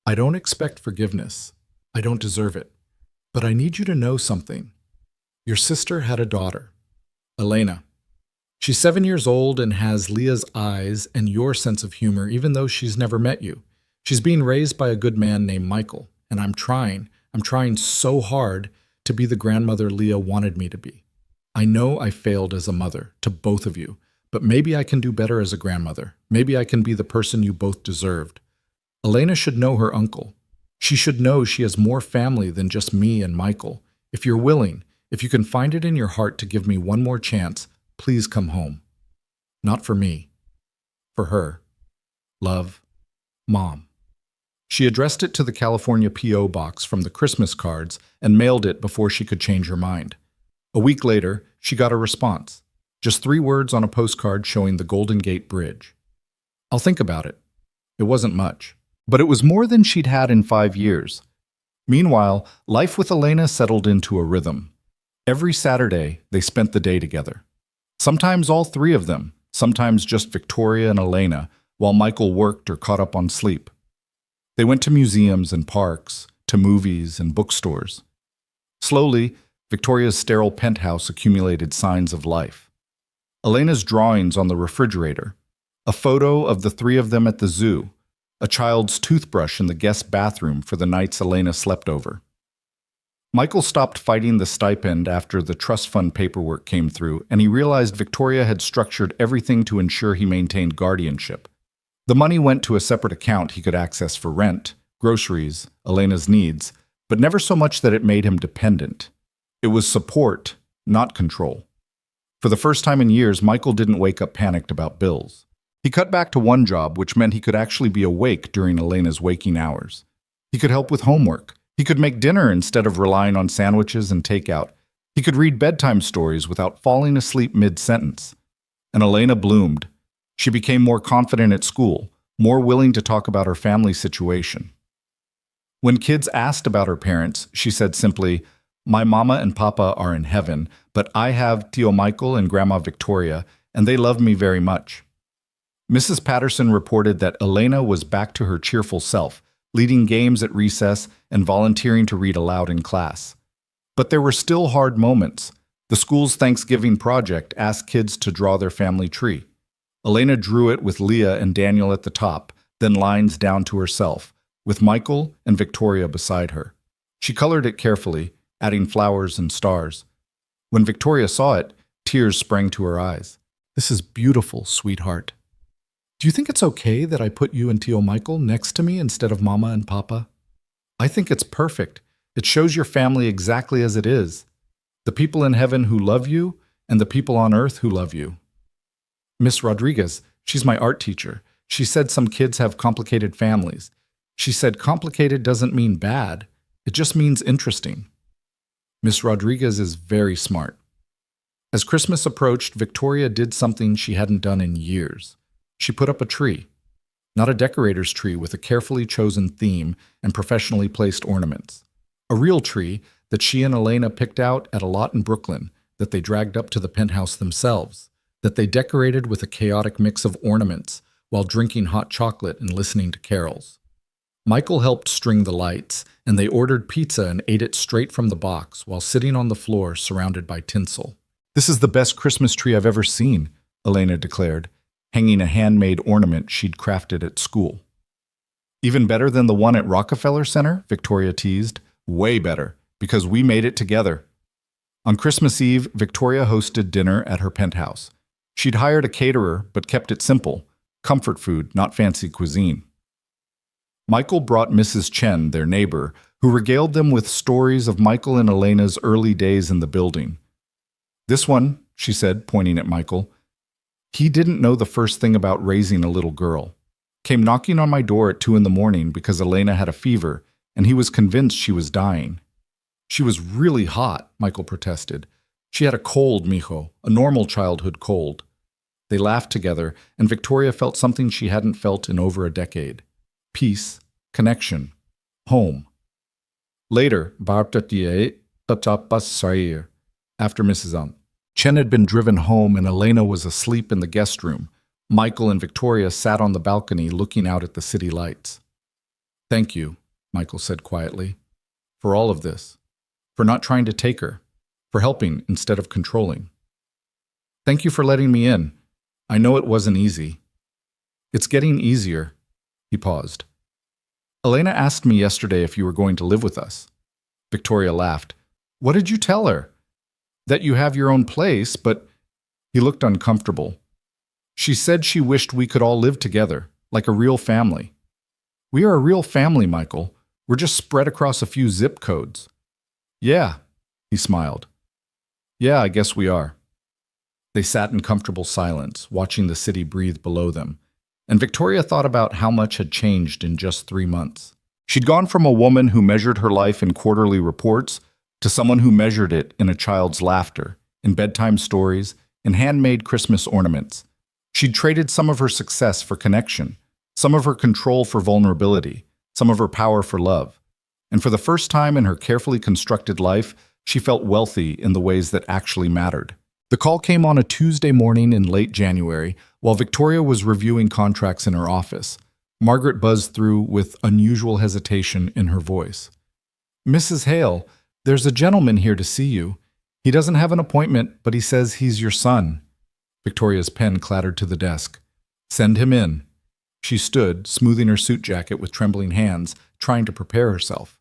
I don't expect forgiveness. I don't deserve it. But I need you to know something. Your sister had a daughter, Elena. She's 7 years old and has Leah's eyes and your sense of humor, even though she's never met you. She's being raised by a good man named Michael, and I'm trying so hard to be the grandmother Leah wanted me to be. I know I failed as a mother to both of you, but maybe I can do better as a grandmother. Maybe I can be the person you both deserved. Elena should know her uncle. She should know she has more family than just me and Michael. If you're willing, if you can find it in your heart to give me one more chance, please come home. Not for me. For her. Love, Mom. She addressed it to the California P.O. box from the Christmas cards and mailed it before she could change her mind. A week later, she got a response. Just 3 words on a postcard showing the Golden Gate Bridge. I'll think about it. It wasn't much, but it was more than she'd had in 5 years. Meanwhile, life with Elena settled into a rhythm. Every Saturday, they spent the day together. Sometimes all 3 of them, sometimes just Victoria and Elena, while Michael worked or caught up on sleep. They went to museums and parks, to movies and bookstores. Slowly, Victoria's sterile penthouse accumulated signs of life. Elena's drawings on the refrigerator, a photo of the 3 of them at the zoo, a child's toothbrush in the guest bathroom for the nights Elena slept over. Michael stopped fighting the stipend after the trust fund paperwork came through, and he realized Victoria had structured everything to ensure he maintained guardianship. The money went to a separate account he could access for rent, groceries, Elena's needs, but never so much that it made him dependent. It was support, not control. For the first time in years, Michael didn't wake up panicked about bills. He cut back to one job, which meant he could actually be awake during Elena's waking hours. He could help with homework. He could make dinner instead of relying on sandwiches and takeout. He could read bedtime stories without falling asleep mid-sentence. And Elena bloomed. She became more confident at school, more willing to talk about her family situation. When kids asked about her parents, she said simply, "My mama and papa are in heaven, but I have Tio Michael and Grandma Victoria, and they love me very much." Mrs. Patterson reported that Elena was back to her cheerful self, leading games at recess and volunteering to read aloud in class. But there were still hard moments. The school's Thanksgiving project asked kids to draw their family tree. Elena drew it with Leah and Daniel at the top, then lines down to herself, with Michael and Victoria beside her. She colored it carefully, adding flowers and stars. When Victoria saw it, tears sprang to her eyes. "This is beautiful, sweetheart. Do you think it's okay that I put you and Tio Michael next to me instead of Mama and Papa? I think it's perfect. It shows your family exactly as it is. The people in heaven who love you and the people on earth who love you." Miss Rodriguez, she's my art teacher. She said some kids have complicated families. She said complicated doesn't mean bad. It just means interesting. Miss Rodriguez is very smart. As Christmas approached, Victoria did something she hadn't done in years. She put up a tree. Not a decorator's tree with a carefully chosen theme and professionally placed ornaments. A real tree that she and Elena picked out at a lot in Brooklyn that they dragged up to the penthouse themselves, that they decorated with a chaotic mix of ornaments while drinking hot chocolate and listening to carols. Michael helped string the lights, and they ordered pizza and ate it straight from the box while sitting on the floor surrounded by tinsel. "This is the best Christmas tree I've ever seen," Elena declared, hanging a handmade ornament she'd crafted at school. "Even better than the one at Rockefeller Center," Victoria teased. "Way better, because we made it together." On Christmas Eve, Victoria hosted dinner at her penthouse. She'd hired a caterer, but kept it simple. Comfort food, not fancy cuisine. Michael brought Mrs. Chen, their neighbor, who regaled them with stories of Michael and Elena's early days in the building. "This one," she said, pointing at Michael, "he didn't know the first thing about raising a little girl. Came knocking on my door at 2 a.m. because Elena had a fever, and he was convinced she was dying." "She was really hot," Michael protested. "She had a cold, mijo, a normal childhood cold." They laughed together, and Victoria felt something she hadn't felt in over a decade. Peace, connection, home. Later, after Mrs. Chen had been driven home and Elena was asleep in the guest room, Michael and Victoria sat on the balcony looking out at the city lights. "Thank you," Michael said quietly, "for all of this, for not trying to take her, for helping instead of controlling. Thank you for letting me in. I know it wasn't easy." "It's getting easier." He paused. "Elena asked me yesterday if you were going to live with us." Victoria laughed. "What did you tell her?" "That you have your own place, but—" He looked uncomfortable. "She said she wished we could all live together, like a real family." "We are a real family, Michael. We're just spread across a few zip codes." "Yeah," he smiled. "Yeah, I guess we are." They sat in comfortable silence, watching the city breathe below them, and Victoria thought about how much had changed in just 3 months. She'd gone from a woman who measured her life in quarterly reports to someone who measured it in a child's laughter, in bedtime stories, in handmade Christmas ornaments. She'd traded some of her success for connection, some of her control for vulnerability, some of her power for love. And for the first time in her carefully constructed life, she felt wealthy in the ways that actually mattered. The call came on a Tuesday morning in late January, while Victoria was reviewing contracts in her office. Margaret buzzed through with unusual hesitation in her voice. "Mrs. Hale, there's a gentleman here to see you. He doesn't have an appointment, but he says he's your son." Victoria's pen clattered to the desk. "Send him in." She stood, smoothing her suit jacket with trembling hands, trying to prepare herself.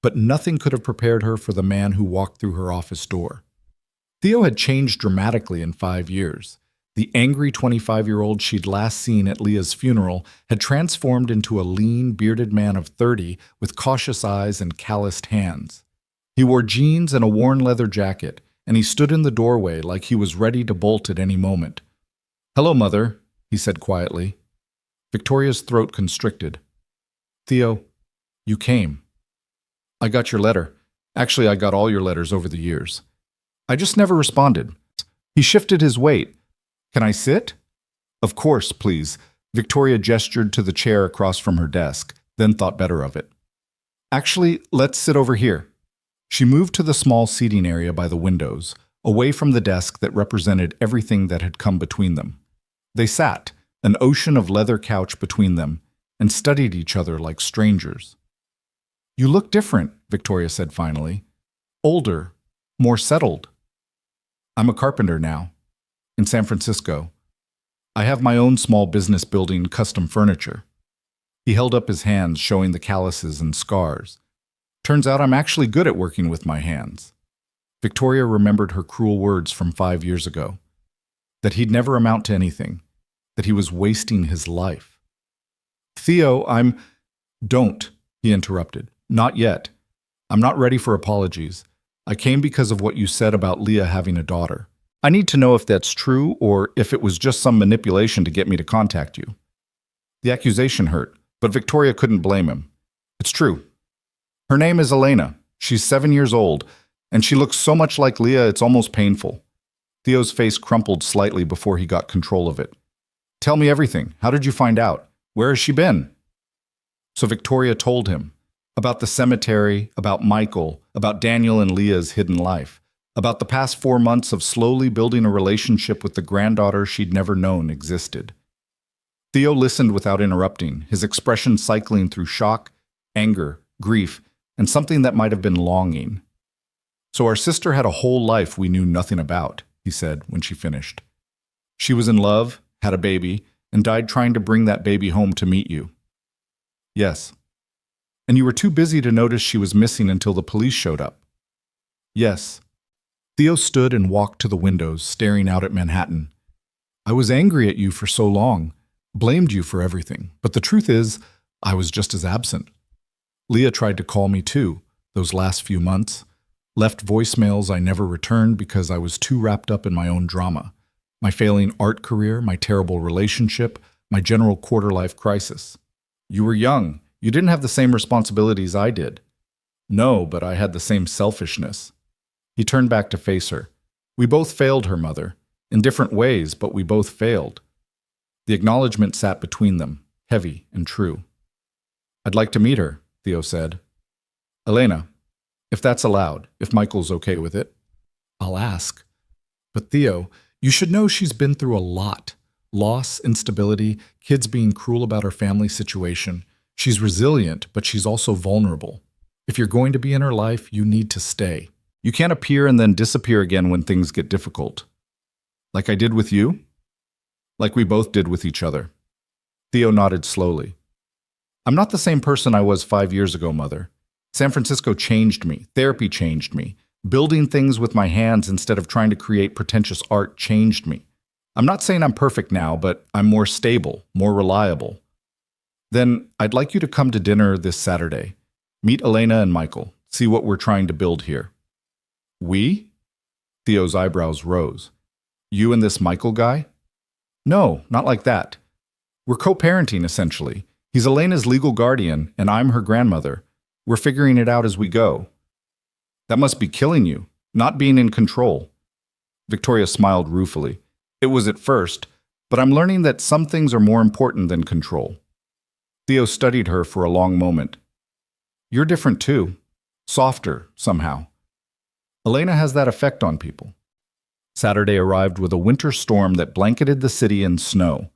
But nothing could have prepared her for the man who walked through her office door. Theo had changed dramatically in 5 years. The angry 25-year-old she'd last seen at Leah's funeral had transformed into a lean, bearded man of 30 with cautious eyes and calloused hands. He wore jeans and a worn leather jacket, and he stood in the doorway like he was ready to bolt at any moment. "Hello, Mother," he said quietly. Victoria's throat constricted. "Theo, you came." "I got your letter. Actually, I got all your letters over the years. I just never responded." He shifted his weight. "Can I sit?" "Of course, please." Victoria gestured to the chair across from her desk, then thought better of it. "Actually, let's sit over here." She moved to the small seating area by the windows, away from the desk that represented everything that had come between them. They sat, an ocean of leather couch between them, and studied each other like strangers. "You look different," Victoria said finally. "Older, more settled." "I'm a carpenter now, in San Francisco. I have my own small business building custom furniture." He held up his hands, showing the calluses and scars. "Turns out I'm actually good at working with my hands." Victoria remembered her cruel words from 5 years ago. That he'd never amount to anything. That he was wasting his life. "Theo, Don't," he interrupted. "Not yet. I'm not ready for apologies. I came because of what you said about Leah having a daughter. I need to know if that's true or if it was just some manipulation to get me to contact you." The accusation hurt, but Victoria couldn't blame him. "It's true. Her name is Elena. She's 7 years old, and she looks so much like Leah it's almost painful." Theo's face crumpled slightly before he got control of it. "Tell me everything. How did you find out? Where has she been?" So Victoria told him about the cemetery, about Michael, about Daniel and Leah's hidden life, about the past 4 months of slowly building a relationship with the granddaughter she'd never known existed. Theo listened without interrupting, his expression cycling through shock, anger, grief, and something that might have been longing. "So our sister had a whole life we knew nothing about," he said when she finished. "She was in love, had a baby, and died trying to bring that baby home to meet you." "Yes." "And you were too busy to notice she was missing until the police showed up." "Yes." Theo stood and walked to the windows, staring out at Manhattan. "I was angry at you for so long, blamed you for everything, but the truth is, I was just as absent. Leah tried to call me too, those last few months, left voicemails I never returned because I was too wrapped up in my own drama, my failing art career, my terrible relationship, my general quarter-life crisis. You were young. You didn't have the same responsibilities I did." "No, but I had the same selfishness." He turned back to face her. "We both failed her, Mother. In different ways, but we both failed." The acknowledgement sat between them, heavy and true. "I'd like to meet her," Theo said. "Elena, if that's allowed, if Michael's okay with it." "I'll ask. But Theo, you should know she's been through a lot. Loss, instability, kids being cruel about her family situation. She's resilient, but she's also vulnerable. If you're going to be in her life, you need to stay. You can't appear and then disappear again when things get difficult. Like I did with you? Like we both did with each other. Theo nodded slowly. I'm not the same person I was 5 years ago, Mother. San Francisco changed me. Therapy changed me. Building things with my hands instead of trying to create pretentious art changed me. I'm not saying I'm perfect now, but I'm more stable, more reliable. Then I'd like you to come to dinner this Saturday. Meet Elena and Michael. See what we're trying to build here. We? Theo's eyebrows rose. You and this Michael guy? No, not like that. We're co-parenting, essentially. He's Elena's legal guardian, and I'm her grandmother. We're figuring it out as we go. That must be killing you, not being in control. Victoria smiled ruefully. It was at first, but I'm learning that some things are more important than control. Theo studied her for a long moment. You're different too. Softer, somehow. Elena has that effect on people. Saturday arrived with a winter storm that blanketed the city in snow.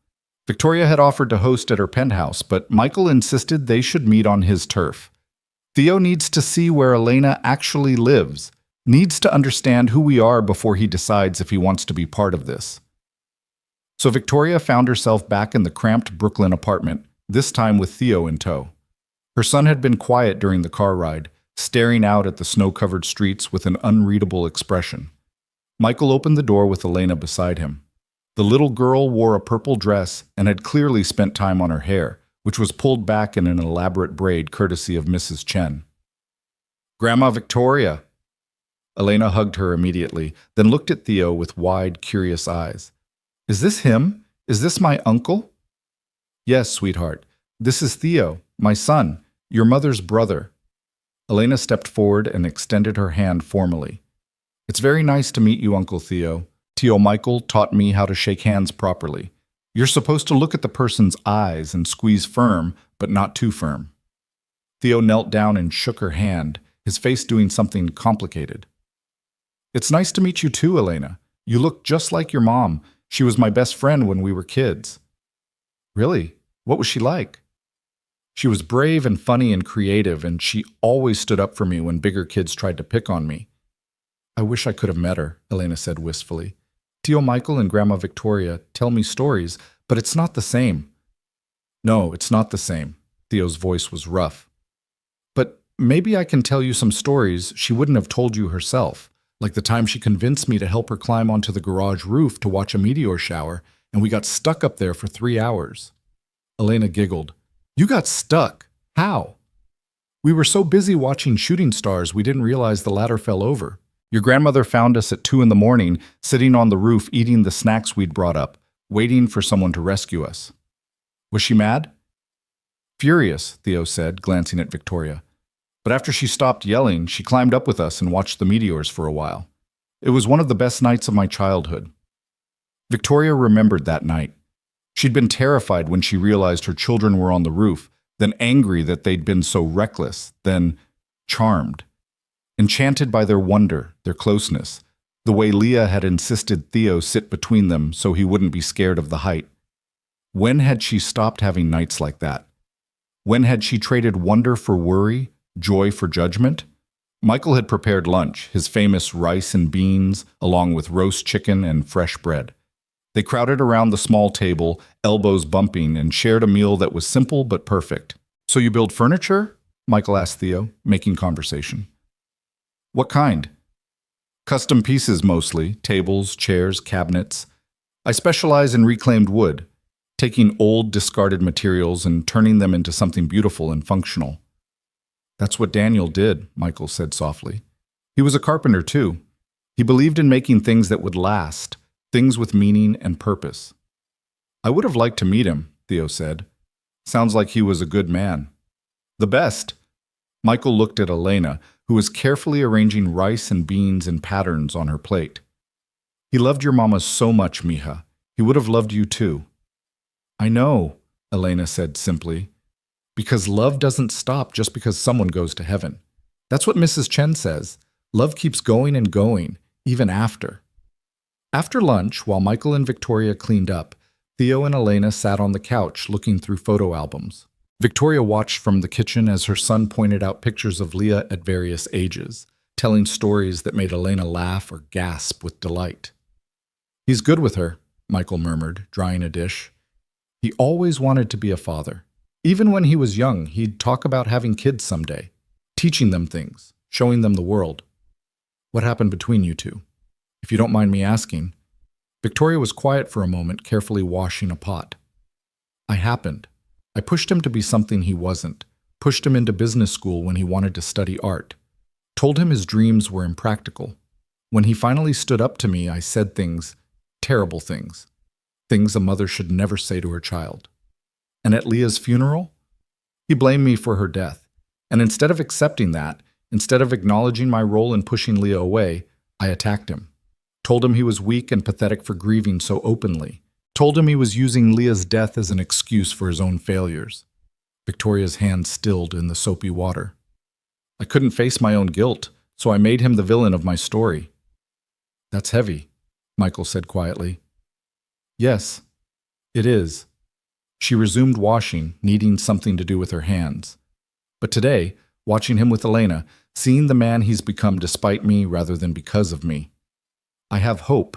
Victoria had offered to host at her penthouse, but Michael insisted they should meet on his turf. Theo needs to see where Elena actually lives, needs to understand who we are before he decides if he wants to be part of this. So Victoria found herself back in the cramped Brooklyn apartment, this time with Theo in tow. Her son had been quiet during the car ride, staring out at the snow-covered streets with an unreadable expression. Michael opened the door with Elena beside him. The little girl wore a purple dress and had clearly spent time on her hair, which was pulled back in an elaborate braid courtesy of Mrs. Chen. Grandma Victoria! Elena hugged her immediately, then looked at Theo with wide, curious eyes. Is this him? Is this my uncle? Yes, sweetheart. This is Theo, my son, your mother's brother. Elena stepped forward and extended her hand formally. It's very nice to meet you, Uncle Theo. Tio Michael taught me how to shake hands properly. You're supposed to look at the person's eyes and squeeze firm, but not too firm. Theo knelt down and shook her hand, his face doing something complicated. It's nice to meet you too, Elena. You look just like your mom. She was my best friend when we were kids. Really? What was she like? She was brave and funny and creative, and she always stood up for me when bigger kids tried to pick on me. I wish I could have met her, Elena said wistfully. Tio Michael and Grandma Victoria tell me stories, but it's not the same. No, it's not the same. Theo's voice was rough. But maybe I can tell you some stories she wouldn't have told you herself, like the time she convinced me to help her climb onto the garage roof to watch a meteor shower, and we got stuck up there for 3 hours. Elena giggled. You got stuck? How? We were so busy watching shooting stars we didn't realize the ladder fell over. Your grandmother found us at 2 a.m, sitting on the roof eating the snacks we'd brought up, waiting for someone to rescue us. Was she mad? Furious, Theo said, glancing at Victoria. But after she stopped yelling, she climbed up with us and watched the meteors for a while. It was one of the best nights of my childhood. Victoria remembered that night. She'd been terrified when she realized her children were on the roof, then angry that they'd been so reckless, then charmed. Enchanted by their wonder, their closeness, the way Leah had insisted Theo sit between them so he wouldn't be scared of the height. When had she stopped having nights like that? When had she traded wonder for worry, joy for judgment? Michael had prepared lunch, his famous rice and beans, along with roast chicken and fresh bread. They crowded around the small table, elbows bumping, and shared a meal that was simple but perfect. So you build furniture? Michael asked Theo, making conversation. What kind? Custom pieces mostly, tables, chairs, cabinets. I specialize in reclaimed wood, taking old, discarded materials and turning them into something beautiful and functional. That's what Daniel did, Michael said softly. He was a carpenter too. He believed in making things that would last, things with meaning and purpose. I would have liked to meet him, Theo said. Sounds like he was a good man. The best. Michael looked at Elena, who was carefully arranging rice and beans in patterns on her plate. He loved your mama so much, mija. He would have loved you too. I know, Elena said simply, because love doesn't stop just because someone goes to heaven. That's what Mrs. Chen says. Love keeps going and going, even after. After lunch, while Michael and Victoria cleaned up, Theo and Elena sat on the couch looking through photo albums. Victoria watched from the kitchen as her son pointed out pictures of Leah at various ages, telling stories that made Elena laugh or gasp with delight. "He's good with her," Michael murmured, drying a dish. "He always wanted to be a father. Even when he was young, he'd talk about having kids someday, teaching them things, showing them the world." "What happened between you two? If you don't mind me asking." Victoria was quiet for a moment, carefully washing a pot. I pushed him to be something he wasn't, pushed him into business school when he wanted to study art, told him his dreams were impractical. When he finally stood up to me, I said things, terrible things, things a mother should never say to her child. And at Leah's funeral, he blamed me for her death. And instead of accepting that, instead of acknowledging my role in pushing Leah away, I attacked him. Told him he was weak and pathetic for grieving so openly. Told him he was using Leah's death as an excuse for his own failures. Victoria's hand stilled in the soapy water. I couldn't face my own guilt, so I made him the villain of my story. "That's heavy," Michael said quietly. "Yes, it is." She resumed washing, needing something to do with her hands. But today, watching him with Elena, seeing the man he's become despite me rather than because of me, I have hope.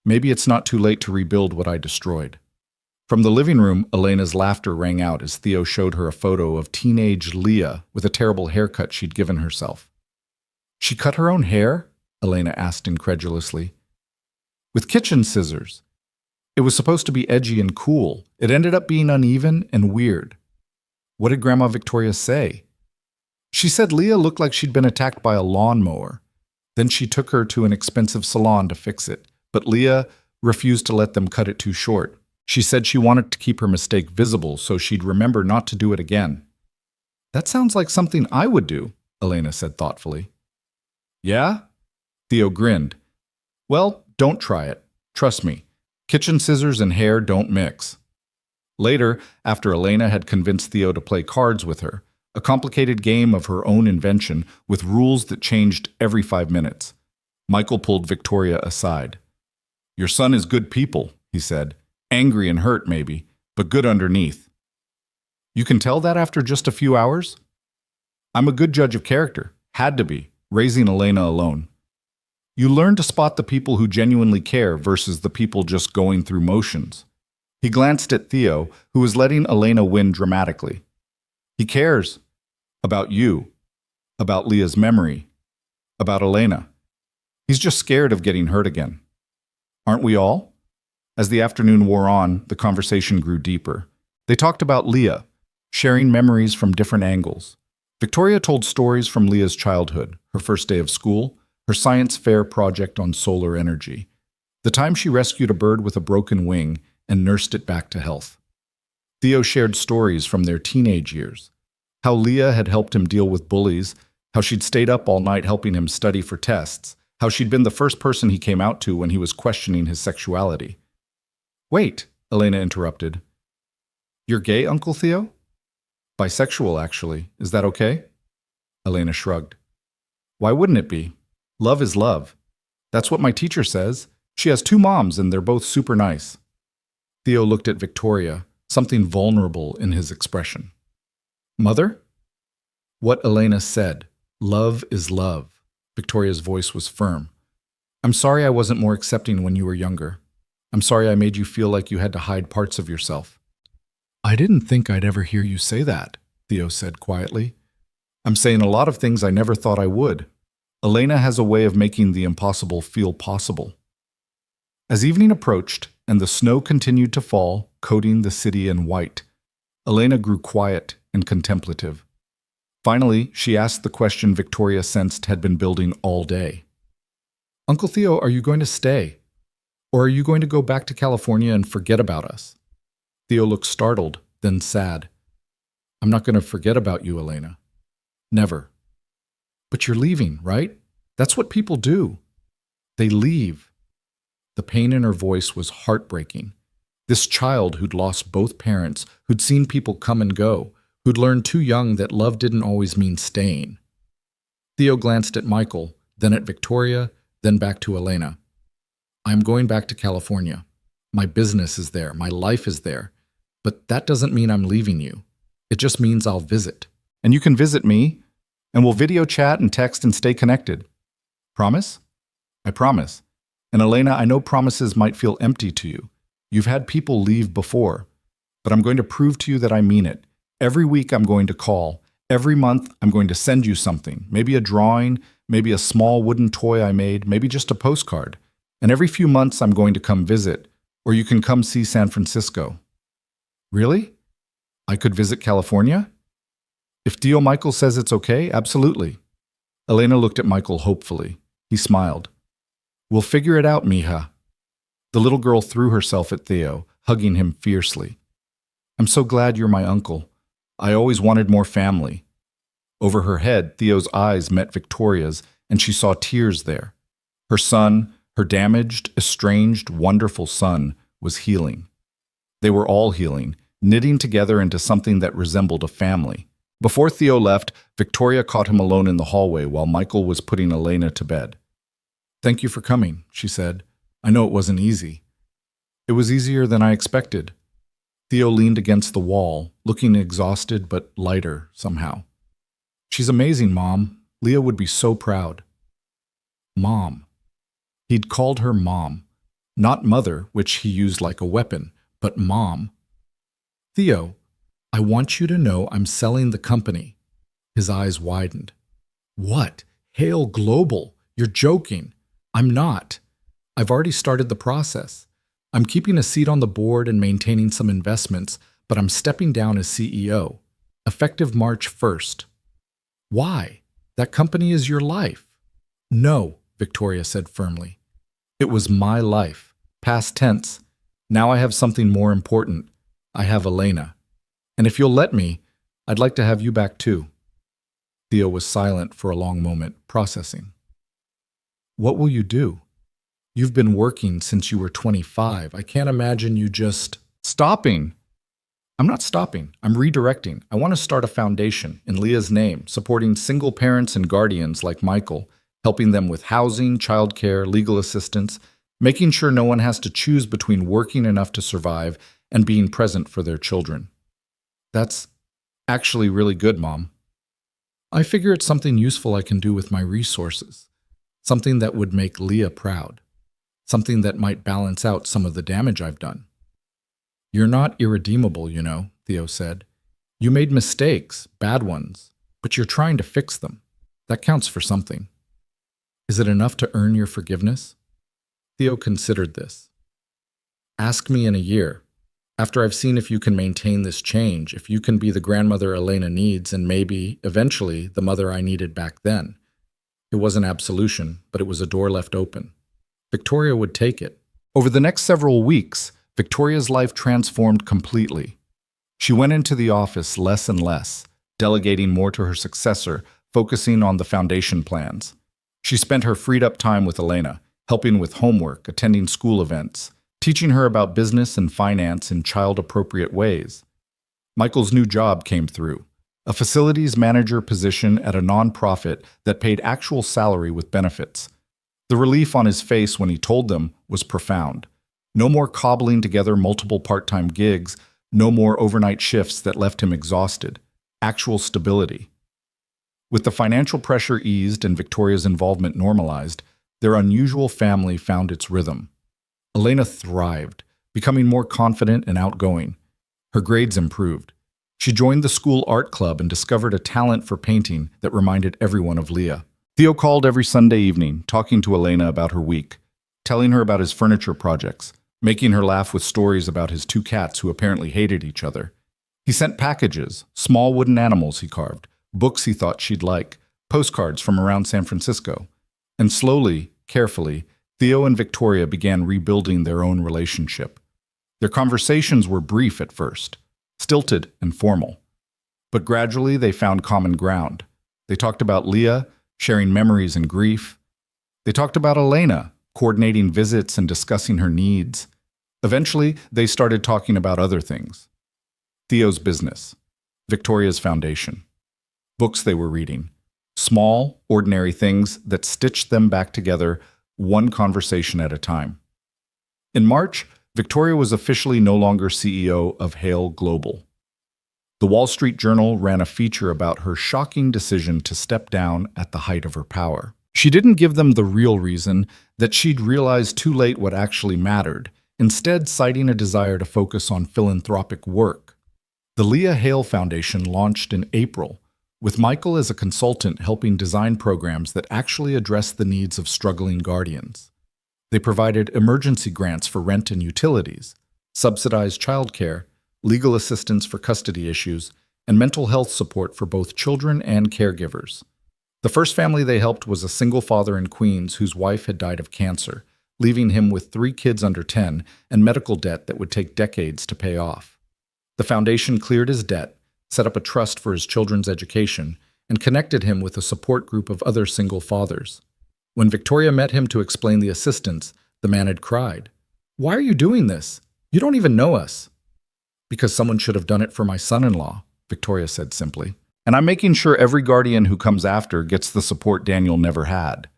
Maybe it's not too late to rebuild what I destroyed. From the living room, Elena's laughter rang out as Theo showed her a photo of teenage Leah with a terrible haircut she'd given herself. "She cut her own hair?" Elena asked incredulously. "With kitchen scissors. It was supposed to be edgy and cool. It ended up being uneven and weird." "What did Grandma Victoria say?" "She said Leah looked like she'd been attacked by a lawnmower. Then she took her to an expensive salon to fix it, but Leah refused to let them cut it too short. She said she wanted to keep her mistake visible so she'd remember not to do it again." "That sounds like something I would do," Elena said thoughtfully. "Yeah?" Theo grinned. "Well, don't try it. Trust me. Kitchen scissors and hair don't mix." Later, after Elena had convinced Theo to play cards with her, a complicated game of her own invention with rules that changed every 5 minutes, Michael pulled Victoria aside. "Your son is good people," he said. "Angry and hurt, maybe, but good underneath." "You can tell that after just a few hours?" "I'm a good judge of character. Had to be, raising Elena alone. You learn to spot the people who genuinely care versus the people just going through motions." He glanced at Theo, who was letting Elena win dramatically. "He cares. About you. About Leah's memory. About Elena. He's just scared of getting hurt again. Aren't we all?" As the afternoon wore on, the conversation grew deeper. They talked about Leah, sharing memories from different angles. Victoria told stories from Leah's childhood, her first day of school, her science fair project on solar energy, the time she rescued a bird with a broken wing and nursed it back to health. Theo shared stories from their teenage years, how Leah had helped him deal with bullies, how she'd stayed up all night helping him study for tests, how she'd been the first person he came out to when he was questioning his sexuality. "Wait," Elena interrupted. "You're gay, Uncle Theo?" "Bisexual, actually. Is that okay?" Elena shrugged. "Why wouldn't it be? Love is love. That's what my teacher says. She has 2 moms and they're both super nice." Theo looked at Victoria, something vulnerable in his expression. "Mother?" "What Elena said. Love is love." Victoria's voice was firm. "I'm sorry I wasn't more accepting when you were younger. I'm sorry I made you feel like you had to hide parts of yourself." "I didn't think I'd ever hear you say that," Theo said quietly. "I'm saying a lot of things I never thought I would. Elena has a way of making the impossible feel possible." As evening approached and the snow continued to fall, coating the city in white, Elena grew quiet and contemplative. Finally, she asked the question Victoria sensed had been building all day. "Uncle Theo, are you going to stay? Or are you going to go back to California and forget about us?" Theo looked startled, then sad. "I'm not going to forget about you, Elena. Never." "But you're leaving, right? That's what people do. They leave." The pain in her voice was heartbreaking. This child who'd lost both parents, who'd seen people come and go, who'd learned too young that love didn't always mean staying. Theo glanced at Michael, then at Victoria, then back to Elena. "I'm going back to California. My business is there. My life is there. But that doesn't mean I'm leaving you. It just means I'll visit. And you can visit me, and we'll video chat and text and stay connected. Promise? I promise. And Elena, I know promises might feel empty to you. You've had people leave before. But I'm going to prove to you that I mean it. Every week I'm going to call. Every month I'm going to send you something. Maybe a drawing, maybe a small wooden toy I made, maybe just a postcard. And every few months I'm going to come visit. Or you can come see San Francisco. Really? I could visit California? If Theo Michael says it's okay, absolutely. Elena looked at Michael hopefully. He smiled. We'll figure it out, mija. The little girl threw herself at Theo, hugging him fiercely. I'm so glad you're my uncle. I always wanted more family. Over her head, Theo's eyes met Victoria's, and she saw tears there. Her son, her damaged, estranged, wonderful son, was healing. They were all healing, knitting together into something that resembled a family. Before Theo left, Victoria caught him alone in the hallway while Michael was putting Elena to bed. Thank you for coming, she said. I know it wasn't easy. It was easier than I expected. Theo leaned against the wall, looking exhausted but lighter somehow. She's amazing, Mom. Leah would be so proud. Mom. He'd called her Mom. Not Mother, which he used like a weapon, but Mom. Theo, I want you to know I'm selling the company. His eyes widened. What? Hail Global. You're joking. I'm not. I've already started the process. I'm keeping a seat on the board and maintaining some investments, but I'm stepping down as CEO, effective March 1st. Why? That company is your life. No, Victoria said firmly. It was my life. Past tense. Now I have something more important. I have Elena. And if you'll let me, I'd like to have you back too. Theo was silent for a long moment, processing. What will you do? You've been working since you were 25. I can't imagine you just... Stopping! I'm not stopping. I'm redirecting. I want to start a foundation in Leah's name, supporting single parents and guardians like Michael, helping them with housing, childcare, legal assistance, making sure no one has to choose between working enough to survive and being present for their children. That's actually really good, Mom. I figure it's something useful I can do with my resources, something that would make Leah proud. Something that might balance out some of the damage I've done. You're not irredeemable, you know, Theo said. You made mistakes, bad ones, but you're trying to fix them. That counts for something. Is it enough to earn your forgiveness? Theo considered this. Ask me in a year, after I've seen if you can maintain this change, if you can be the grandmother Elena needs and maybe, eventually, the mother I needed back then. It wasn't absolution, but it was a door left open. Victoria would take it. Over the next several weeks, Victoria's life transformed completely. She went into the office less and less, delegating more to her successor, focusing on the foundation plans. She spent her freed-up time with Elena, helping with homework, attending school events, teaching her about business and finance in child-appropriate ways. Michael's new job came through, a facilities manager position at a nonprofit that paid actual salary with benefits. The relief on his face when he told them was profound. No more cobbling together multiple part-time gigs, no more overnight shifts that left him exhausted. Actual stability. With the financial pressure eased and Victoria's involvement normalized, their unusual family found its rhythm. Elena thrived, becoming more confident and outgoing. Her grades improved. She joined the school art club and discovered a talent for painting that reminded everyone of Leah. Theo called every Sunday evening, talking to Elena about her week, telling her about his furniture projects, making her laugh with stories about his two cats who apparently hated each other. He sent packages, small wooden animals he carved, books he thought she'd like, postcards from around San Francisco. And slowly, carefully, Theo and Victoria began rebuilding their own relationship. Their conversations were brief at first, stilted and formal. But gradually they found common ground. They talked about Leah, sharing memories and grief. They talked about Elena, coordinating visits and discussing her needs. Eventually, they started talking about other things. Theo's business, Victoria's foundation, books they were reading, small, ordinary things that stitched them back together, one conversation at a time. In March, Victoria was officially no longer CEO of Hale Global. The Wall Street Journal ran a feature about her shocking decision to step down at the height of her power. She didn't give them the real reason, that she'd realized too late what actually mattered, instead citing a desire to focus on philanthropic work. The Leah Hale Foundation launched in April, with Michael as a consultant helping design programs that actually address the needs of struggling guardians. They provided emergency grants for rent and utilities, subsidized childcare, legal assistance for custody issues, and mental health support for both children and caregivers. The first family they helped was a single father in Queens whose wife had died of cancer, leaving him with 3 kids under 10 and medical debt that would take decades to pay off. The foundation cleared his debt, set up a trust for his children's education, and connected him with a support group of other single fathers. When Victoria met him to explain the assistance, the man had cried, "Why are you doing this? You don't even know us." "Because someone should have done it for my son-in-law," Victoria said simply. "And I'm making sure every guardian who comes after gets the support Daniel never had."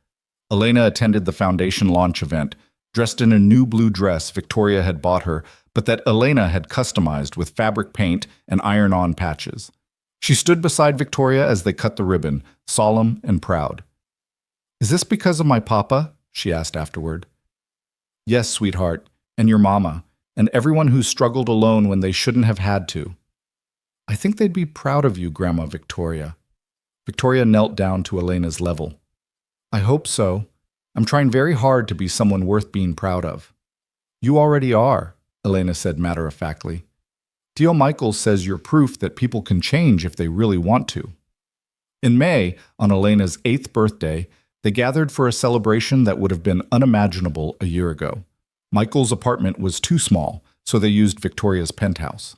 Elena attended the foundation launch event, dressed in a new blue dress Victoria had bought her, but that Elena had customized with fabric paint and iron-on patches. She stood beside Victoria as they cut the ribbon, solemn and proud. "Is this because of my papa?" she asked afterward. "Yes, sweetheart, and your mama, and everyone who struggled alone when they shouldn't have had to." "I think they'd be proud of you, Grandma Victoria." Victoria knelt down to Elena's level. "I hope so. I'm trying very hard to be someone worth being proud of." "You already are," Elena said matter-of-factly. "Theo Michaels says you're proof that people can change if they really want to." In May, on Elena's 8th birthday, they gathered for a celebration that would have been unimaginable a year ago. Michael's apartment was too small, so they used Victoria's penthouse.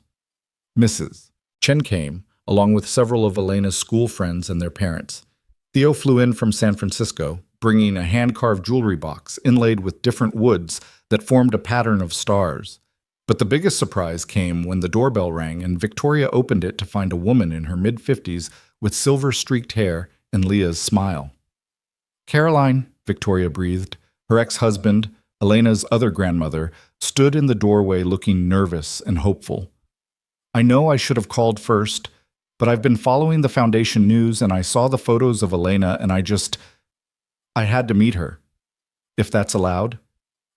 Mrs. Chen came, along with several of Elena's school friends and their parents. Theo flew in from San Francisco, bringing a hand-carved jewelry box inlaid with different woods that formed a pattern of stars. But the biggest surprise came when the doorbell rang and Victoria opened it to find a woman in her mid-50s with silver-streaked hair and Leah's smile. "Caroline," Victoria breathed. Her ex-husband, Elena's other grandmother, stood in the doorway looking nervous and hopeful. "I know I should have called first, but I've been following the foundation news and I saw the photos of Elena and I had to meet her. If that's allowed.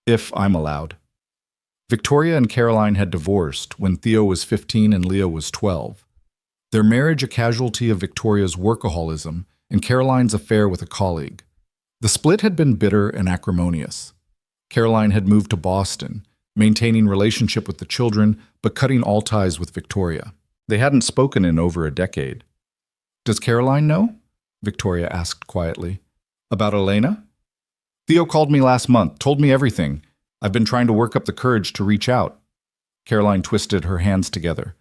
If I'm allowed." Victoria and Caroline had divorced when Theo was 15 and Leah was 12. Their marriage a casualty of Victoria's workaholism and Caroline's affair with a colleague. The split had been bitter and acrimonious. Caroline had moved to Boston, maintaining relationship with the children, but cutting all ties with Victoria. They hadn't spoken in over a decade. "Does Caroline know?" Victoria asked quietly. "About Elena?" "Theo called me last month, told me everything. I've been trying to work up the courage to reach out." Caroline twisted her hands together.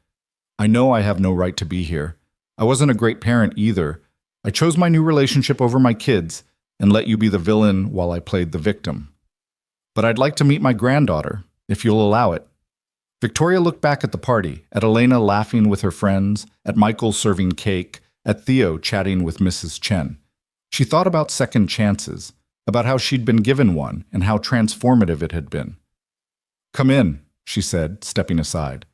"I know I have no right to be here. I wasn't a great parent either. I chose my new relationship over my kids and let you be the villain while I played the victim. But I'd like to meet my granddaughter, if you'll allow it." Victoria looked back at the party, at Elena laughing with her friends, at Michael serving cake, at Theo chatting with Mrs. Chen. She thought about second chances, about how she'd been given one and how transformative it had been. "Come in," she said, stepping aside.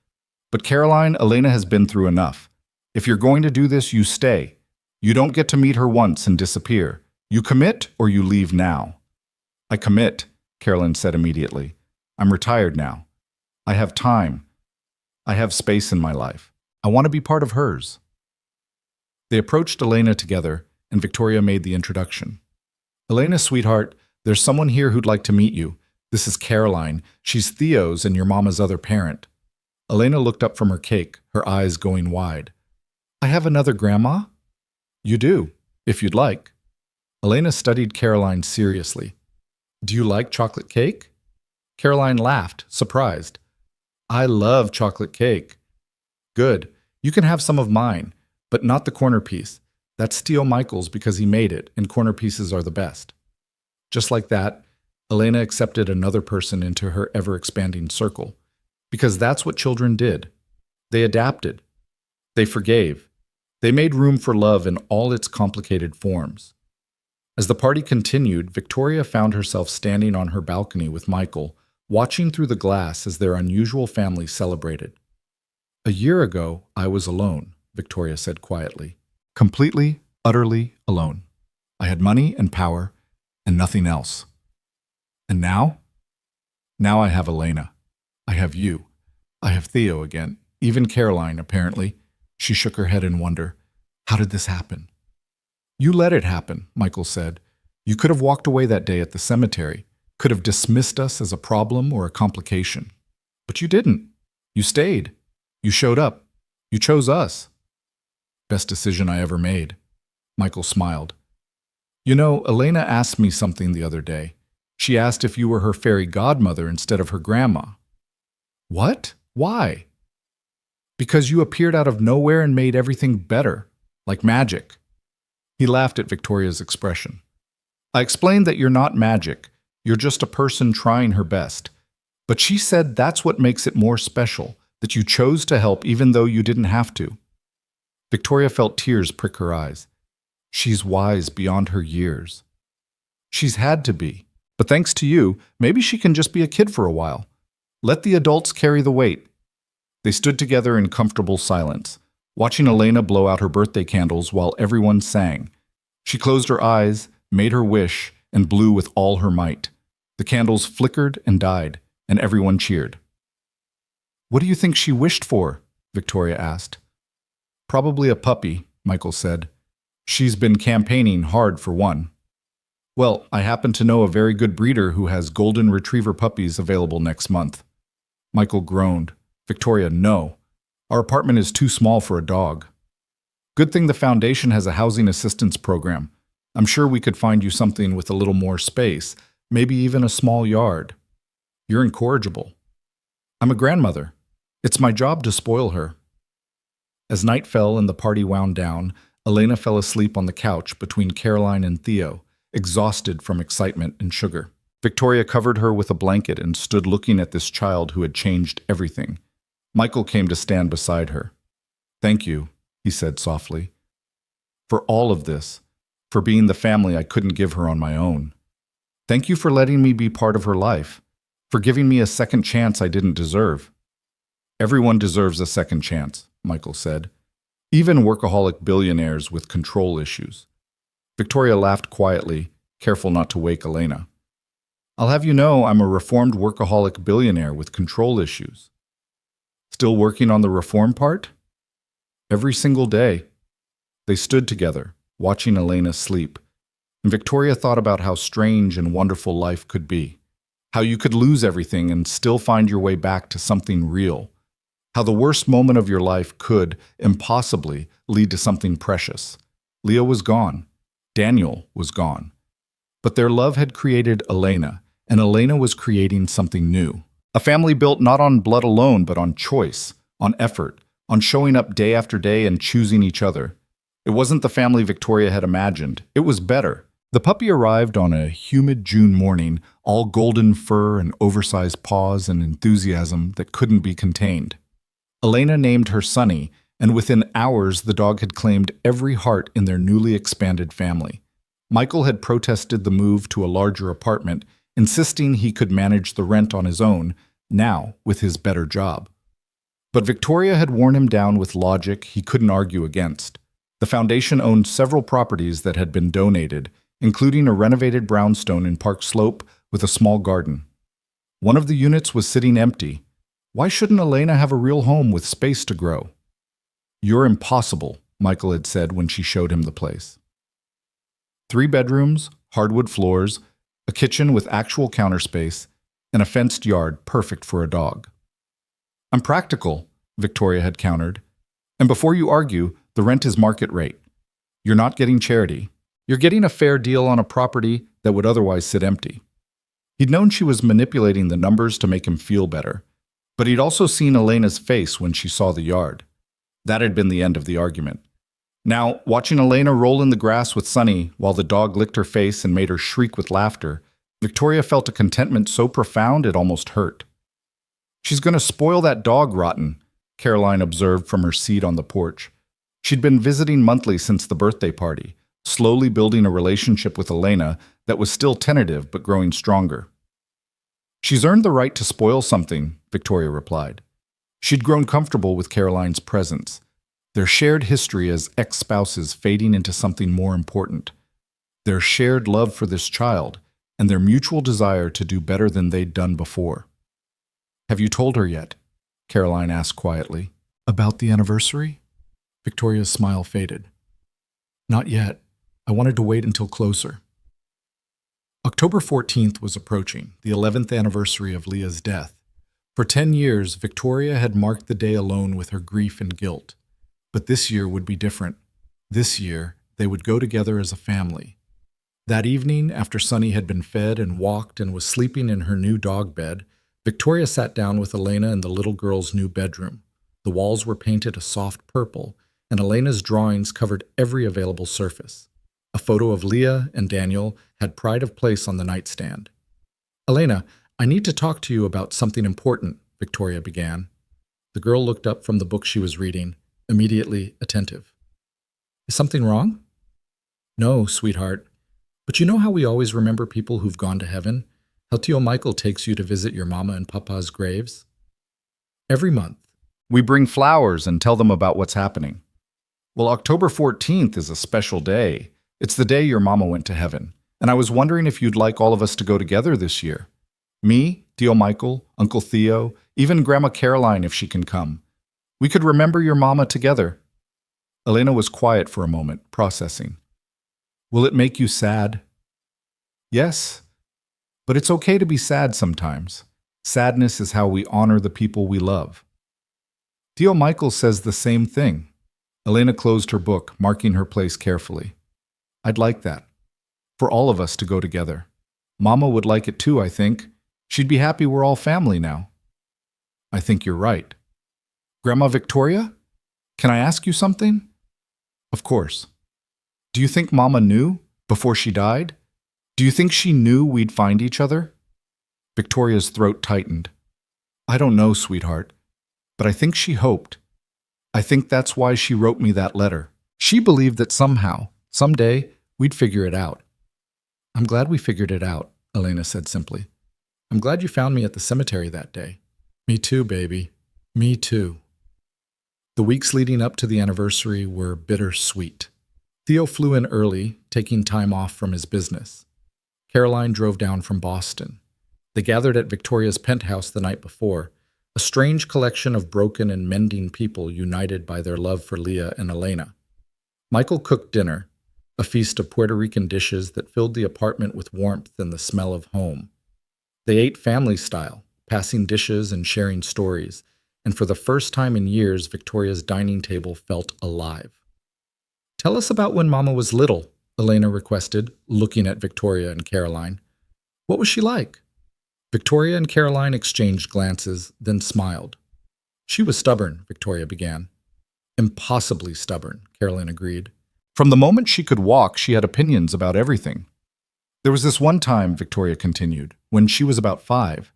"But Caroline, Elena has been through enough. If you're going to do this, you stay. You don't get to meet her once and disappear. You commit or you leave now." "I commit," Caroline said immediately. "I'm retired now. I have time. I have space in my life. I want to be part of hers." They approached Elena together, and Victoria made the introduction. "Elena, sweetheart, there's someone here who'd like to meet you. This is Caroline. She's Theo's and your mama's other parent." Elena looked up from her cake, her eyes going wide. "I have another grandma?" "You do, if you'd like." Elena studied Caroline seriously. "Do you like chocolate cake?" Caroline laughed, surprised. "I love chocolate cake." "Good. You can have some of mine, but not the corner piece. That's Theo Michaels because he made it, and corner pieces are the best." Just like that, Elena accepted another person into her ever-expanding circle, because that's what children did. They adapted. They forgave. They made room for love in all its complicated forms. As the party continued, Victoria found herself standing on her balcony with Michael, watching through the glass as their unusual family celebrated. "A year ago, I was alone," Victoria said quietly. Completely, utterly alone. I had money and power and nothing else. And now? Now I have Elena. I have you. I have Theo again. Even Caroline, apparently." She shook her head in wonder. "How did this happen?" "You let it happen," Michael said. "You could have walked away that day at the cemetery, could have dismissed us as a problem or a complication. But you didn't. You stayed. You showed up. You chose us." "Best decision I ever made." Michael smiled. "You know, Elena asked me something the other day. She asked if you were her fairy godmother instead of her grandma." "What? Why?" "Because you appeared out of nowhere and made everything better, like magic." He laughed at Victoria's expression. "I explained that you're not magic. You're just a person trying her best. But she said that's what makes it more special, that you chose to help even though you didn't have to." Victoria felt tears prick her eyes. She's wise beyond her years. She's had to be. But thanks to you, maybe she can just be a kid for a while. Let the adults carry the weight. They stood together in comfortable silence, watching Elena blow out her birthday candles while everyone sang. She closed her eyes, made her wish, and blew with all her might. The candles flickered and died, and everyone cheered. "What do you think she wished for?" Victoria asked. "Probably a puppy," Michael said. "She's been campaigning hard for one." "Well, I happen to know a very good breeder who has golden retriever puppies available next month." Michael groaned. "Victoria, no. Our apartment is too small for a dog." "Good thing the foundation has a housing assistance program. I'm sure we could find you something with a little more space, maybe even a small yard." "You're incorrigible." "I'm a grandmother. It's my job to spoil her." As night fell and the party wound down, Elena fell asleep on the couch between Caroline and Theo, exhausted from excitement and sugar. Victoria covered her with a blanket and stood looking at this child who had changed everything. Michael came to stand beside her. "Thank you," he said softly, "for all of this, for being the family I couldn't give her on my own. Thank you for letting me be part of her life, for giving me a second chance I didn't deserve." "Everyone deserves a second chance," Michael said. "Even workaholic billionaires with control issues." Victoria laughed quietly, careful not to wake Elena. "I'll have you know I'm a reformed workaholic billionaire with control issues." "Still working on the reform part?" "Every single day." They stood together, watching Elena sleep, and Victoria thought about how strange and wonderful life could be, how you could lose everything and still find your way back to something real, how the worst moment of your life could, impossibly, lead to something precious. Leo was gone. Daniel was gone. But their love had created Elena, and Elena was creating something new. A family built not on blood alone, but on choice, on effort, on showing up day after day and choosing each other. It wasn't the family Victoria had imagined. It was better. The puppy arrived on a humid June morning, all golden fur and oversized paws and enthusiasm that couldn't be contained. Elena named her Sunny, and within hours the dog had claimed every heart in their newly expanded family. Michael had protested the move to a larger apartment, insisting he could manage the rent on his own, now with his better job. But Victoria had worn him down with logic he couldn't argue against. The foundation owned several properties that had been donated, including a renovated brownstone in Park Slope with a small garden. One of the units was sitting empty. Why shouldn't Elena have a real home with space to grow? "You're impossible," Michael had said when she showed him the place. 3 bedrooms, hardwood floors, a kitchen with actual counter space, and a fenced yard perfect for a dog. "I'm practical," Victoria had countered. "And before you argue, the rent is market rate. You're not getting charity. You're getting a fair deal on a property that would otherwise sit empty." He'd known she was manipulating the numbers to make him feel better, but he'd also seen Elena's face when she saw the yard. That had been the end of the argument. Now, watching Elena roll in the grass with Sunny while the dog licked her face and made her shriek with laughter, Victoria felt a contentment so profound it almost hurt. "She's going to spoil that dog rotten," Caroline observed from her seat on the porch. She'd been visiting monthly since the birthday party, slowly building a relationship with Elena that was still tentative but growing stronger. She's earned the right to spoil something, Victoria replied. She'd grown comfortable with Caroline's presence, their shared history as ex-spouses fading into something more important, their shared love for this child, and their mutual desire to do better than they'd done before. Have you told her yet? Caroline asked quietly. About the anniversary? Victoria's smile faded. Not yet. I wanted to wait until closer. October 14th was approaching, the 11th anniversary of Leah's death. For 10 years, Victoria had marked the day alone with her grief and guilt. But this year would be different. This year, they would go together as a family. That evening, after Sunny had been fed and walked and was sleeping in her new dog bed, Victoria sat down with Elena in the little girl's new bedroom. The walls were painted a soft purple, and Elena's drawings covered every available surface. A photo of Leah and Daniel had pride of place on the nightstand. Elena, I need to talk to you about something important, Victoria began. The girl looked up from the book she was reading, immediately attentive. Is something wrong? No, sweetheart. But you know how we always remember people who've gone to heaven? How Tio Michael takes you to visit your mama and papa's graves? Every month. We bring flowers and tell them about what's happening. Well, October 14th is a special day. It's the day your mama went to heaven, and I was wondering if you'd like all of us to go together this year. Me, Tio Michael, Uncle Theo, even Grandma Caroline if she can come. We could remember your mama together. Elena was quiet for a moment, processing. Will it make you sad? Yes, but it's okay to be sad sometimes. Sadness is how we honor the people we love. Tio Michael says the same thing. Elena closed her book, marking her place carefully. I'd like that. For all of us to go together. Mama would like it too, I think. She'd be happy we're all family now. I think you're right. Grandma Victoria? Can I ask you something? Of course. Do you think Mama knew before she died? Do you think she knew we'd find each other? Victoria's throat tightened. I don't know, sweetheart, but I think she hoped. I think that's why she wrote me that letter. She believed that somehow, someday, we'd figure it out. I'm glad we figured it out, Elena said simply. I'm glad you found me at the cemetery that day. Me too, baby. Me too. The weeks leading up to the anniversary were bittersweet. Theo flew in early, taking time off from his business. Caroline drove down from Boston. They gathered at Victoria's penthouse the night before, a strange collection of broken and mending people united by their love for Leah and Elena. Michael cooked dinner, a feast of Puerto Rican dishes that filled the apartment with warmth and the smell of home. They ate family style, passing dishes and sharing stories, and for the first time in years, Victoria's dining table felt alive. Tell us about when Mama was little, Elena requested, looking at Victoria and Caroline. What was she like? Victoria and Caroline exchanged glances, then smiled. She was stubborn, Victoria began. Impossibly stubborn, Caroline agreed. From the moment she could walk, she had opinions about everything. There was this one time, Victoria continued, when she was about 5.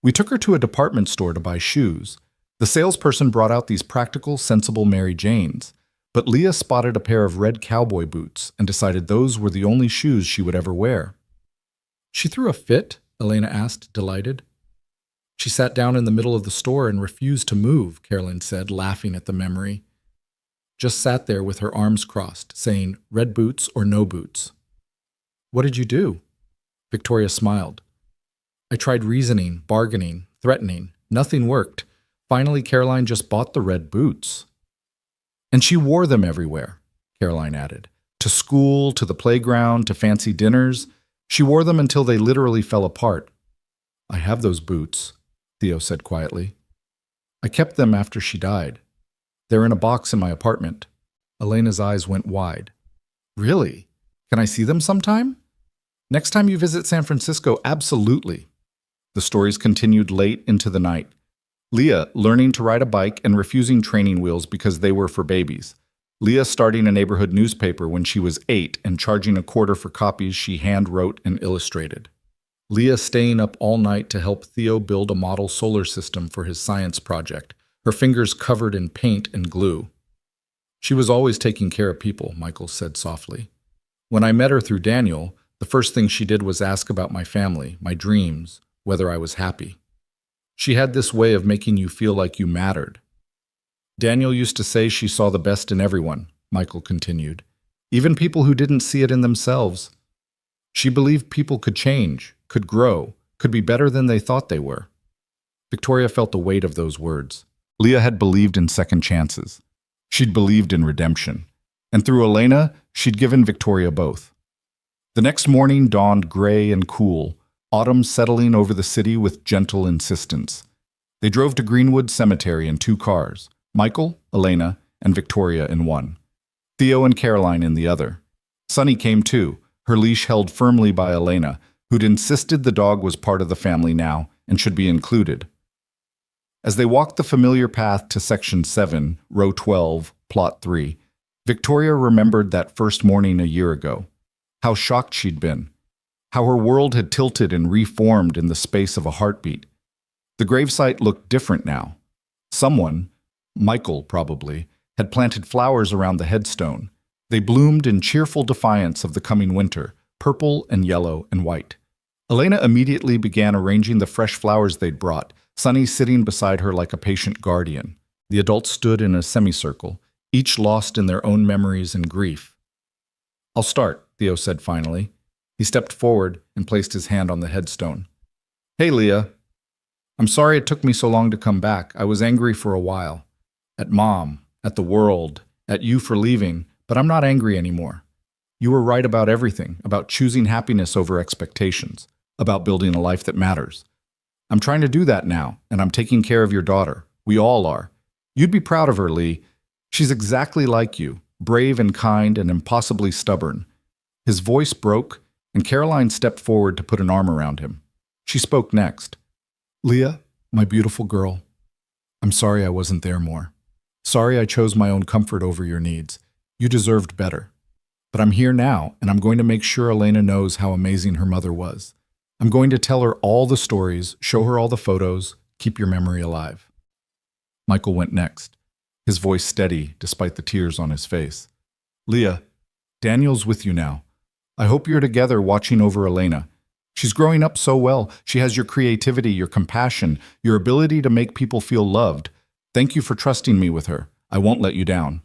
We took her to a department store to buy shoes. The salesperson brought out these practical, sensible Mary Janes, but Leah spotted a pair of red cowboy boots and decided those were the only shoes she would ever wear. She threw a fit? Elena asked, delighted. She sat down in the middle of the store and refused to move, Caroline said, laughing at the memory. Just sat there with her arms crossed, saying, red boots or no boots. What did you do? Victoria smiled. I tried reasoning, bargaining, threatening. Nothing worked. Finally, Caroline just bought the red boots. And she wore them everywhere, Caroline added. To school, to the playground, to fancy dinners. She wore them until they literally fell apart. I have those boots, Theo said quietly. I kept them after she died. They're in a box in my apartment. Elena's eyes went wide. Really? Can I see them sometime? Next time you visit San Francisco, absolutely. The stories continued late into the night. Leah learning to ride a bike and refusing training wheels because they were for babies. Leah starting a neighborhood newspaper when she was 8 and charging a quarter for copies she hand-wrote and illustrated. Leah staying up all night to help Theo build a model solar system for his science project, her fingers covered in paint and glue. She was always taking care of people, Michael said softly. When I met her through Daniel, the first thing she did was ask about my family, my dreams, whether I was happy. She had this way of making you feel like you mattered. Daniel used to say she saw the best in everyone, Michael continued, even people who didn't see it in themselves. She believed people could change, could grow, could be better than they thought they were. Victoria felt the weight of those words. Leah had believed in second chances. She'd believed in redemption. And through Elena, she'd given Victoria both. The next morning dawned gray and cool, autumn settling over the city with gentle insistence. They drove to Greenwood Cemetery in 2 cars, Michael, Elena, and Victoria in one, Theo and Caroline in the other. Sunny came too, her leash held firmly by Elena, who'd insisted the dog was part of the family now and should be included. As they walked the familiar path to Section 7, Row 12, Plot 3, Victoria remembered that first morning a year ago. How shocked she'd been. How her world had tilted and reformed in the space of a heartbeat. The gravesite looked different now. Someone, Michael probably, had planted flowers around the headstone. They bloomed in cheerful defiance of the coming winter, purple and yellow and white. Elena immediately began arranging the fresh flowers they'd brought, Sunny sitting beside her like a patient guardian. The adults stood in a semicircle, each lost in their own memories and grief. "I'll start," Theo said finally. He stepped forward and placed his hand on the headstone. "Hey, Leah. I'm sorry it took me so long to come back. I was angry for a while. At Mom, at the world, at you for leaving, but I'm not angry anymore. You were right about everything, about choosing happiness over expectations, about building a life that matters. I'm trying to do that now, and I'm taking care of your daughter. We all are. You'd be proud of her, Lee. She's exactly like you, brave and kind and impossibly stubborn." His voice broke, and Caroline stepped forward to put an arm around him. She spoke next. "Leah, my beautiful girl, I'm sorry I wasn't there more. Sorry I chose my own comfort over your needs. You deserved better. But I'm here now, and I'm going to make sure Elena knows how amazing her mother was. I'm going to tell her all the stories, show her all the photos, keep your memory alive." Michael went next, his voice steady despite the tears on his face. "Leah, Daniel's with you now. I hope you're together watching over Elena. She's growing up so well. She has your creativity, your compassion, your ability to make people feel loved. Thank you for trusting me with her. I won't let you down."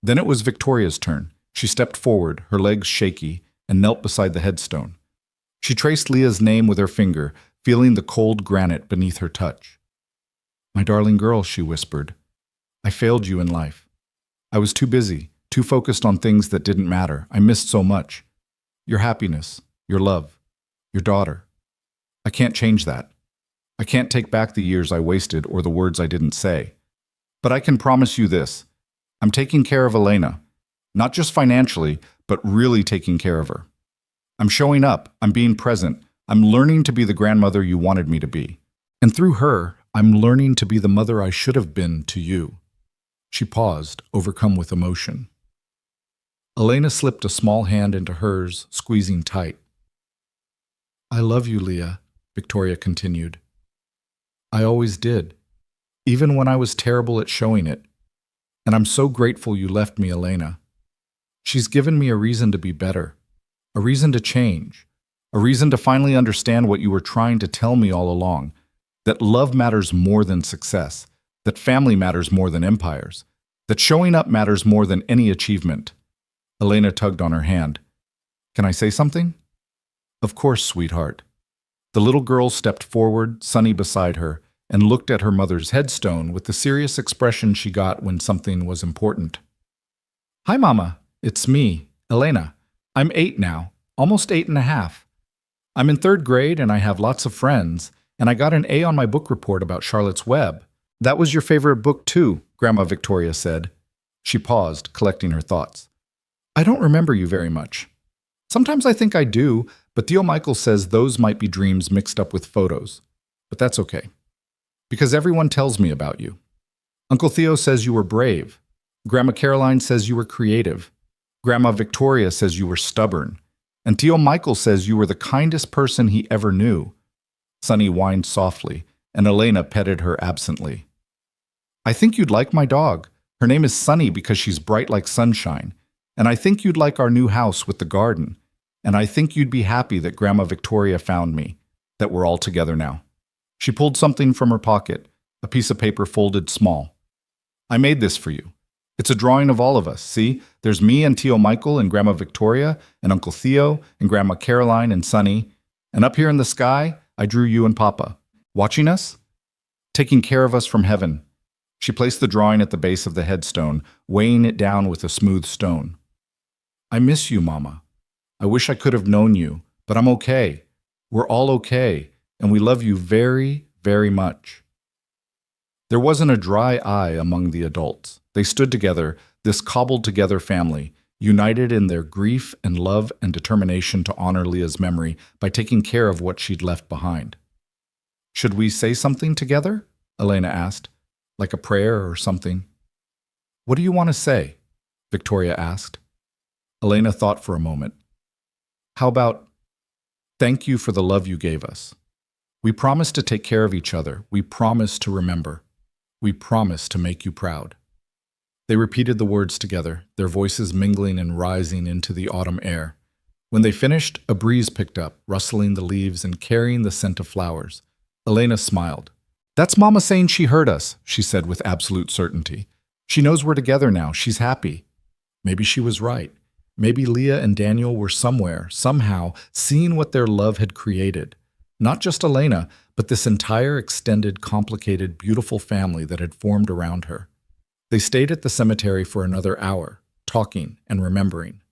Then it was Victoria's turn. She stepped forward, her legs shaky, and knelt beside the headstone. She traced Leah's name with her finger, feeling the cold granite beneath her touch. "My darling girl," she whispered, "I failed you in life. I was too busy, too focused on things that didn't matter. I missed so much. Your happiness, your love, your daughter. I can't change that. I can't take back the years I wasted or the words I didn't say. But I can promise you this. I'm taking care of Elena. Not just financially, but really taking care of her. I'm showing up. I'm being present. I'm learning to be the grandmother you wanted me to be. And through her, I'm learning to be the mother I should have been to you." She paused, overcome with emotion. Elena slipped a small hand into hers, squeezing tight. "I love you, Leah," Victoria continued. "I always did, even when I was terrible at showing it. And I'm so grateful you left me, Elena. She's given me a reason to be better, a reason to change, a reason to finally understand what you were trying to tell me all along, that love matters more than success, that family matters more than empires, that showing up matters more than any achievement." Elena tugged on her hand. "Can I say something?" "Of course, sweetheart." The little girl stepped forward, Sunny beside her, and looked at her mother's headstone with the serious expression she got when something was important. "Hi, Mama. It's me, Elena. I'm 8 now, almost 8.5. I'm in 3rd grade and I have lots of friends, and I got an A on my book report about Charlotte's Web. That was your favorite book too," Grandma Victoria said. She paused, collecting her thoughts. "I don't remember you very much. Sometimes I think I do, but Theo Michael says those might be dreams mixed up with photos. But that's okay, because everyone tells me about you. Uncle Theo says you were brave. Grandma Caroline says you were creative. Grandma Victoria says you were stubborn. And Theo Michael says you were the kindest person he ever knew." Sunny whined softly, and Elena petted her absently. "I think you'd like my dog. Her name is Sunny because she's bright like sunshine. And I think you'd like our new house with the garden. And I think you'd be happy that Grandma Victoria found me. that we're all together now. She pulled something from her pocket, a piece of paper folded small. I made this for you. It's a drawing of all of us. See, there's me and Tio Michael and Grandma Victoria and Uncle Theo and Grandma Caroline and Sonny. And up here in the sky, I drew you and Papa. Watching us? Taking care of us from heaven. She placed the drawing at the base of the headstone, weighing it down with a smooth stone. I miss you, Mama. I wish I could have known you, but I'm okay. We're all okay, and we love you very, very much. There wasn't a dry eye among the adults. They stood together, this cobbled-together family, united in their grief and love and determination to honor Leah's memory by taking care of what she'd left behind. Should we say something together? Elena asked, like a prayer or something. What do you want to say? Victoria asked. Elena thought for a moment. How about, thank you for the love you gave us. We promise to take care of each other. We promise to remember. We promise to make you proud. They repeated the words together, their voices mingling and rising into the autumn air. When they finished, a breeze picked up, rustling the leaves and carrying the scent of flowers. Elena smiled. That's Mama saying she heard us, she said with absolute certainty. She knows we're together now. She's happy. Maybe she was right. Maybe Leah and Daniel were somewhere, somehow, seeing what their love had created. Not just Elena, but this entire extended, complicated, beautiful family that had formed around her. They stayed at the cemetery for another hour, talking and remembering.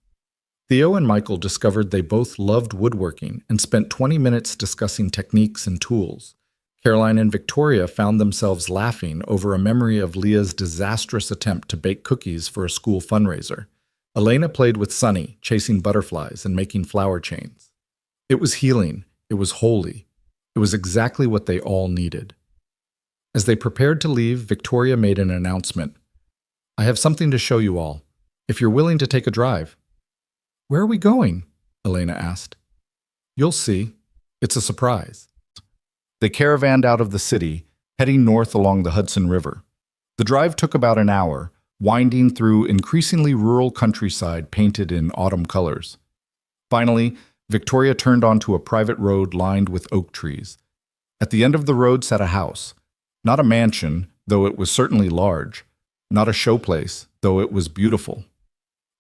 Theo and Michael discovered they both loved woodworking and spent 20 minutes discussing techniques and tools. Caroline and Victoria found themselves laughing over a memory of Leah's disastrous attempt to bake cookies for a school fundraiser. Elena played with Sonny, chasing butterflies and making flower chains. It was healing. It was holy. It was exactly what they all needed. As they prepared to leave, Victoria made an announcement. I have something to show you all, if you're willing to take a drive. Where are we going? Elena asked. You'll see. It's a surprise. They caravanned out of the city, heading north along the Hudson River. The drive took about an hour, winding through increasingly rural countryside painted in autumn colors. Finally, Victoria turned onto a private road lined with oak trees. At the end of the road sat a house. Not a mansion, though it was certainly large. Not a showplace, though it was beautiful.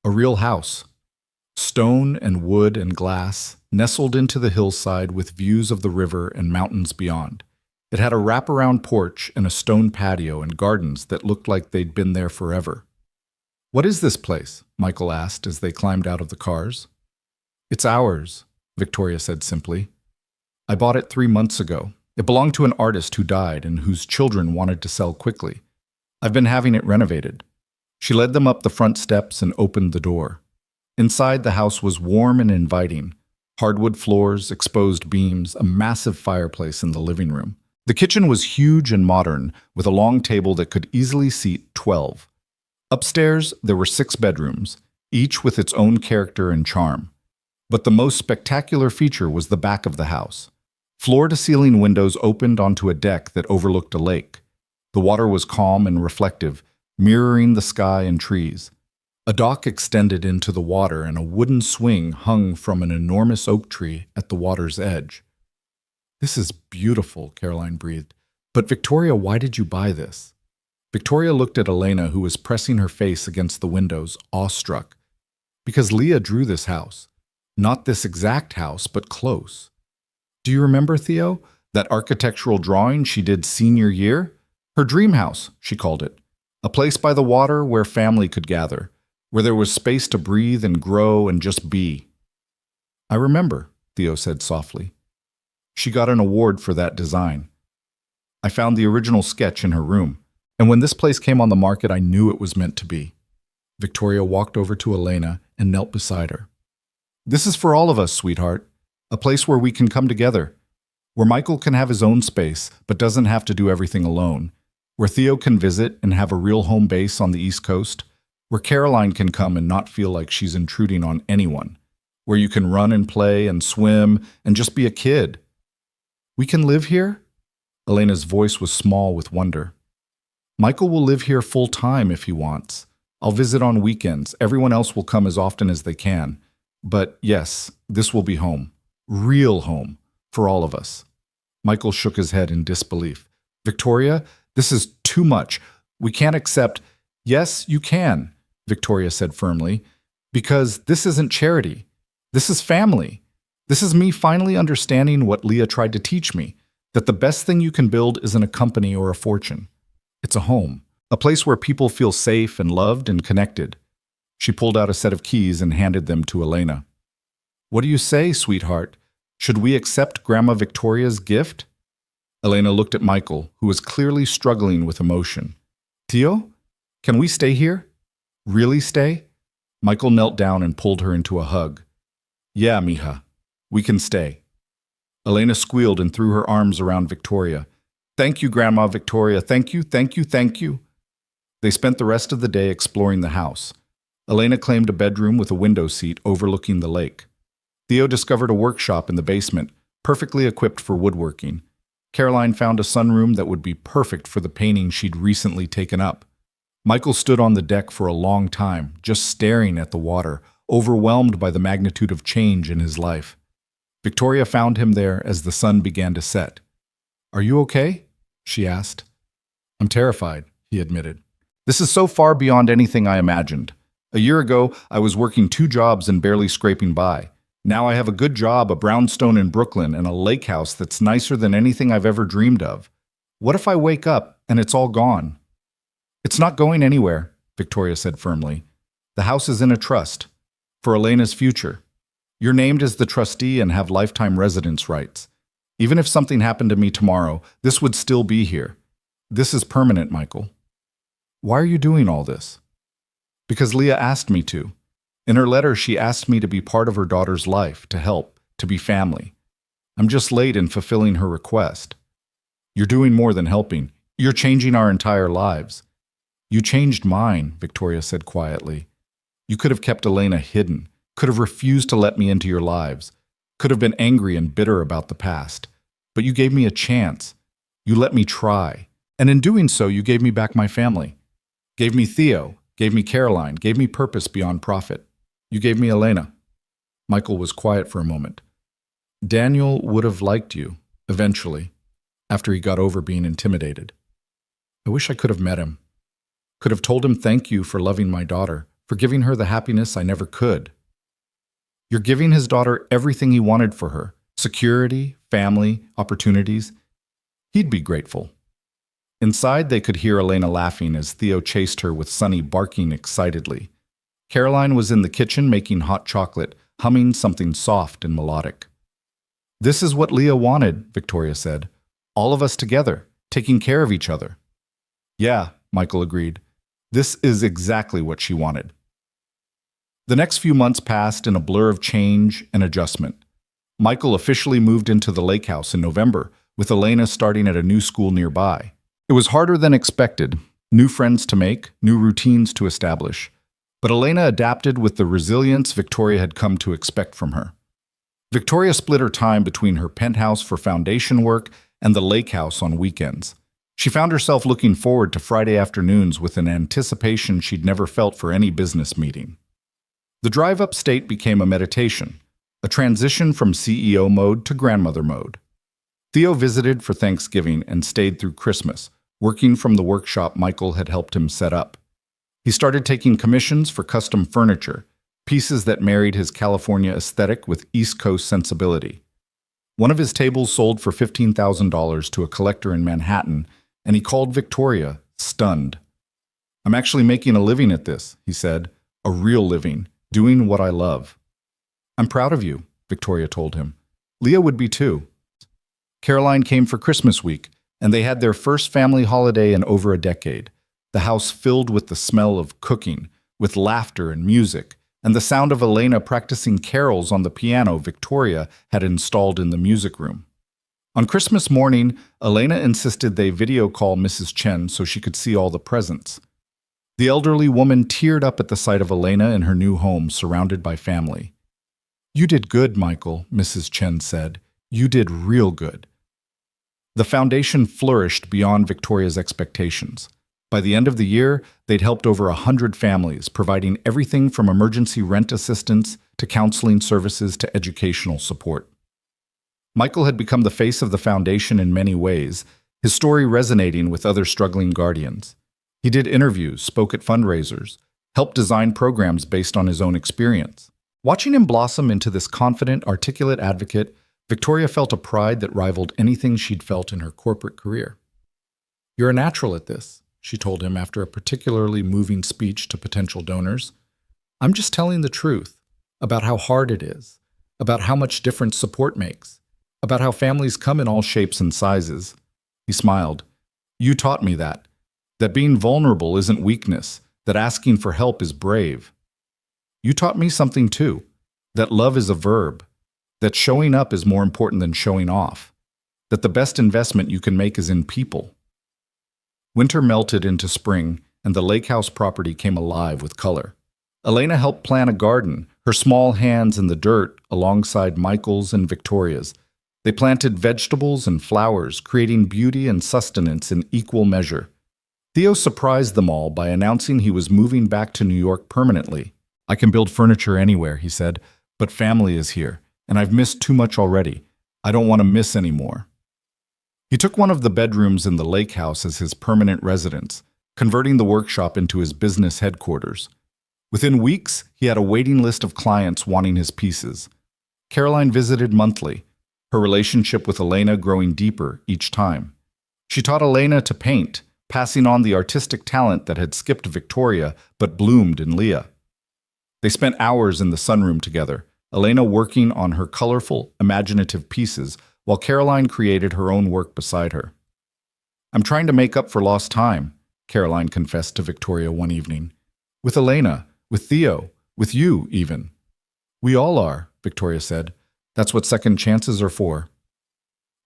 A real house. Stone and wood and glass, nestled into the hillside with views of the river and mountains beyond. It had a wraparound porch and a stone patio and gardens that looked like they'd been there forever. What is this place? Michael asked as they climbed out of the cars. It's ours, Victoria said simply. I bought it 3 months ago. It belonged to an artist who died and whose children wanted to sell quickly. I've been having it renovated. She led them up the front steps and opened the door. Inside, the house was warm and inviting. Hardwood floors, exposed beams, a massive fireplace in the living room. The kitchen was huge and modern, with a long table that could easily seat 12. Upstairs, there were 6 bedrooms, each with its own character and charm. But the most spectacular feature was the back of the house. Floor-to-ceiling windows opened onto a deck that overlooked a lake. The water was calm and reflective, mirroring the sky and trees. A dock extended into the water and a wooden swing hung from an enormous oak tree at the water's edge. This is beautiful, Caroline breathed. But Victoria, why did you buy this? Victoria looked at Elena, who was pressing her face against the windows, awestruck. Because Leah drew this house. Not this exact house, but close. Do you remember, Theo, that architectural drawing she did senior year? Her dream house, she called it. A place by the water where family could gather, where there was space to breathe and grow and just be. I remember, Theo said softly. She got an award for that design. I found the original sketch in her room, and when this place came on the market, I knew it was meant to be. Victoria walked over to Elena and knelt beside her. This is for all of us, sweetheart. A place where we can come together. Where Michael can have his own space, but doesn't have to do everything alone. Where Theo can visit and have a real home base on the East Coast. Where Caroline can come and not feel like she's intruding on anyone. Where you can run and play and swim and just be a kid. We can live here? Elena's voice was small with wonder. Michael will live here full time if he wants. I'll visit on weekends. Everyone else will come as often as they can. But yes, this will be home. Real home. For all of us. Michael shook his head in disbelief. Victoria, this is too much. We can't accept. Yes, you can, Victoria said firmly, because this isn't charity. This is family. This is me finally understanding what Leah tried to teach me, that the best thing you can build isn't a company or a fortune. It's a home, a place where people feel safe and loved and connected. She pulled out a set of keys and handed them to Elena. What do you say, sweetheart? Should we accept Grandma Victoria's gift? Elena looked at Michael, who was clearly struggling with emotion. Theo, can we stay here? Really stay? Michael knelt down and pulled her into a hug. Yeah, mija, we can stay. Elena squealed and threw her arms around Victoria. Thank you, Grandma Victoria. Thank you, thank you, thank you. They spent the rest of the day exploring the house. Elena claimed a bedroom with a window seat overlooking the lake. Theo discovered a workshop in the basement, perfectly equipped for woodworking. Caroline found a sunroom that would be perfect for the painting she'd recently taken up. Michael stood on the deck for a long time, just staring at the water, overwhelmed by the magnitude of change in his life. Victoria found him there as the sun began to set. Are you okay? She asked. I'm terrified, he admitted. This is so far beyond anything I imagined. A year ago, I was working 2 jobs and barely scraping by. Now I have a good job, a brownstone in Brooklyn, and a lake house that's nicer than anything I've ever dreamed of. What if I wake up and it's all gone? It's not going anywhere, Victoria said firmly. The house is in a trust for Elena's future. You're named as the trustee and have lifetime residence rights. Even if something happened to me tomorrow, this would still be here. This is permanent, Michael. Why are you doing all this? Because Leah asked me to. In her letter, she asked me to be part of her daughter's life, to help, to be family. I'm just late in fulfilling her request. You're doing more than helping. You're changing our entire lives. You changed mine, Victoria said quietly. You could have kept Elena hidden, could have refused to let me into your lives, could have been angry and bitter about the past. But you gave me a chance. You let me try. And in doing so, you gave me back my family. Gave me Theo, gave me Caroline, gave me purpose beyond profit. You gave me Elena. Michael was quiet for a moment. Daniel would have liked you, eventually, after he got over being intimidated. I wish I could have met him. Could have told him thank you for loving my daughter, for giving her the happiness I never could. You're giving his daughter everything he wanted for her, security, family, opportunities. He'd be grateful. Inside, they could hear Elena laughing as Theo chased her with Sonny barking excitedly. Caroline was in the kitchen making hot chocolate, humming something soft and melodic. This is what Leah wanted, Victoria said. All of us together, taking care of each other. Yeah, Michael agreed. This is exactly what she wanted. The next few months passed in a blur of change and adjustment. Michael officially moved into the lake house in November, with Elena starting at a new school nearby. It was harder than expected, new friends to make, new routines to establish. But Elena adapted with the resilience Victoria had come to expect from her. Victoria split her time between her penthouse for foundation work and the lake house on weekends. She found herself looking forward to Friday afternoons with an anticipation she'd never felt for any business meeting. The drive upstate became a meditation, a transition from CEO mode to grandmother mode. Theo visited for Thanksgiving and stayed through Christmas, working from the workshop Michael had helped him set up. He started taking commissions for custom furniture, pieces that married his California aesthetic with East Coast sensibility. One of his tables sold for $15,000 to a collector in Manhattan, and he called Victoria, stunned. I'm actually making a living at this, he said, a real living, doing what I love. I'm proud of you, Victoria told him. Leah would be too. Caroline came for Christmas week, and they had their first family holiday in over a decade. The house filled with the smell of cooking, with laughter and music, and the sound of Elena practicing carols on the piano Victoria had installed in the music room. On Christmas morning, Elena insisted they video call Mrs. Chen so she could see all the presents. The elderly woman teared up at the sight of Elena in her new home, surrounded by family. You did good, Michael, Mrs. Chen said. You did real good. The foundation flourished beyond Victoria's expectations. By the end of the year, they'd helped over 100 families, providing everything from emergency rent assistance to counseling services to educational support. Michael had become the face of the foundation in many ways, his story resonating with other struggling guardians. He did interviews, spoke at fundraisers, helped design programs based on his own experience. Watching him blossom into this confident, articulate advocate, Victoria felt a pride that rivaled anything she'd felt in her corporate career. "You're a natural at this," she told him after a particularly moving speech to potential donors. "I'm just telling the truth about how hard it is, about how much difference support makes, about how families come in all shapes and sizes." He smiled. "You taught me that being vulnerable isn't weakness, that asking for help is brave. You taught me something too, that love is a verb, that showing up is more important than showing off, that the best investment you can make is in people." Winter melted into spring, and the lake house property came alive with color. Elena helped plant a garden, her small hands in the dirt alongside Michael's and Victoria's. They planted vegetables and flowers, creating beauty and sustenance in equal measure. Theo surprised them all by announcing he was moving back to New York permanently. "I can build furniture anywhere," he said, "but family is here, and I've missed too much already. I don't want to miss any more." He took one of the bedrooms in the lake house as his permanent residence, converting the workshop into his business headquarters. Within weeks, he had a waiting list of clients wanting his pieces. Caroline visited monthly, her relationship with Elena growing deeper each time. She taught Elena to paint, passing on the artistic talent that had skipped Victoria but bloomed in Leah. They spent hours in the sunroom together, Elena working on her colorful, imaginative pieces, while Caroline created her own work beside her. "I'm trying to make up for lost time," Caroline confessed to Victoria one evening. "With Elena, with Theo, with you, even." "We all are," Victoria said. "That's what second chances are for."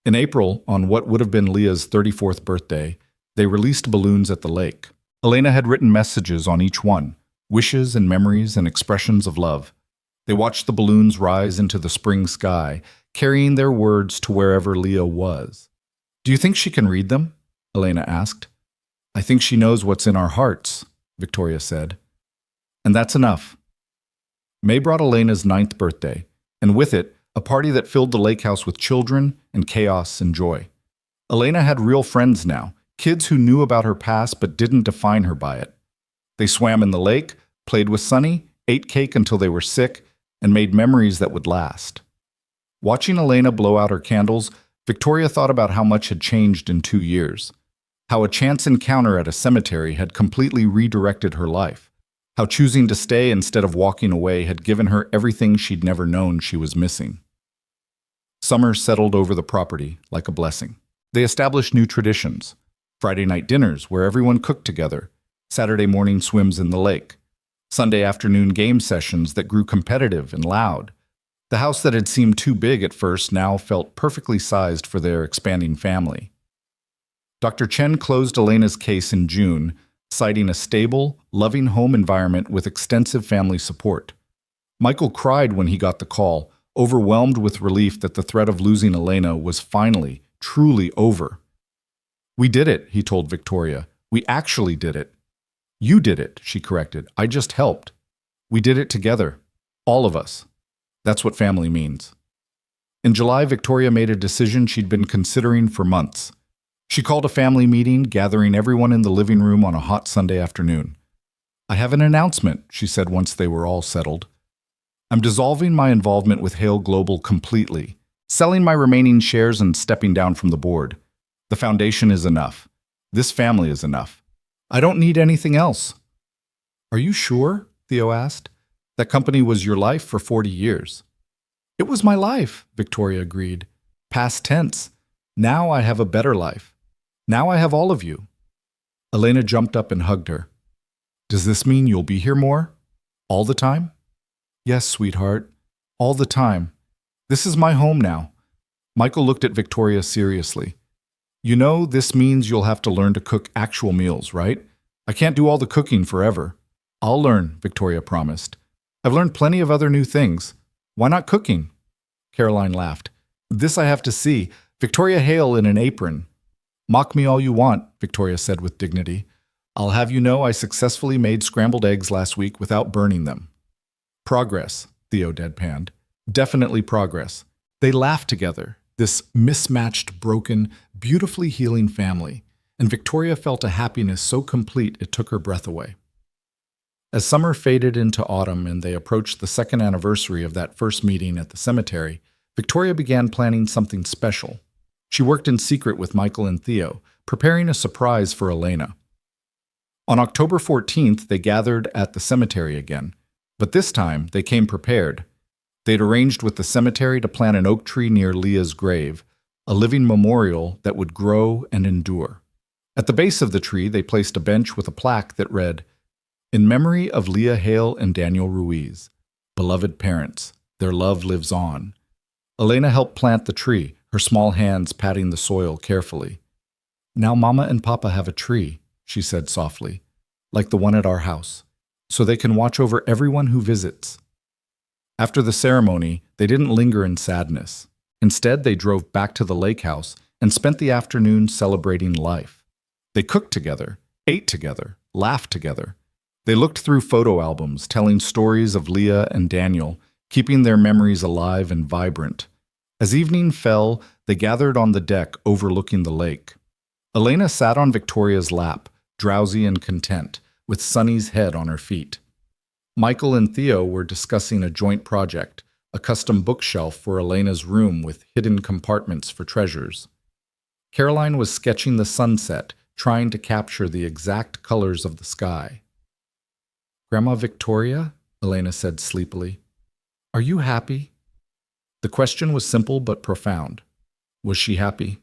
In April, on what would have been Leah's 34th birthday, they released balloons at the lake. Elena had written messages on each one, wishes and memories and expressions of love. They watched the balloons rise into the spring sky, carrying their words to wherever Leah was. "Do you think she can read them?" Elena asked. "I think she knows what's in our hearts," Victoria said. And that's enough. May brought Elena's 9th birthday, and with it, a party that filled the lake house with children and chaos and joy. Elena had real friends now, kids who knew about her past but didn't define her by it. They swam in the lake, played with Sunny, ate cake until they were sick, and made memories that would last. Watching Elena blow out her candles, Victoria thought about how much had changed in 2 years. How a chance encounter at a cemetery had completely redirected her life. How choosing to stay instead of walking away had given her everything she'd never known she was missing. Summer settled over the property like a blessing. They established new traditions. Friday night dinners where everyone cooked together. Saturday morning swims in the lake. Sunday afternoon game sessions that grew competitive and loud. The house that had seemed too big at first now felt perfectly sized for their expanding family. Dr. Chen closed Elena's case in June, citing a stable, loving home environment with extensive family support. Michael cried when he got the call, overwhelmed with relief that the threat of losing Elena was finally, truly over. "We did it," he told Victoria. "We actually did it." "You did it," she corrected. "I just helped. We did it together. All of us. That's what family means." In July, Victoria made a decision she'd been considering for months. She called a family meeting, gathering everyone in the living room on a hot Sunday afternoon. "I have an announcement," she said once they were all settled. "I'm dissolving my involvement with Hale Global completely, selling my remaining shares and stepping down from the board. The foundation is enough. This family is enough. I don't need anything else." "Are you sure?" Theo asked. "That company was your life for 40 years. "It was my life," Victoria agreed. "Past tense. Now I have a better life. Now I have all of you." Elena jumped up and hugged her. "Does this mean you'll be here more? All the time?" "Yes, sweetheart. All the time. This is my home now." Michael looked at Victoria seriously. "You know, this means you'll have to learn to cook actual meals, right? I can't do all the cooking forever." "I'll learn," Victoria promised. "I've learned plenty of other new things. Why not cooking?" Caroline laughed. "This I have to see. Victoria Hale in an apron." "Mock me all you want," Victoria said with dignity. "I'll have you know I successfully made scrambled eggs last week without burning them." "Progress," Theo deadpanned. "Definitely progress." They laughed together, this mismatched, broken, beautifully healing family, and Victoria felt a happiness so complete it took her breath away. As summer faded into autumn and they approached the second anniversary of that first meeting at the cemetery, Victoria began planning something special. She worked in secret with Michael and Theo, preparing a surprise for Elena. On October 14th, they gathered at the cemetery again, but this time they came prepared. They'd arranged with the cemetery to plant an oak tree near Leah's grave, a living memorial that would grow and endure. At the base of the tree, they placed a bench with a plaque that read, "In memory of Leah Hale and Daniel Ruiz, beloved parents, their love lives on." Elena helped plant the tree, her small hands patting the soil carefully. "Now Mama and Papa have a tree," she said softly, "like the one at our house, so they can watch over everyone who visits." After the ceremony, they didn't linger in sadness. Instead, they drove back to the lake house and spent the afternoon celebrating life. They cooked together, ate together, laughed together. They looked through photo albums, telling stories of Leah and Daniel, keeping their memories alive and vibrant. As evening fell, they gathered on the deck overlooking the lake. Elena sat on Victoria's lap, drowsy and content, with Sunny's head on her feet. Michael and Theo were discussing a joint project, a custom bookshelf for Elena's room with hidden compartments for treasures. Caroline was sketching the sunset, trying to capture the exact colors of the sky. "Grandma Victoria," Elena said sleepily, "are you happy?" The question was simple but profound. Was she happy?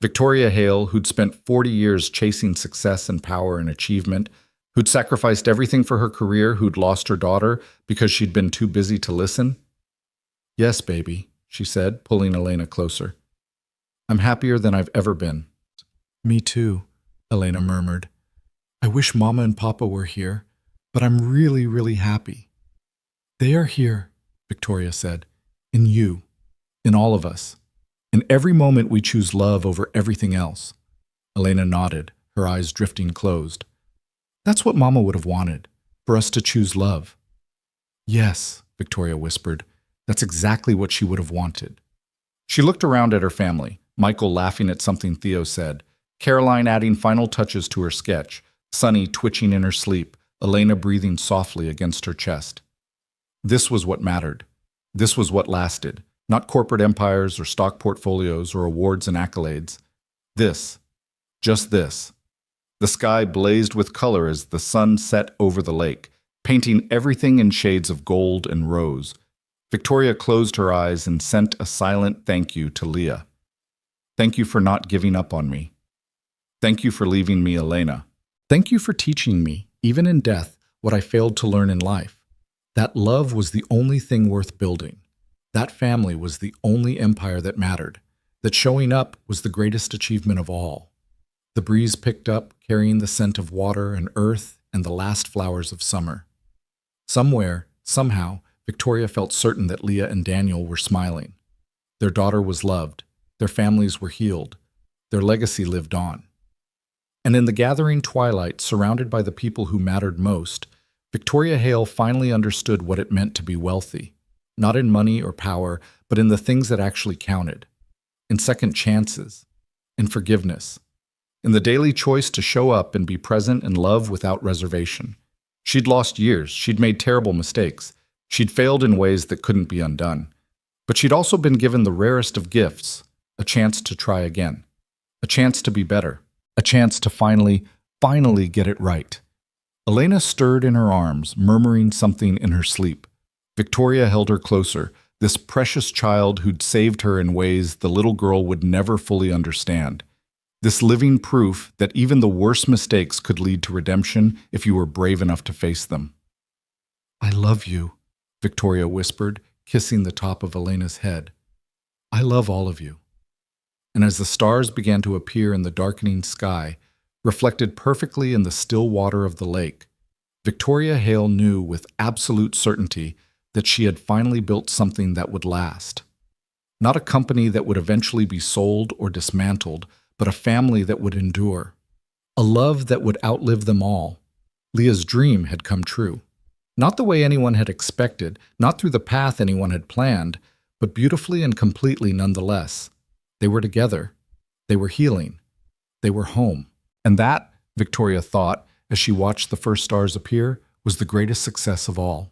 Victoria Hale, who'd spent 40 years chasing success and power and achievement, who'd sacrificed everything for her career, who'd lost her daughter because she'd been too busy to listen? "Yes, baby," she said, pulling Elena closer. "I'm happier than I've ever been." "Me too," Elena murmured. "I wish Mama and Papa were here, but I'm really, really happy." "They are here," Victoria said, "in you, in all of us. In every moment we choose love over everything else." Elena nodded, her eyes drifting closed. "That's what Mama would have wanted, for us to choose love." "Yes," Victoria whispered, "that's exactly what she would have wanted." She looked around at her family, Michael laughing at something Theo said, Caroline adding final touches to her sketch, Sunny twitching in her sleep, Elena breathing softly against her chest. This was what mattered. This was what lasted. Not corporate empires or stock portfolios or awards and accolades. This. Just this. The sky blazed with color as the sun set over the lake, painting everything in shades of gold and rose. Victoria closed her eyes and sent a silent thank you to Leah. "Thank you for not giving up on me. Thank you for leaving me, Elena. Thank you for teaching me, even in death, what I failed to learn in life. That love was the only thing worth building. That family was the only empire that mattered. That showing up was the greatest achievement of all." The breeze picked up, carrying the scent of water and earth and the last flowers of summer. Somewhere, somehow, Victoria felt certain that Leah and Daniel were smiling. Their daughter was loved. Their families were healed. Their legacy lived on. And in the gathering twilight, surrounded by the people who mattered most, Victoria Hale finally understood what it meant to be wealthy. Not in money or power, but in the things that actually counted. In second chances. In forgiveness. In the daily choice to show up and be present and love without reservation. She'd lost years. She'd made terrible mistakes. She'd failed in ways that couldn't be undone. But she'd also been given the rarest of gifts, a chance to try again. A chance to be better. A chance to finally get it right. Elena stirred in her arms, murmuring something in her sleep. Victoria held her closer, this precious child who'd saved her in ways the little girl would never fully understand. This living proof that even the worst mistakes could lead to redemption if you were brave enough to face them. "I love you," Victoria whispered, kissing the top of Elena's head. "I love all of you." And as the stars began to appear in the darkening sky, reflected perfectly in the still water of the lake, Victoria Hale knew with absolute certainty that she had finally built something that would last. Not a company that would eventually be sold or dismantled, but a family that would endure. A love that would outlive them all. Leah's dream had come true. Not the way anyone had expected, not through the path anyone had planned, but beautifully and completely nonetheless. They were together. They were healing. They were home. And that, Victoria thought, as she watched the first stars appear, was the greatest success of all.